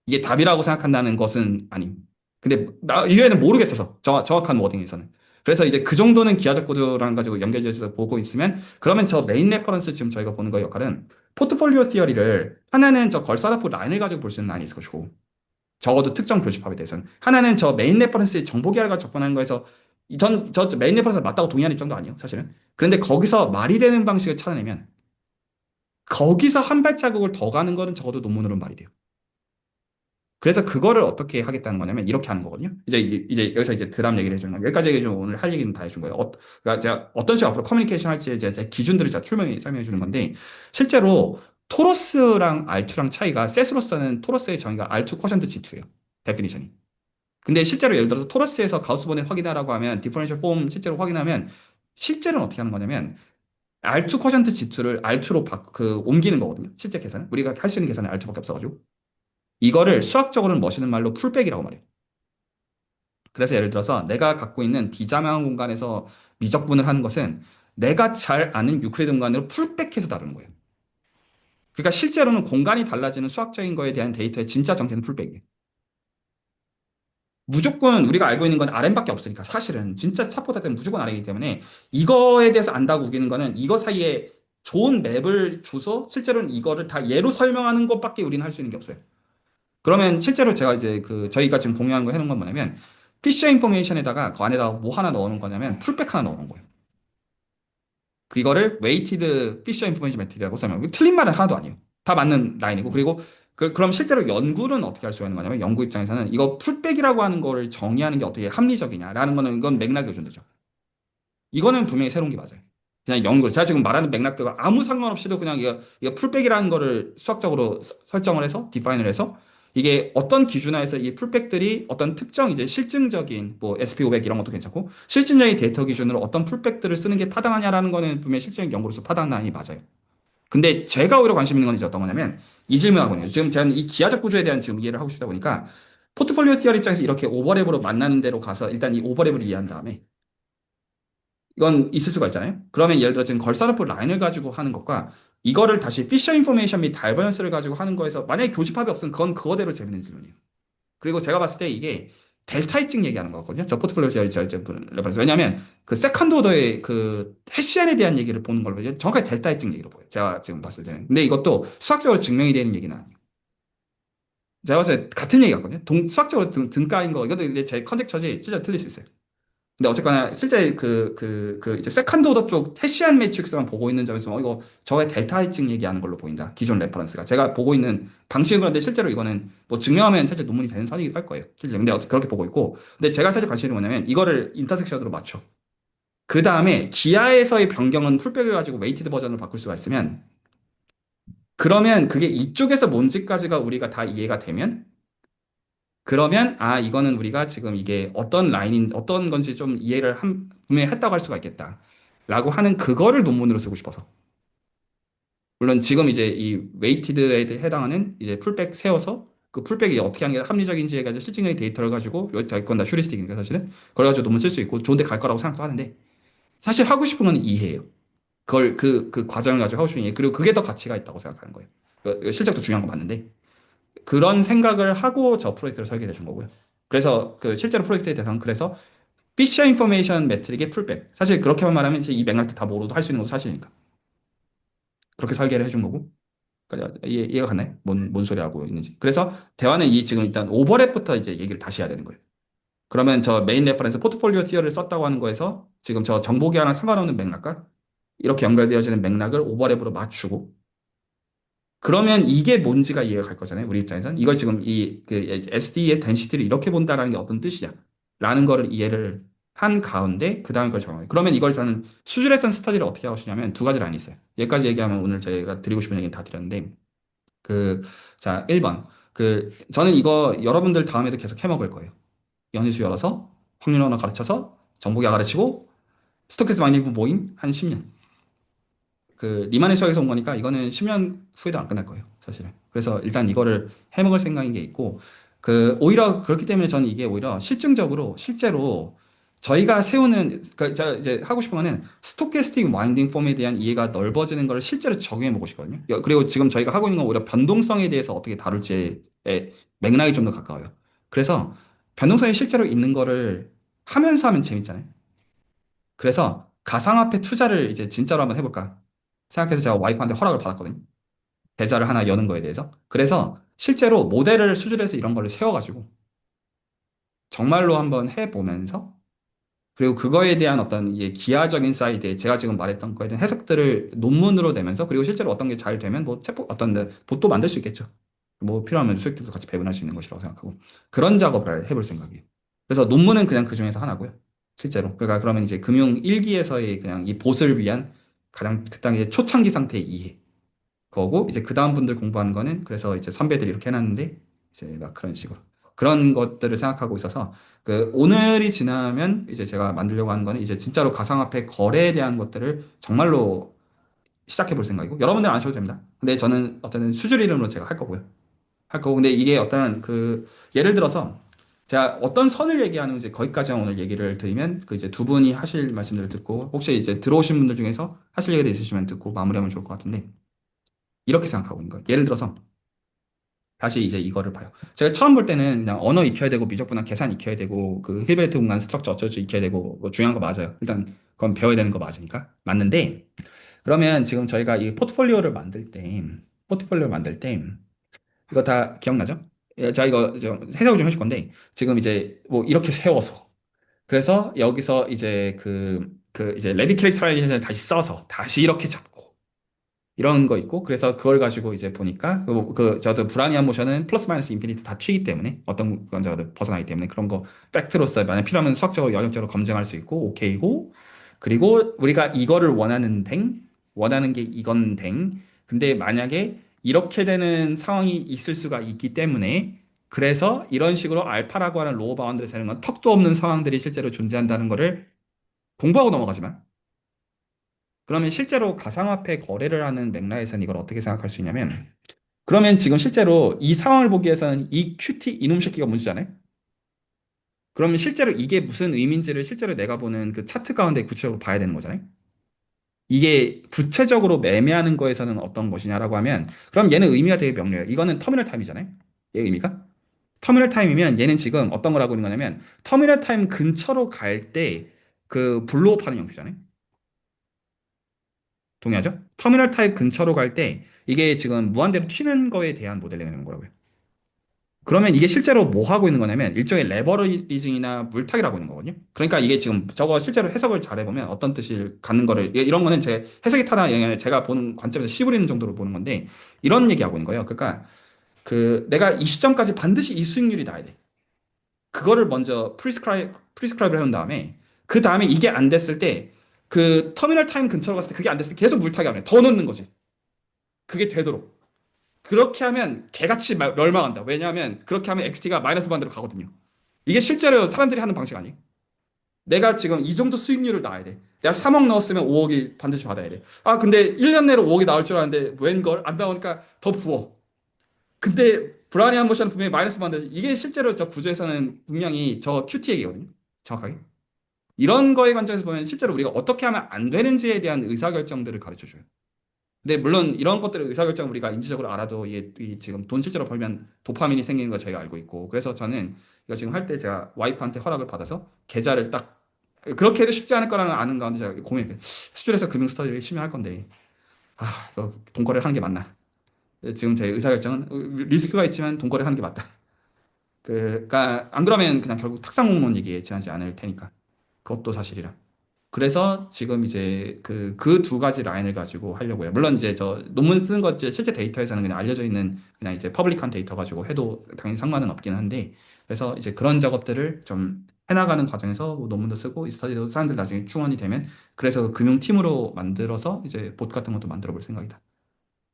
이게 답이라고 생각한다는 것은 아님. 근데 나 이외에는 모르겠어서 정확한 워딩에서는. 그래서 이제 그 정도는 기하적 구조랑 가지고 연결돼서 보고 있으면 그러면 저 메인 레퍼런스 지금 저희가 보는 거 역할은 포트폴리오 티어리를 하나는 저 걸사라프 라인을 가지고 볼 수는 많이 있을 것이고 적어도 특정 교집합에 대해서는 하나는 저 메인 레퍼런스의 정보기하가 접근하는 거에서 저 메인 레퍼런스가 맞다고 동의하는 입장도 아니에요 사실은. 그런데 거기서 말이 되는 방식을 찾아내면 거기서 한 발자국을 더 가는 거는 적어도 논문으로는 말이 돼요. 그래서 그거를 어떻게 하겠다는 거냐면 이렇게 하는 거거든요. 이제 여기서 이제 그다음 얘기를 해주는 거예요. 여기까지 얘기 좀 오늘 할 얘기는 다 해준 거예요. 그러니까 제가 어떤 식으로 앞으로 커뮤니케이션 할지 이제 제 기준들을 제가 설명해 주는 건데 실제로 토러스랑 R2랑 차이가 세스로서는 토러스의 정의가 R2 쿼션트 G2예요. 데피니션이. 근데 실제로 예를 들어서 토러스에서 가우스본을 확인하라고 하면 디퍼런셜 폼 실제로 확인하면 실제로는 어떻게 하는 거냐면 R2 쿼션트 G2를 R2로 옮기는 거거든요. 실제 계산은. 우리가 할 수 있는 계산은 R2밖에 없어가지고. 이거를 수학적으로는 멋있는 말로 풀백이라고 말해요. 그래서 예를 들어서 내가 갖고 있는 비자명한 공간에서 미적분을 하는 것은 내가 잘 아는 유클리드 공간으로 풀백해서 다루는 거예요. 그러니까 실제로는 공간이 달라지는 수학적인 거에 대한 데이터의 진짜 정체는 풀백이에요. 무조건 우리가 알고 있는 건 RM밖에 없으니까 사실은 진짜 szab보다 때는 무조건 R이기 때문에 이거에 대해서 안다고 우기는 거는 이거 사이에 좋은 맵을 줘서 실제로는 이거를 다 예로 설명하는 것밖에 우리는 할 수 있는 게 없어요. 그러면 실제로 제가 이제 저희가 지금 공유하는 거 해놓은 건 뭐냐면 피셔 인포메이션에다가 그 안에다가 뭐 하나 넣어놓은 거냐면 풀백 하나 넣어놓은 거예요. 그거를 웨이티드 피셔 인포메이션 매트리라고 설명해요. 틀린 말은 하나도 아니에요. 다 맞는 라인이고 그리고 그럼 실제로 연구는 어떻게 할 수가 있는 거냐면 연구 입장에서는 이거 풀백이라고 하는 거를 정의하는 게 어떻게 합리적이냐라는 거는 이건 맥락이 요준되죠. 이거는 분명히 새로운 게 맞아요. 그냥 연구를 제가 지금 말하는 맥락과 아무 상관없이도 그냥 이거 풀백이라는 거를 수학적으로 설정을 해서 디파인을 해서 이게 어떤 기준하에서 이 풀백들이 어떤 특정 이제 실증적인 뭐 SP500 이런 것도 괜찮고 실증적인 데이터 기준으로 어떤 풀백들을 쓰는 게 타당하냐라는 거는 분명히 실증적 연구로서 타당한 라인이 맞아요. 근데 제가 오히려 관심 있는 건 이제 어떤 거냐면 이 질문하고는 지금 저는 이 기하적 구조에 대한 지금 이해를 하고 싶다 보니까 포트폴리오 티어리 입장에서 이렇게 오버랩으로 만나는 대로 가서 일단 이 오버랩을 이해한 다음에 이건 있을 수가 있잖아요. 그러면 예를 들어 지금 걸사르프 라인을 가지고 하는 것과 이거를 다시 피셔 인포메이션 및 다이버런스를 가지고 하는 거에서 만약에 교집합이 없으면 그건 그거대로 재밌는 질문이에요. 그리고 제가 봤을 때 이게 델타 입증 얘기하는 거거든요. 저 포트폴리오 레퍼런스. 왜냐하면 그 세컨드 오더의 그 해시안에 대한 얘기를 보는 걸로 정확하게 델타 입증 얘기로 보여요. 제가 지금 봤을 때는. 근데 이것도 수학적으로 증명이 되는 얘기는 아니에요. 제가 봤을 때 같은 얘기 같거든요. 수학적으로 등가인 거. 이것도 이제 제 컨젝처지 실제 틀릴 수 있어요. 근데 어쨌거나 실제 이제 세컨드 오더 쪽 태시안 매트릭스만 보고 있는 점에서 이거 저의 델타 해증 얘기하는 걸로 보인다. 기존 레퍼런스가. 제가 보고 있는 방식은 그런데 실제로 이거는 뭐 증명하면 실제 논문이 되는 선이기도 할 거예요. 실제. 근데 그렇게 보고 있고. 근데 제가 사실 관심이 뭐냐면 이거를 인터섹션으로 맞춰. 그 다음에 기아에서의 변경은 풀백을 가지고 웨이티드 버전으로 바꿀 수가 있으면 그러면 그게 이쪽에서 뭔지까지가 우리가 다 이해가 되면 그러면 이거는 우리가 지금 이게 어떤 라인인 어떤 건지 좀 이해를 분명히 했다고 할 수가 있겠다. 라고 하는 그거를 논문으로 쓰고 싶어서. 물론 지금 이제 이 웨이티드에 해당하는 이제 풀백 세워서 그 풀백이 어떻게 하는 게 합리적인지에 가지고 실증적인 데이터를 가지고 이건 다 휴리스틱이니까 사실은 그걸 가지고 논문 쓸 수 있고 좋은데 갈 거라고 생각도 하는데 사실 하고 싶은 건 이해해요. 그걸 그 과정을 가지고 하고 싶은 이해. 그리고 그게 더 가치가 있다고 생각하는 거예요. 실적도 중요한 건 맞는데 그런 생각을 하고 저 프로젝트를 설계해 준 거고요. 그래서 그 실제로 프로젝트에 대해서는 그래서 피셔 인포메이션 매트릭의 풀백. 사실 그렇게만 말하면 이제 이 맥락도 다 모르도 할 수 있는 것도 사실이니까. 그렇게 설계를 해준 거고. 그러니까 이해가 갔나요? 뭔 소리 하고 있는지. 그래서 대화는 지금 일단 오버랩부터 이제 얘기를 다시 해야 되는 거예요. 그러면 저 메인 레퍼런스 포트폴리오 티어를 썼다고 하는 거에서 지금 저 정보기하랑 상관없는 맥락과 이렇게 연결되어지는 맥락을 오버랩으로 맞추고 그러면 이게 뭔지가 이해가 갈 거잖아요. 우리 입장에서는. 이걸 지금 SD의 덴시티를 이렇게 본다라는 게 어떤 뜻이냐. 라는 거를 이해를 한 가운데 그 다음에 그걸 정해요. 그러면 이걸 저는 수준에선 스터디를 어떻게 하시냐면 두 가지 라인이 있어요. 여기까지 얘기하면 오늘 제가 드리고 싶은 얘기는 다 드렸는데 자, 1번. 저는 이거 여러분들 다음에도 계속 해먹을 거예요. 연희수 열어서 확률 언어 가르쳐서 정보기하 가르치고 스토캐스 마이닝 모임 한 10년. 리만의 수학에서 온 거니까 이거는 10년 후에도 안 끝날 거예요, 사실은. 그래서 일단 이거를 해먹을 생각인 게 있고, 오히려 그렇기 때문에 저는 이게 오히려 실증적으로, 실제로 저희가 세우는, 제가 이제 하고 싶은 거는 스토캐스틱 와인딩 폼에 대한 이해가 넓어지는 걸 실제로 적용해 보고 싶거든요. 그리고 지금 저희가 하고 있는 건 오히려 변동성에 대해서 어떻게 다룰지에 맥락이 좀 더 가까워요. 그래서 변동성이 실제로 있는 거를 하면서 하면 재밌잖아요. 그래서 가상화폐 투자를 이제 진짜로 한번 해볼까 생각해서 제가 와이프한테 허락을 받았거든요. 계좌를 하나 여는 거에 대해서. 그래서 실제로 모델을 수주해서 이런 거를 세워가지고 정말로 한번 해보면서 그리고 그거에 대한 어떤 기하적인 사이드에 제가 지금 말했던 거에 대한 해석들을 논문으로 내면서 그리고 실제로 어떤 게 잘 되면 뭐 어떤 봇도 만들 수 있겠죠. 뭐 필요하면 수익들도 같이 배분할 수 있는 것이라고 생각하고 그런 작업을 해볼 생각이에요. 그래서 논문은 그냥 그 중에서 하나고요. 실제로. 그러니까 그러면 이제 금융 1기에서의 그냥 이 봇을 위한 가장 그 당시에 초창기 상태의 이해. 거고 이제 그 다음 분들 공부하는 거는 그래서 이제 선배들이 이렇게 해놨는데 이제 막 그런 식으로 그런 것들을 생각하고 있어서 그 오늘이 지나면 이제 제가 만들려고 하는 거는 이제 진짜로 가상화폐 거래에 대한 것들을 정말로 시작해 볼 생각이고 여러분들 안 하셔도 됩니다. 근데 저는 어떤 수술 이름으로 제가 할 거고요. 할 거고 근데 이게 어떤 그 예를 들어서 제가 어떤 선을 얘기하는지 거기까지만 오늘 얘기를 드리면 그 이제 두 분이 하실 말씀들을 듣고 혹시 이제 들어오신 분들 중에서 하실 얘기도 있으시면 듣고 마무리하면 좋을 것 같은데 이렇게 생각하고 있는 거예요. 예를 들어서 다시 이제 이거를 봐요. 제가 처음 볼 때는 그냥 언어 익혀야 되고 미적분학 계산 익혀야 되고 그 힐베르트 공간 스트럭처 어쩌고 익혀야 되고 뭐 중요한 거 맞아요. 일단 그건 배워야 되는 거 맞으니까 맞는데 그러면 지금 저희가 이 포트폴리오를 만들 때 이거 다 기억나죠? 예, 자 이거 좀 해석을 좀 해줄 건데 지금 이제 뭐 이렇게 세워서 그래서 여기서 이제 그 이제 레디 캐릭터라이제이션을 다시 써서 다시 이렇게 잡고 이런 거 있고 그래서 그걸 가지고 이제 보니까 저도 불안이한 모션은 플러스 마이너스 인피니트 다 튀기 때문에 어떤 건자도 벗어나기 때문에 그런 거 팩트로서 만약 필요하면 수학적으로 영역적으로 검증할 수 있고 오케이고 그리고 우리가 이거를 원하는 게 이건 댕 근데 만약에 이렇게 되는 상황이 있을 수가 있기 때문에 그래서 이런 식으로 알파라고 하는 로어 바운드를 세는 건 턱도 없는 상황들이 실제로 존재한다는 거를 공부하고 넘어가지만 그러면 실제로 가상화폐 거래를 하는 맥락에서는 이걸 어떻게 생각할 수 있냐면 그러면 지금 실제로 이 상황을 보기 위해서는 이 큐티 이놈 새끼가 문제잖아요. 그러면 실제로 이게 무슨 의미인지를 실제로 내가 보는 그 차트 가운데 구체적으로 봐야 되는 거잖아요. 이게 구체적으로 매매하는 거에서는 어떤 것이냐라고 하면 그럼 얘는 의미가 되게 명료해요. 이거는 터미널 타임이잖아요. 얘 의미가. 터미널 타임이면 얘는 지금 어떤 걸 하고 있는 거냐면 터미널 타임 근처로 갈 때 그 블로업 하는 형태잖아요. 동의하죠? 터미널 타입 근처로 갈 때 이게 지금 무한대로 튀는 거에 대한 모델링을 하는 거라고요. 그러면 이게 실제로 뭐 하고 있는 거냐면 일종의 레버리징이나 물타기라고 있는 거거든요. 그러니까 이게 지금 저거 실제로 해석을 잘 해보면 어떤 뜻을 갖는 거를 이런 거는 제 해석이 타다 영향을 제가 보는 관점에서 씨부리는 정도로 보는 건데 이런 얘기하고 있는 거예요. 그러니까 그 내가 이 시점까지 반드시 이 수익률이 나야 돼. 그거를 먼저 프리스크라이브를 해온 다음에 그 다음에 이게 안 됐을 때 그 터미널 타임 근처로 갔을 때 그게 안 됐을 때 계속 물타기 하면 더 넣는 거지. 그게 되도록. 그렇게 하면 개같이 멸망한다. 왜냐하면 그렇게 하면 XT가 마이너스 반대로 가거든요. 이게 실제로 사람들이 하는 방식 아니에요? 내가 지금 이 정도 수익률을 낳아야 돼. 내가 3억 넣었으면 5억이 반드시 받아야 돼. 아, 근데 1년 내로 5억이 나올 줄 알았는데 웬걸? 안 나오니까 더 부어. 근데 불안해한 모션은 분명히 마이너스 반대. 이게 실제로 저 구조에서는 분명히 저 QT 얘기거든요. 정확하게. 이런 거에 관점에서 보면 실제로 우리가 어떻게 하면 안 되는지에 대한 의사결정들을 가르쳐 줘요. 근데 물론 이런 것들을 의사결정 우리가 인지적으로 알아도 이게 지금 돈 실제로 벌면 도파민이 생기는 거 저희가 알고 있고 그래서 저는 이거 지금 할 때 제가 와이프한테 허락을 받아서 계좌를 딱 그렇게 해도 쉽지 않을 거라는 아는 가운데 제가 고민해 수출해서 금융 스터디를 열심히 할 건데 아 이거 돈거래를 하는 게 맞나 지금 제 의사결정은 리스크가 있지만 돈거래를 하는 게 맞다 그러니까 안 그러면 그냥 결국 탁상 공무원 얘기에 지나지 않을 테니까 그것도 사실이라 그래서 지금 이제 그 두 가지 라인을 가지고 하려고 해요. 물론 이제 저 논문 쓰는 것 실제 데이터에서는 그냥 알려져 있는 그냥 이제 퍼블릭한 데이터 가지고 해도 당연히 상관은 없긴 한데 그래서 이제 그런 작업들을 좀 해나가는 과정에서 뭐 논문도 쓰고 이 스터디도 사람들 나중에 충원이 되면 그래서 그 금융팀으로 만들어서 이제 봇 같은 것도 만들어 볼 생각이다.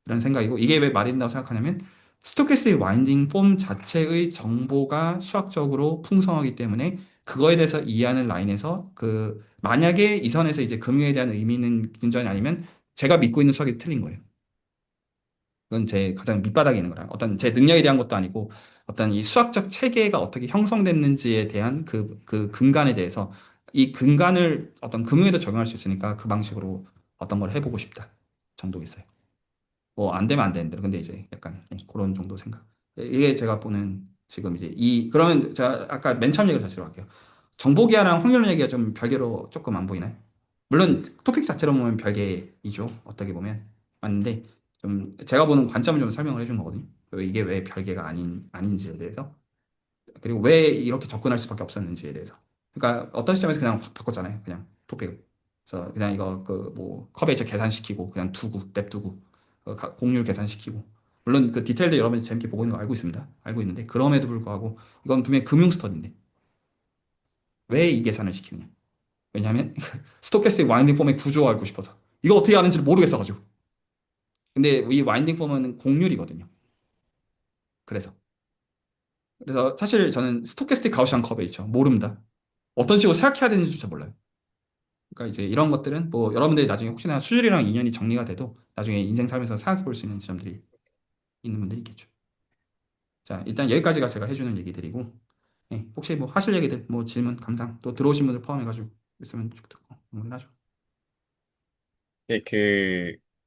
이런 생각이고 이게 왜 말이 된다고 생각하냐면 스토캐스의 와인딩 폼 자체의 정보가 수학적으로 풍성하기 때문에 그거에 대해서 이해하는 라인에서 그 만약에 이 선에서 이제 금융에 대한 의미는 진전이 아니면 제가 믿고 있는 수학이 틀린 거예요. 그건 제 가장 밑바닥에 있는 거라. 어떤 제 능력에 대한 것도 아니고 어떤 이 수학적 체계가 어떻게 형성됐는지에 대한 그 근간에 대해서 이 근간을 어떤 금융에도 적용할 수 있으니까 그 방식으로 어떤 걸 해보고 싶다 정도 있어요. 뭐 안 되면 안 되는데 근데 이제 약간 그런 정도 생각. 이게 제가 보는 지금 이제 이 그러면 제가 아까 맨 처음 얘기를 다시 들어갈게요. 정보기하랑 확률 얘기가 좀 별개로 조금 안 보이나요? 물론 토픽 자체로 보면 별개이죠. 어떻게 보면 맞는데 좀 제가 보는 관점을 좀 설명을 해준 거거든요. 이게 왜 별개가 아닌지에 대해서 그리고 왜 이렇게 접근할 수밖에 없었는지에 대해서. 그러니까 어떤 시점에서 그냥 확 바꿨잖아요. 그냥 토픽을. 그래서 그냥 이거 그 뭐 커베이처 계산시키고 그냥 두고 냅두고 공률 계산시키고 물론 그 디테일도 여러분이 재밌게 보고 있는 거 알고 있습니다. 알고 있는데 그럼에도 불구하고 이건 분명히 금융 스터디인데 왜 이 계산을 시키느냐? 왜냐하면 스토캐스틱 와인딩 폼의 구조 알고 싶어서 이거 어떻게 하는지를 모르겠어가지고. 근데 이 와인딩 폼은 곡률이거든요. 그래서 사실 저는 스토캐스틱 가우시안 커베이처 모릅니다. 어떤 식으로 생각해야 되는지조차 몰라요. 그러니까 이제 이런 것들은 뭐 여러분들이 나중에 혹시나 수술이랑 인연이 정리가 돼도 나중에 인생 살면서 생각해 볼 수 있는 지점들이 있는 분들이 있겠죠. 자, 일단 여기까지가 제가 해주는 얘기들이고, 예, 혹시 뭐 하실 얘기들, 뭐 질문, 감상, 또 들어오신 분들 포함해가지고 있으면 쭉 듣고 마무리하죠. 예,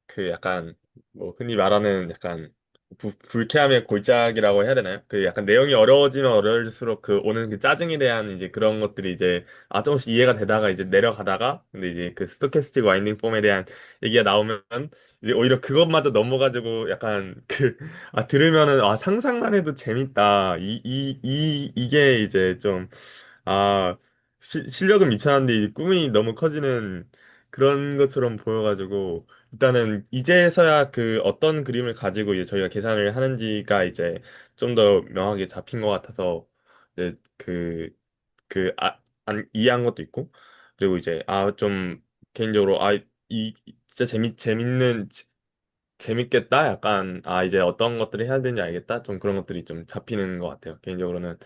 그 약간 뭐 흔히 말하는 약간 불쾌함의 골짜기라고 해야 되나요? 그 약간 내용이 어려워지면 어려울수록 그 오는 그 짜증에 대한 이제 그런 것들이 이제 조금씩 이해가 되다가 이제 내려가다가 근데 이제 그 스토캐스틱 와인딩 폼에 대한 얘기가 나오면 이제 오히려 그것마저 넘어가지고 약간 들으면은 상상만 해도 재밌다. 이게 이제 좀 아 실력은 미천한데 이 꿈이 너무 커지는 그런 것처럼 보여가지고 일단은 이제서야 그 어떤 그림을 가지고 이제 저희가 계산을 하는지가 이제 좀 더 명확하게 잡힌 것 같아서 이제 이해한 것도 있고 그리고 이제 좀 개인적으로 진짜 재밌겠다 약간 이제 어떤 것들을 해야 되는지 알겠다 좀 그런 것들이 좀 잡히는 것 같아요 개인적으로는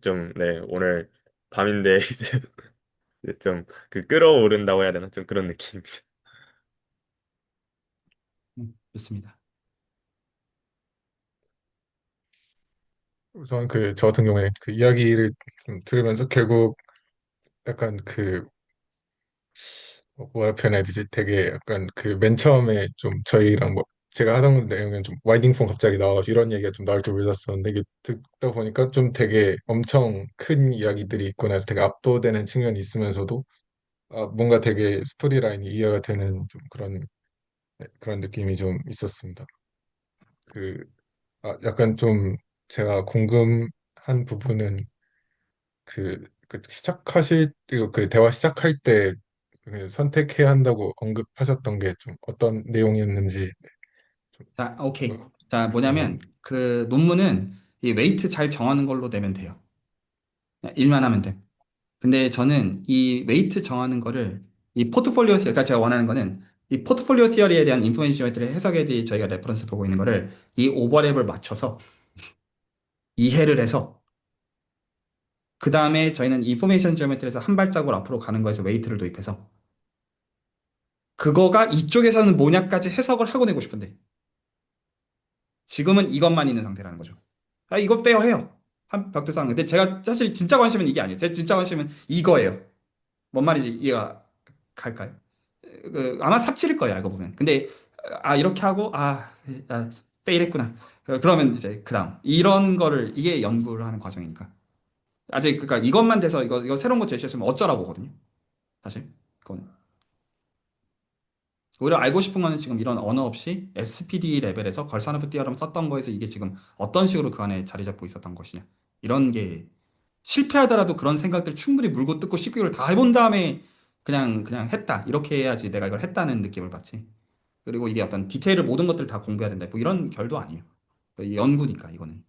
좀 네 오늘 밤인데 이제 좀 그 끌어오른다고 해야 되나 좀 그런 느낌입니다. 좋습니다. 우선 그 저 같은 경우에는 그 이야기를 좀 들으면서 결국 약간 그 뭐라 표현해야 되지? 되게 약간 그 맨 처음에 좀 저희랑 뭐 제가 하던 내용은 좀 와이딩 폼 갑자기 나와가지고 이런 얘기가 좀 나올 줄 몰랐었는데 이게 듣다 보니까 좀 되게 엄청 큰 이야기들이 있고 나서 되게 압도되는 측면이 있으면서도 뭔가 되게 스토리라인이 이해가 되는 좀 그런 네, 그런 느낌이 좀 있었습니다. 그 약간 좀 제가 궁금한 부분은 그 시작하실 그 대화 시작할 때 그 선택해야 한다고 언급하셨던 게 좀 어떤 내용이었는지 좀 자, 오케이. 자, 궁금합니다. 뭐냐면 그 논문은 이 웨이트 잘 정하는 걸로 되면 돼요. 일만 하면 돼. 근데 저는 이 웨이트 정하는 거를 이 포트폴리오 그러니까 제가 원하는 거는 이 포트폴리오 티어리에 대한 인플루언시 지오메트리 해석에 대해 저희가 레퍼런스 보고 있는 거를 이 오버랩을 맞춰서 이해를 해서 그 다음에 저희는 인포메이션 지오메트리에서 한 발자국 앞으로 가는 거에서 웨이트를 도입해서 그거가 이쪽에서는 뭐냐까지 해석을 하고 내고 싶은데 지금은 이것만 있는 상태라는 거죠. 이거 빼야 해요. 한 벽두상. 근데 제가 사실 진짜 관심은 이게 아니에요. 제 진짜 관심은 이거예요. 뭔 말인지 이해가 갈까요? 아마 삽질일 거예요, 알고 보면. 근데 이렇게 하고 페일했구나. 그러면 이제 그다음 이런 거를 이게 연구를 하는 과정이니까. 아직 그러니까 이것만 돼서 이거 새로운 거 제시했으면 어쩌라고거든요. 사실 그거는. 오히려 알고 싶은 거는 지금 이런 언어 없이 SPD 레벨에서 걸산업 디어럼 썼던 거에서 이게 지금 어떤 식으로 그 안에 자리 잡고 있었던 것이냐. 이런 게 실패하더라도 그런 생각들 충분히 물고 뜯고 19개월 다 해본 다음에 그냥 했다. 이렇게 해야지 내가 이걸 했다는 느낌을 받지. 그리고 이게 어떤 디테일을 모든 것들을 다 공부해야 된다. 뭐 이런 결도 아니에요. 연구니까 이거는.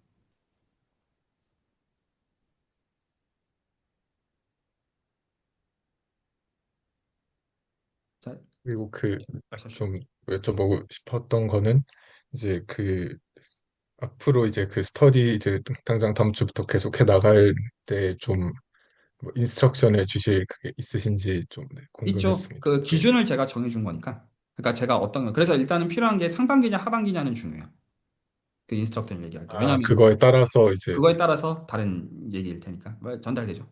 자, 그리고 그 말씀하시죠. 좀 여쭤보고 싶었던 거는 이제 그 앞으로 이제 그 스터디 이제 당장 다음 주부터 계속해 나갈 때 좀 뭐 인스트럭션을 주실 그게 있으신지 좀 네, 있죠. 궁금했습니다. 그 네. 기준을 제가 정해준 거니까. 그러니까 제가 어떤 거. 그래서 일단은 필요한 게 상반기냐 하반기냐는 중요해요. 그 인스트럭터를 얘기할 때. 왜냐하면 그거에 따라서 이제 그거에 따라서 다른 얘기일 테니까. 전달되죠.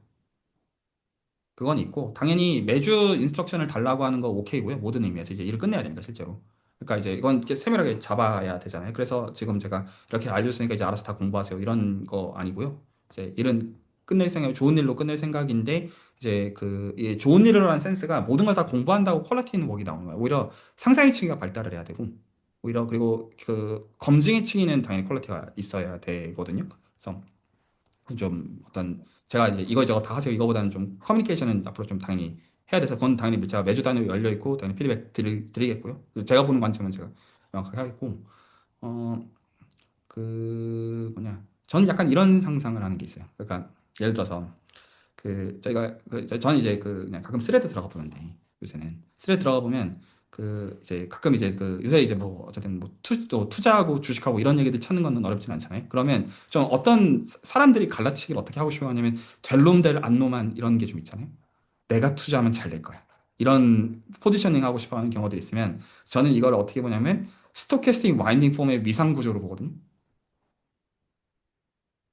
그건 있고 당연히 매주 인스트럭션을 달라고 하는 거 오케이고요. 모든 의미에서 이제 일을 끝내야 됩니다, 실제로. 그러니까 이제 이건 이렇게 세밀하게 잡아야 되잖아요. 그래서 지금 제가 이렇게 알려줬으니까 이제 알아서 다 공부하세요. 이런 거 아니고요. 이제 일은 끝낼 생각, 좋은 일로 끝낼 생각인데 이제 이 좋은 일을 하는 센스가 모든 걸 다 공부한다고 퀄리티 있는 곡이 나오는 거예요. 오히려 상상의 층위가 발달을 해야 되고 오히려 그리고 그 검증의 층위는 당연히 퀄리티가 있어야 되거든요. 그래서 좀 어떤 제가 이제 이거저거 다 하세요 이거보다는 좀 커뮤니케이션은 앞으로 좀 당연히 해야 돼서 그건 당연히 제가 매주 단위로 열려 있고 당연히 피드백 드리겠고요. 그리고 제가 보는 관점은 제가 명확하게 하겠고 어, 그 뭐냐 저는 약간 이런 상상을 하는 게 있어요. 그러니까 예를 들어서 저희가 저는 이제 그냥 가끔 스레드 들어가 보는데 요새는 스레드 들어가 보면 이제 가끔 이제 요새 이제 뭐 어쨌든 뭐 또 투자하고 주식하고 이런 얘기들 찾는 거는 어렵진 않잖아요. 그러면 좀 어떤 사람들이 갈라치기를 어떻게 하고 싶어 하냐면 될 놈 될 안 놈한 이런 게 좀 있잖아요. 내가 투자하면 잘 될 거야. 이런 포지셔닝 하고 싶어 하는 경우들이 있으면 저는 이걸 어떻게 보냐면 스토캐스틱 와인딩 폼의 위상 구조로 보거든요.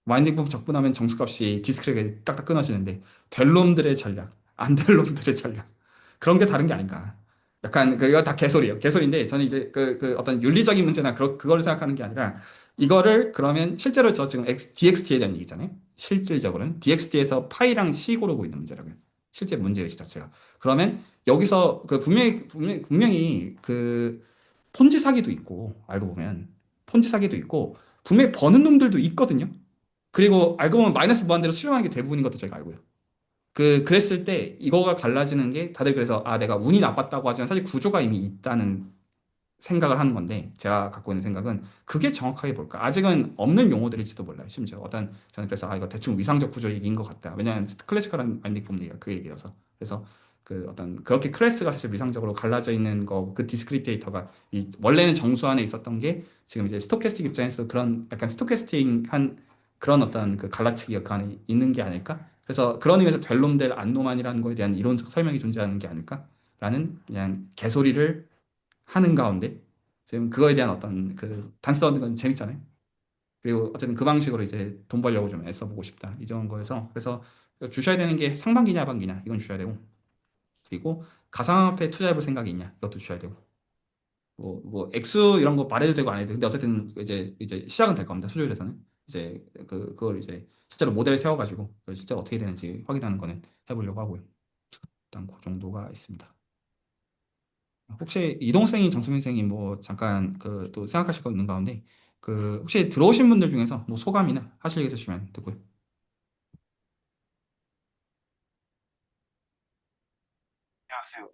와인딩 폼 적분하면 정수값이 디스크레게 딱딱 끊어지는데 될 놈들의 전략, 안 될 놈들의 전략 그런 게 다른 게 아닌가. 약간 그거 다 개소리예요. 개소리인데 저는 이제 어떤 윤리적인 문제나 그걸 생각하는 게 아니라 이거를 그러면 실제로 저 지금 DXT에 대한 얘기잖아요. 실질적으로는 DXT에서 파이랑 C 고르고 있는 문제라고요. 실제 문제의식 자체가. 그러면 여기서 분명히 폰지 사기도 있고 알고 보면 폰지 사기도 있고 분명히 버는 놈들도 있거든요. 그리고 알고 보면 마이너스 무한대로 수렴하는 게 대부분인 것도 저희가 알고요. 그랬을 때 이거가 갈라지는 게 다들 그래서 내가 운이 나빴다고 하지만 사실 구조가 이미 있다는 생각을 하는 건데 제가 갖고 있는 생각은 그게 정확하게 뭘까? 아직은 없는 용어들일지도 몰라요. 심지어 저는 그래서 이거 대충 위상적 구조 얘기인 것 같다. 왜냐하면 클래시컬한 마인딩 폼 얘기가 그 얘기라서. 그래서 그렇게 클래스가 사실 위상적으로 갈라져 있는 거 그 디스크리트 데이터가 원래는 정수 안에 있었던 게 지금 이제 스토캐스틱 입장에서 그런 약간 스토캐스틱한 그런 어떤 갈라치기가 그 안에 있는 게 아닐까? 그래서 그런 의미에서 될 놈 될 안 놈안이라는 거에 대한 이론적 설명이 존재하는 게 아닐까라는 그냥 개소리를 하는 가운데 지금 그거에 대한 어떤 단서 얻는 건 재밌잖아요. 그리고 어쨌든 그 방식으로 이제 돈 벌려고 좀 애써보고 싶다. 이런 거에서 그래서 주셔야 되는 게 상반기냐 하반기냐 이건 주셔야 되고 그리고 가상화폐 투자해볼 생각이 있냐 이것도 주셔야 되고 뭐 액수 이런 거 말해도 되고 안 해도 돼. 근데 어쨌든 이제 시작은 될 겁니다. 수조일에서는 이제 그걸 이제 실제로 모델 세워가지고 실제로 어떻게 되는지 확인하는 거는 해보려고 하고요. 일단 그 정도가 있습니다. 혹시 이동생이 정수민생이 뭐 잠깐 또 생각하실 거 있는 가운데 혹시 들어오신 분들 중에서 뭐 소감이나 하실 게 있으시면 듣고요. 안녕하세요.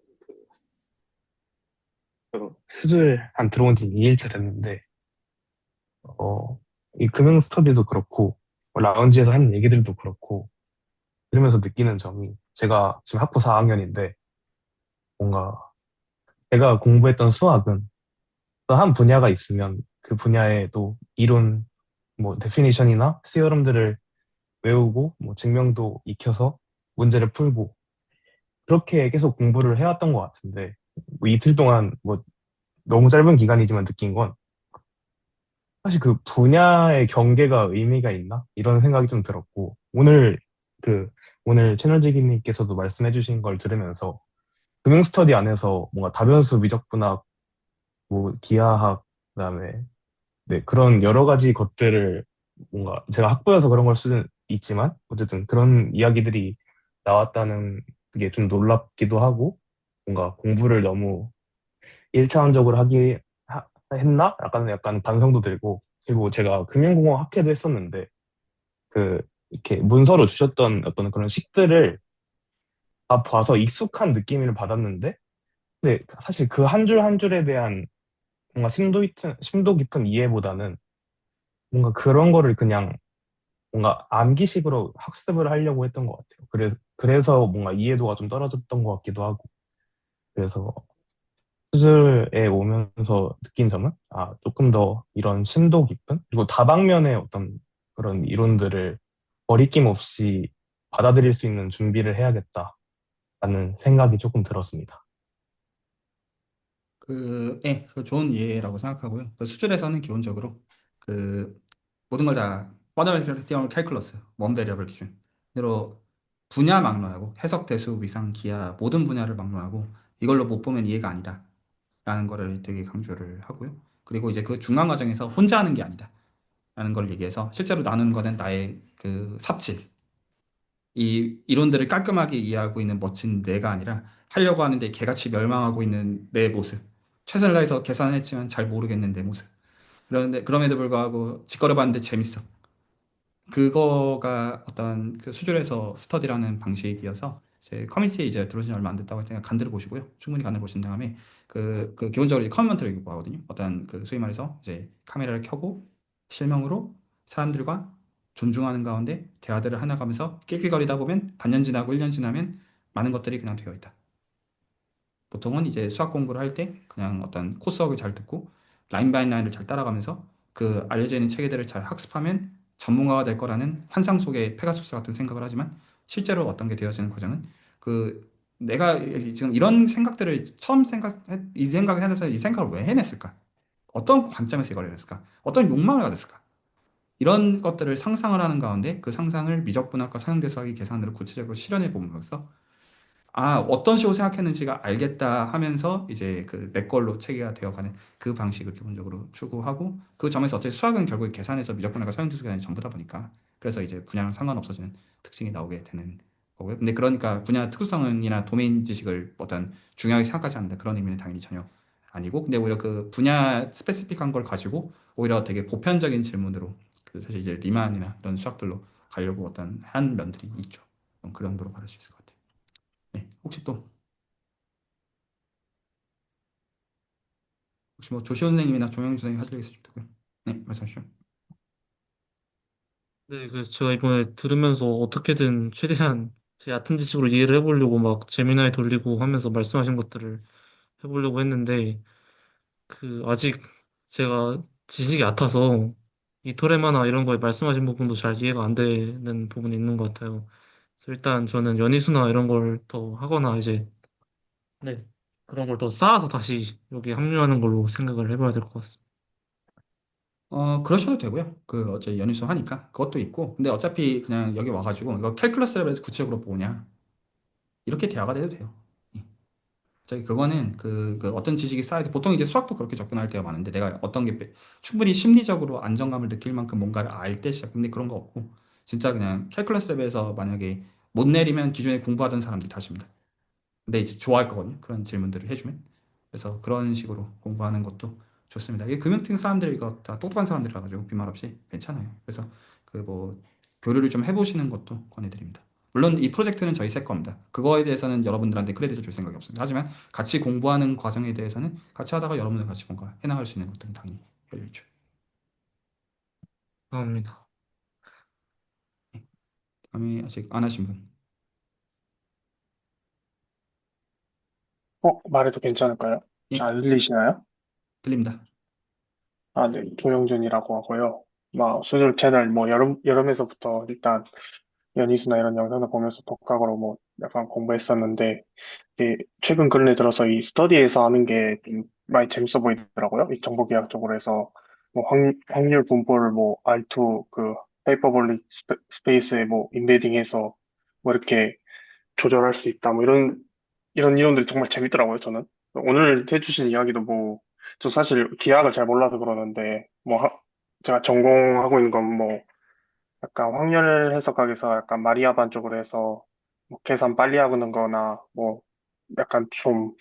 수술 한 들어온 지 2일차 됐는데, 어, 이 금융 스터디도 그렇고, 라운지에서 하는 얘기들도 그렇고, 들으면서 느끼는 점이, 제가 지금 학부 4학년인데, 뭔가, 제가 공부했던 수학은, 어떤 한 분야가 있으면, 그 분야에 또 이론, 뭐, 데피니션이나 시어럼들을 외우고, 뭐, 증명도 익혀서 문제를 풀고, 그렇게 계속 공부를 해왔던 것 같은데, 뭐 이틀 동안, 뭐, 너무 짧은 기간이지만 느낀 건, 사실 그 분야의 경계가 의미가 있나? 이런 생각이 좀 들었고, 그, 오늘 채널지기님께서도 말씀해 주신 걸 들으면서, 금융 스터디 안에서 뭔가 다변수 미적분학, 뭐, 기하학, 그다음에, 네, 그런 여러 가지 것들을 뭔가 제가 학부여서 그런 걸 수는 있지만, 어쨌든 그런 이야기들이 나왔다는 게 좀 놀랍기도 하고, 뭔가 공부를 너무 일차원적으로 했나? 약간 반성도 들고, 그리고 제가 금융공학 학회도 했었는데, 이렇게 문서로 주셨던 어떤 그런 식들을 다 봐서 익숙한 느낌을 받았는데, 근데 사실 그 한 줄 한 줄에 대한 뭔가 심도 깊은 이해보다는 뭔가 그런 거를 그냥 뭔가 암기식으로 학습을 하려고 했던 것 같아요. 그래서 뭔가 이해도가 좀 떨어졌던 것 같기도 하고, 그래서 수술에 오면서 느낀 점은, 조금 더 이런 심도 깊은, 그리고 다방면의 어떤 그런 이론들을 거리낌 없이 받아들일 수 있는 준비를 해야겠다라는 생각이 조금 들었습니다. 좋은 예라고 생각하고요. 수준에서는 기본적으로 그 모든 걸 다 펀더멘털 캘큘러스, 원 베리어블 기준으로 분야 막론하고 해석 대수 위상 기하 모든 분야를 막론하고 이걸로 못 보면 이해가 아니다라는 거를 되게 강조를 하고요. 그리고 이제 그 중간 과정에서 혼자 하는 게 아니다라는 걸 얘기해서 실제로 나누는 거는 나의 삽질 이 이론들을 깔끔하게 이해하고 있는 멋진 내가 아니라 하려고 하는데 개같이 멸망하고 있는 내 모습. 최선을 다해서 계산했지만 잘 모르겠는 내 모습. 그런데 그럼에도 불구하고 짓거려 봤는데 재밌어. 그거가 어떤 수준에서 스터디라는 방식이어서 제 커뮤니티에 이제 들어오신 지 얼마 안 됐다고 할 때는 간들을 보시고요. 충분히 간을 보신 다음에 그 기본적으로 이제 커뮤먼트를 요구하거든요. 어떤 그 소위 말해서 이제 카메라를 켜고 실명으로 사람들과 존중하는 가운데 대화들을 하나가면서 낄낄거리다 보면 반년 지나고 1년 지나면 많은 것들이 그냥 되어 있다. 보통은 이제 수학 공부를 할 때 그냥 어떤 코스웍을 잘 듣고 라인 바이 라인을 잘 따라가면서 그 알려져 있는 체계들을 잘 학습하면 전문가가 될 거라는 환상 속의 페가수스 같은 생각을 하지만 실제로 어떤 게 되어지는 과정은 그 내가 지금 이런 생각들을 이 생각을 해내서 이 생각을 왜 해냈을까? 어떤 관점에서 이걸 해냈을까? 어떤 욕망을 가졌을까? 이런 것들을 상상을 하는 가운데 그 상상을 미적분학과 사용대수학의 계산으로 구체적으로 실현해 보면서 어떤 식으로 생각했는지가 알겠다 하면서 이제 그 내 걸로 체계가 되어가는 그 방식을 기본적으로 추구하고 그 점에서 어차피 수학은 결국 계산에서 미적분학과 사용대수학이 전부다 보니까 그래서 이제 분야랑 상관없어지는 특징이 나오게 되는 거고요. 근데 그러니까 분야 특수성이나 도메인 지식을 어떤 중요하게 생각하지 않는다 그런 의미는 당연히 전혀 아니고 근데 오히려 그 분야 스페시픽한 걸 가지고 오히려 되게 보편적인 질문으로 그 사실 이제 리만이나 이런 수학들로 가려고 어떤 한 면들이 있죠. 그 정도로 말할 수 있을 것 같아요. 네, 혹시 뭐 조시호 선생님이나 조영희 선생님 하실 게 있으시면 되고요. 네, 말씀하시죠. 네, 그래서 제가 이번에 들으면서 어떻게든 최대한 제 얕은 지식으로 이해를 해보려고 막 재미나게 돌리고 하면서 말씀하신 것들을 해보려고 했는데, 아직 제가 지식이 얕아서 이 토레마나 이런 거에 말씀하신 부분도 잘 이해가 안 되는 부분이 있는 것 같아요. 그래서 일단 저는 연희수나 이런 걸 더 하거나 이제, 네, 그런 걸 더 쌓아서 다시 여기 합류하는 걸로 생각을 해봐야 될 것 같습니다. 그러셔도 되고요. 어차피 연일수 하니까 그것도 있고. 근데 어차피 그냥 여기 와가지고 이거 캘큘러스 레벨에서 구체적으로 뭐냐 이렇게 대화가 돼도 돼요. 예. 저기 그거는 그 어떤 지식이 쌓여서 보통 이제 수학도 그렇게 접근할 때가 많은데 내가 어떤 게 충분히 심리적으로 안정감을 느낄 만큼 뭔가를 알 때 시작. 근데 그런 거 없고 진짜 그냥 캘큘러스 레벨에서 만약에 못 내리면 기존에 공부하던 사람들이 다십니다. 근데 이제 좋아할 거거든요. 그런 질문들을 해주면. 그래서 그런 식으로 공부하는 것도 좋습니다. 이게 금융팀 사람들 이거 다 똑똑한 사람들이라 가지고 빈말 없이 괜찮아요. 그래서 그 뭐 교류를 좀 해보시는 것도 권해드립니다. 물론 이 프로젝트는 저희 새 겁니다. 그거에 대해서는 여러분들한테 크레딧을 줄 생각이 없습니다. 하지만 같이 공부하는 과정에 대해서는 같이 하다가 여러분들 같이 뭔가 해나갈 수 있는 것들은 당연히 열려있죠. 감사합니다. 다음에 아직 안 하신 분. 말해도 괜찮을까요? 예, 잘 들리시나요? 들립니다. 아, 네, 조영준이라고 하고요. 수술 채널, 여름에서부터 일단 연희수나 이런 영상을 보면서 독학으로 약간 공부했었는데, 최근 근래 들어서 이 스터디에서 하는 게 좀 많이 재밌어 보이더라고요. 이 정보기학 쪽으로 해서, 확률 분포를 R2, 하이퍼볼릭 스페이스에 인베딩해서, 이렇게 조절할 수 있다. 이런 이론들이 정말 재밌더라고요, 저는. 오늘 해주신 이야기도 저 사실 기하학을 잘 몰라서 그러는데, 제가 전공하고 있는 건 약간 확률 해석학에서 약간 마리아반 쪽으로 해서, 계산 빨리 하는 거나, 약간 좀,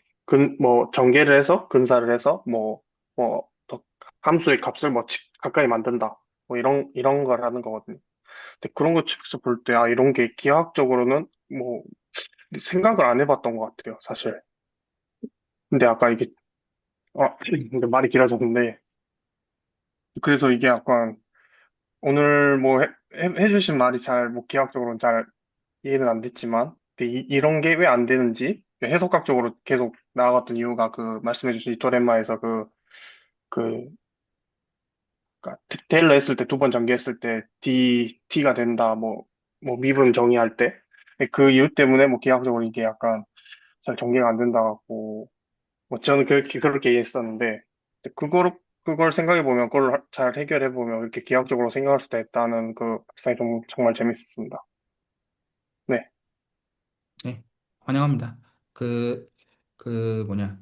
전개를 해서, 근사를 해서, 더 함수의 값을 가까이 만든다. 이런 걸 하는 거거든요. 근데 그런 거 측에서 볼 때, 이런 게 기하학적으로는 생각을 안 해봤던 것 같아요, 사실. 근데 아까 이게, 근데 말이 길어졌는데, 그래서 이게 약간, 오늘 해주신 말이 기하학적으로는 잘 이해는 안 됐지만, 근데 이런 게 왜 안 되는지, 해석학적으로 계속 나아갔던 이유가 말씀해주신 이 토렌마에서 그, 테일러 했을 때, 두 번 전개했을 때, T가 된다, 미분 정의할 때, 그 이유 때문에 기하학적으로 이게 약간 잘 전개가 안 된다고 저는 그렇게 이해했었는데, 그걸 생각해보면, 그걸 잘 해결해보면, 이렇게 기하학적으로 생각할 수도 있다는 발상이 정말 재밌었습니다. 네. 네, 환영합니다. 뭐냐.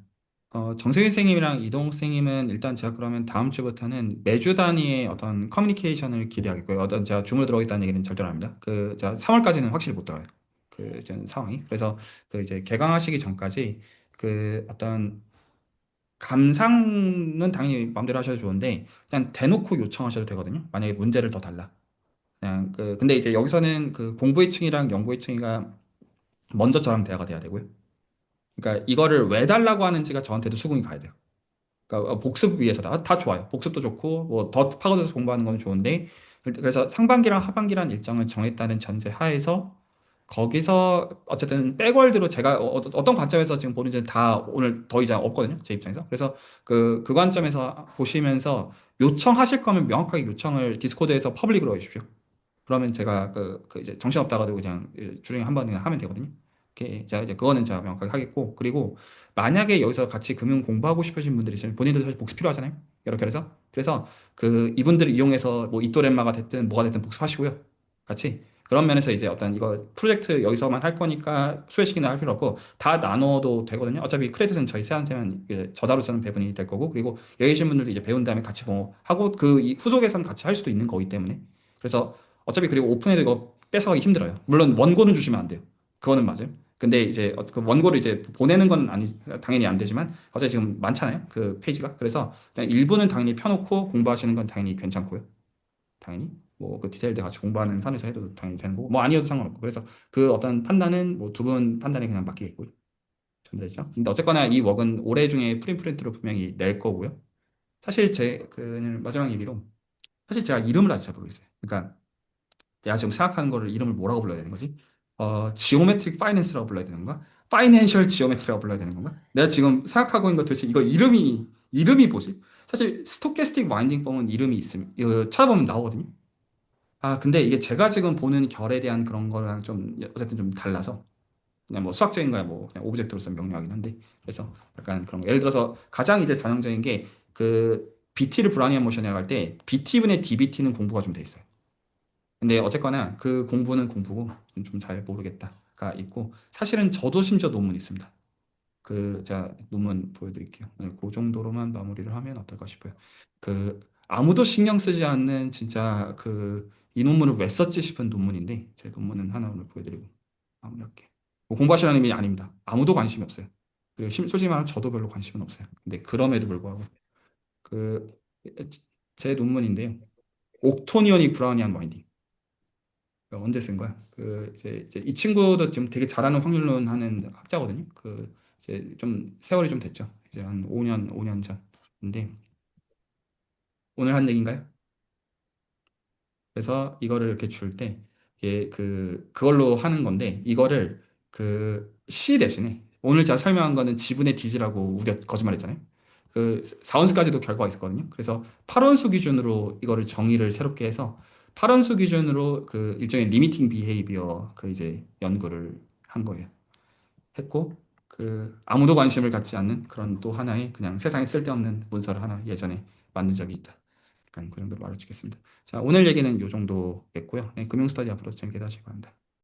정세윤 선생님이랑 이동 선생님은 일단 제가 그러면 다음 주부터는 매주 단위의 어떤 커뮤니케이션을 기대하겠고요. 어떤 제가 줌으로 들어가겠다는 얘기는 절대로 안 합니다. 제가 3월까지는 확실히 못 들어가요. 전 상황이. 그래서 이제 개강하시기 전까지 어떤 감상은 당연히 마음대로 하셔도 좋은데 그냥 대놓고 요청하셔도 되거든요. 만약에 문제를 더 달라. 그냥 근데 이제 여기서는 공부의 층이랑 연구의 층이가 먼저 저랑 대화가 돼야 되고요. 그러니까 이거를 왜 달라고 하는지가 저한테도 수긍이 가야 돼요. 그러니까 복습 위해서다. 다 좋아요. 복습도 좋고 뭐 더 파고들어서 공부하는 건 좋은데 그래서 상반기랑 하반기란 일정을 정했다는 전제 하에서 거기서 어쨌든 백월드로 제가 떤 관점에서 지금 보는지는 다 오늘 더 이상 없거든요. 제 입장에서. 그래서 그 관점에서 보시면서 요청하실 거면 명확하게 요청을 디스코드에서 퍼블릭으로 해주십시오. 그러면 제가 그 이제 정신없다가도 그냥 주중에 한 번 그냥 하면 되거든요. 이제 그거는 제가 명확하게 하겠고, 그리고 만약에 여기서 같이 금융 공부하고 싶으신 분들이 있으면 본인들도 사실 복습 필요하잖아요. 이렇게 그래서 그 이분들을 이용해서 뭐 이또렘마가 됐든 뭐가 됐든 복습하시고요. 같이. 그런 면에서 이제 어떤 이거 프로젝트 여기서만 할 거니까 수혜식이나 할 필요 없고 다 나눠도 되거든요. 어차피 크레딧은 저희 셋한테만 이게 저다로서는 배분이 될 거고, 그리고 여기 계신 분들도 이제 배운 다음에 같이 뭐 하고 그 후속에서는 같이 할 수도 있는 거기 때문에. 그래서 어차피 그리고 오픈해도 이거 뺏어가기 힘들어요. 물론 원고는 주시면 안 돼요. 그거는 맞아요. 근데 이제 그 원고를 이제 보내는 건 당연히 안 되지만 어차피 지금 많잖아요. 그 페이지가. 그래서 그냥 일부는 당연히 펴놓고 공부하시는 건 당연히 괜찮고요. 당연히 뭐 그 디테일들 같이 공부하는 선에서 해도 당연히 되는 거고 뭐 아니어도 상관없고. 그래서 그 어떤 판단은 뭐 두 분 판단에 그냥 맡기겠고요. 전되죠. 근데 어쨌거나 이 웍은 올해 중에 프린트로 분명히 낼 거고요. 사실 제 그냥 마지막 얘기로 사실 제가 이름을 아직 잘 모르겠어요. 그러니까 내가 지금 생각하는 거를 이름을 뭐라고 불러야 되는 거지? 지오메트릭 파이낸스라고 불러야 되는 건가? 파이낸셜 지오메트리라고 불러야 되는 건가? 내가 지금 생각하고 있는 거 도대체 이거 이름이 뭐지? 사실 스토캐스틱 와인딩 펌은 이름이 있으면 이거 찾아보면 나오거든요. 아, 근데 이게 제가 지금 보는 결에 대한 그런 거랑 좀 어쨌든 좀 달라서 그냥 뭐 수학적인 거야 뭐 그냥 오브젝트로서 명료하긴 한데 그래서 약간 그런 거. 예를 들어서 가장 이제 전형적인 게 그 BT를 브라니안 모션이라고 할 때 BT분의 DBT는 공부가 좀 돼 있어요. 근데 어쨌거나 그 공부는 공부고 좀 잘 모르겠다가 있고 사실은 저도 심지어 논문이 있습니다. 그 제가 논문 보여드릴게요. 네, 그 정도로만 마무리를 하면 어떨까 싶어요. 그 아무도 신경 쓰지 않는 진짜 그 이 논문을 왜 썼지 싶은 논문인데 제 논문은 하나 오늘 보여드리고 마무리할게요. 뭐 공부하시라는 의미 아닙니다. 아무도 관심이 없어요. 그리고 솔직히 말하면 저도 별로 관심은 없어요. 근데 그럼에도 불구하고 그 제 논문인데요. 옥토니언이 브라우니안 와인딩. 언제 쓴 거야? 이제 이 친구도 지금 되게 잘하는 확률론 하는 학자거든요. 이제 좀 세월이 좀 됐죠. 이제 한 5년 전인데 오늘 한 얘기인가요? 그래서 이거를 이렇게 줄 때 이게 그걸로 하는 건데 이거를 그 C 대신에 오늘 제가 설명한 거는 지분의 디지라고 거짓말했잖아요. 그 4원수까지도 결과가 있었거든요. 그래서 8원수 기준으로 이거를 정의를 새롭게 해서 8원수 기준으로 그 일종의 리미팅 비헤이비어 그 이제 연구를 한 거예요. 했고 그 아무도 관심을 갖지 않는 그런 또 하나의 그냥 세상에 쓸데없는 문서를 하나 예전에 만든 적이 있다. 약간 그 정도로 말해주겠습니다. 자, 오늘 얘기는 이 정도겠고요. 네, 금융 스터디 앞으로 재밌게 하시기 바랍니다.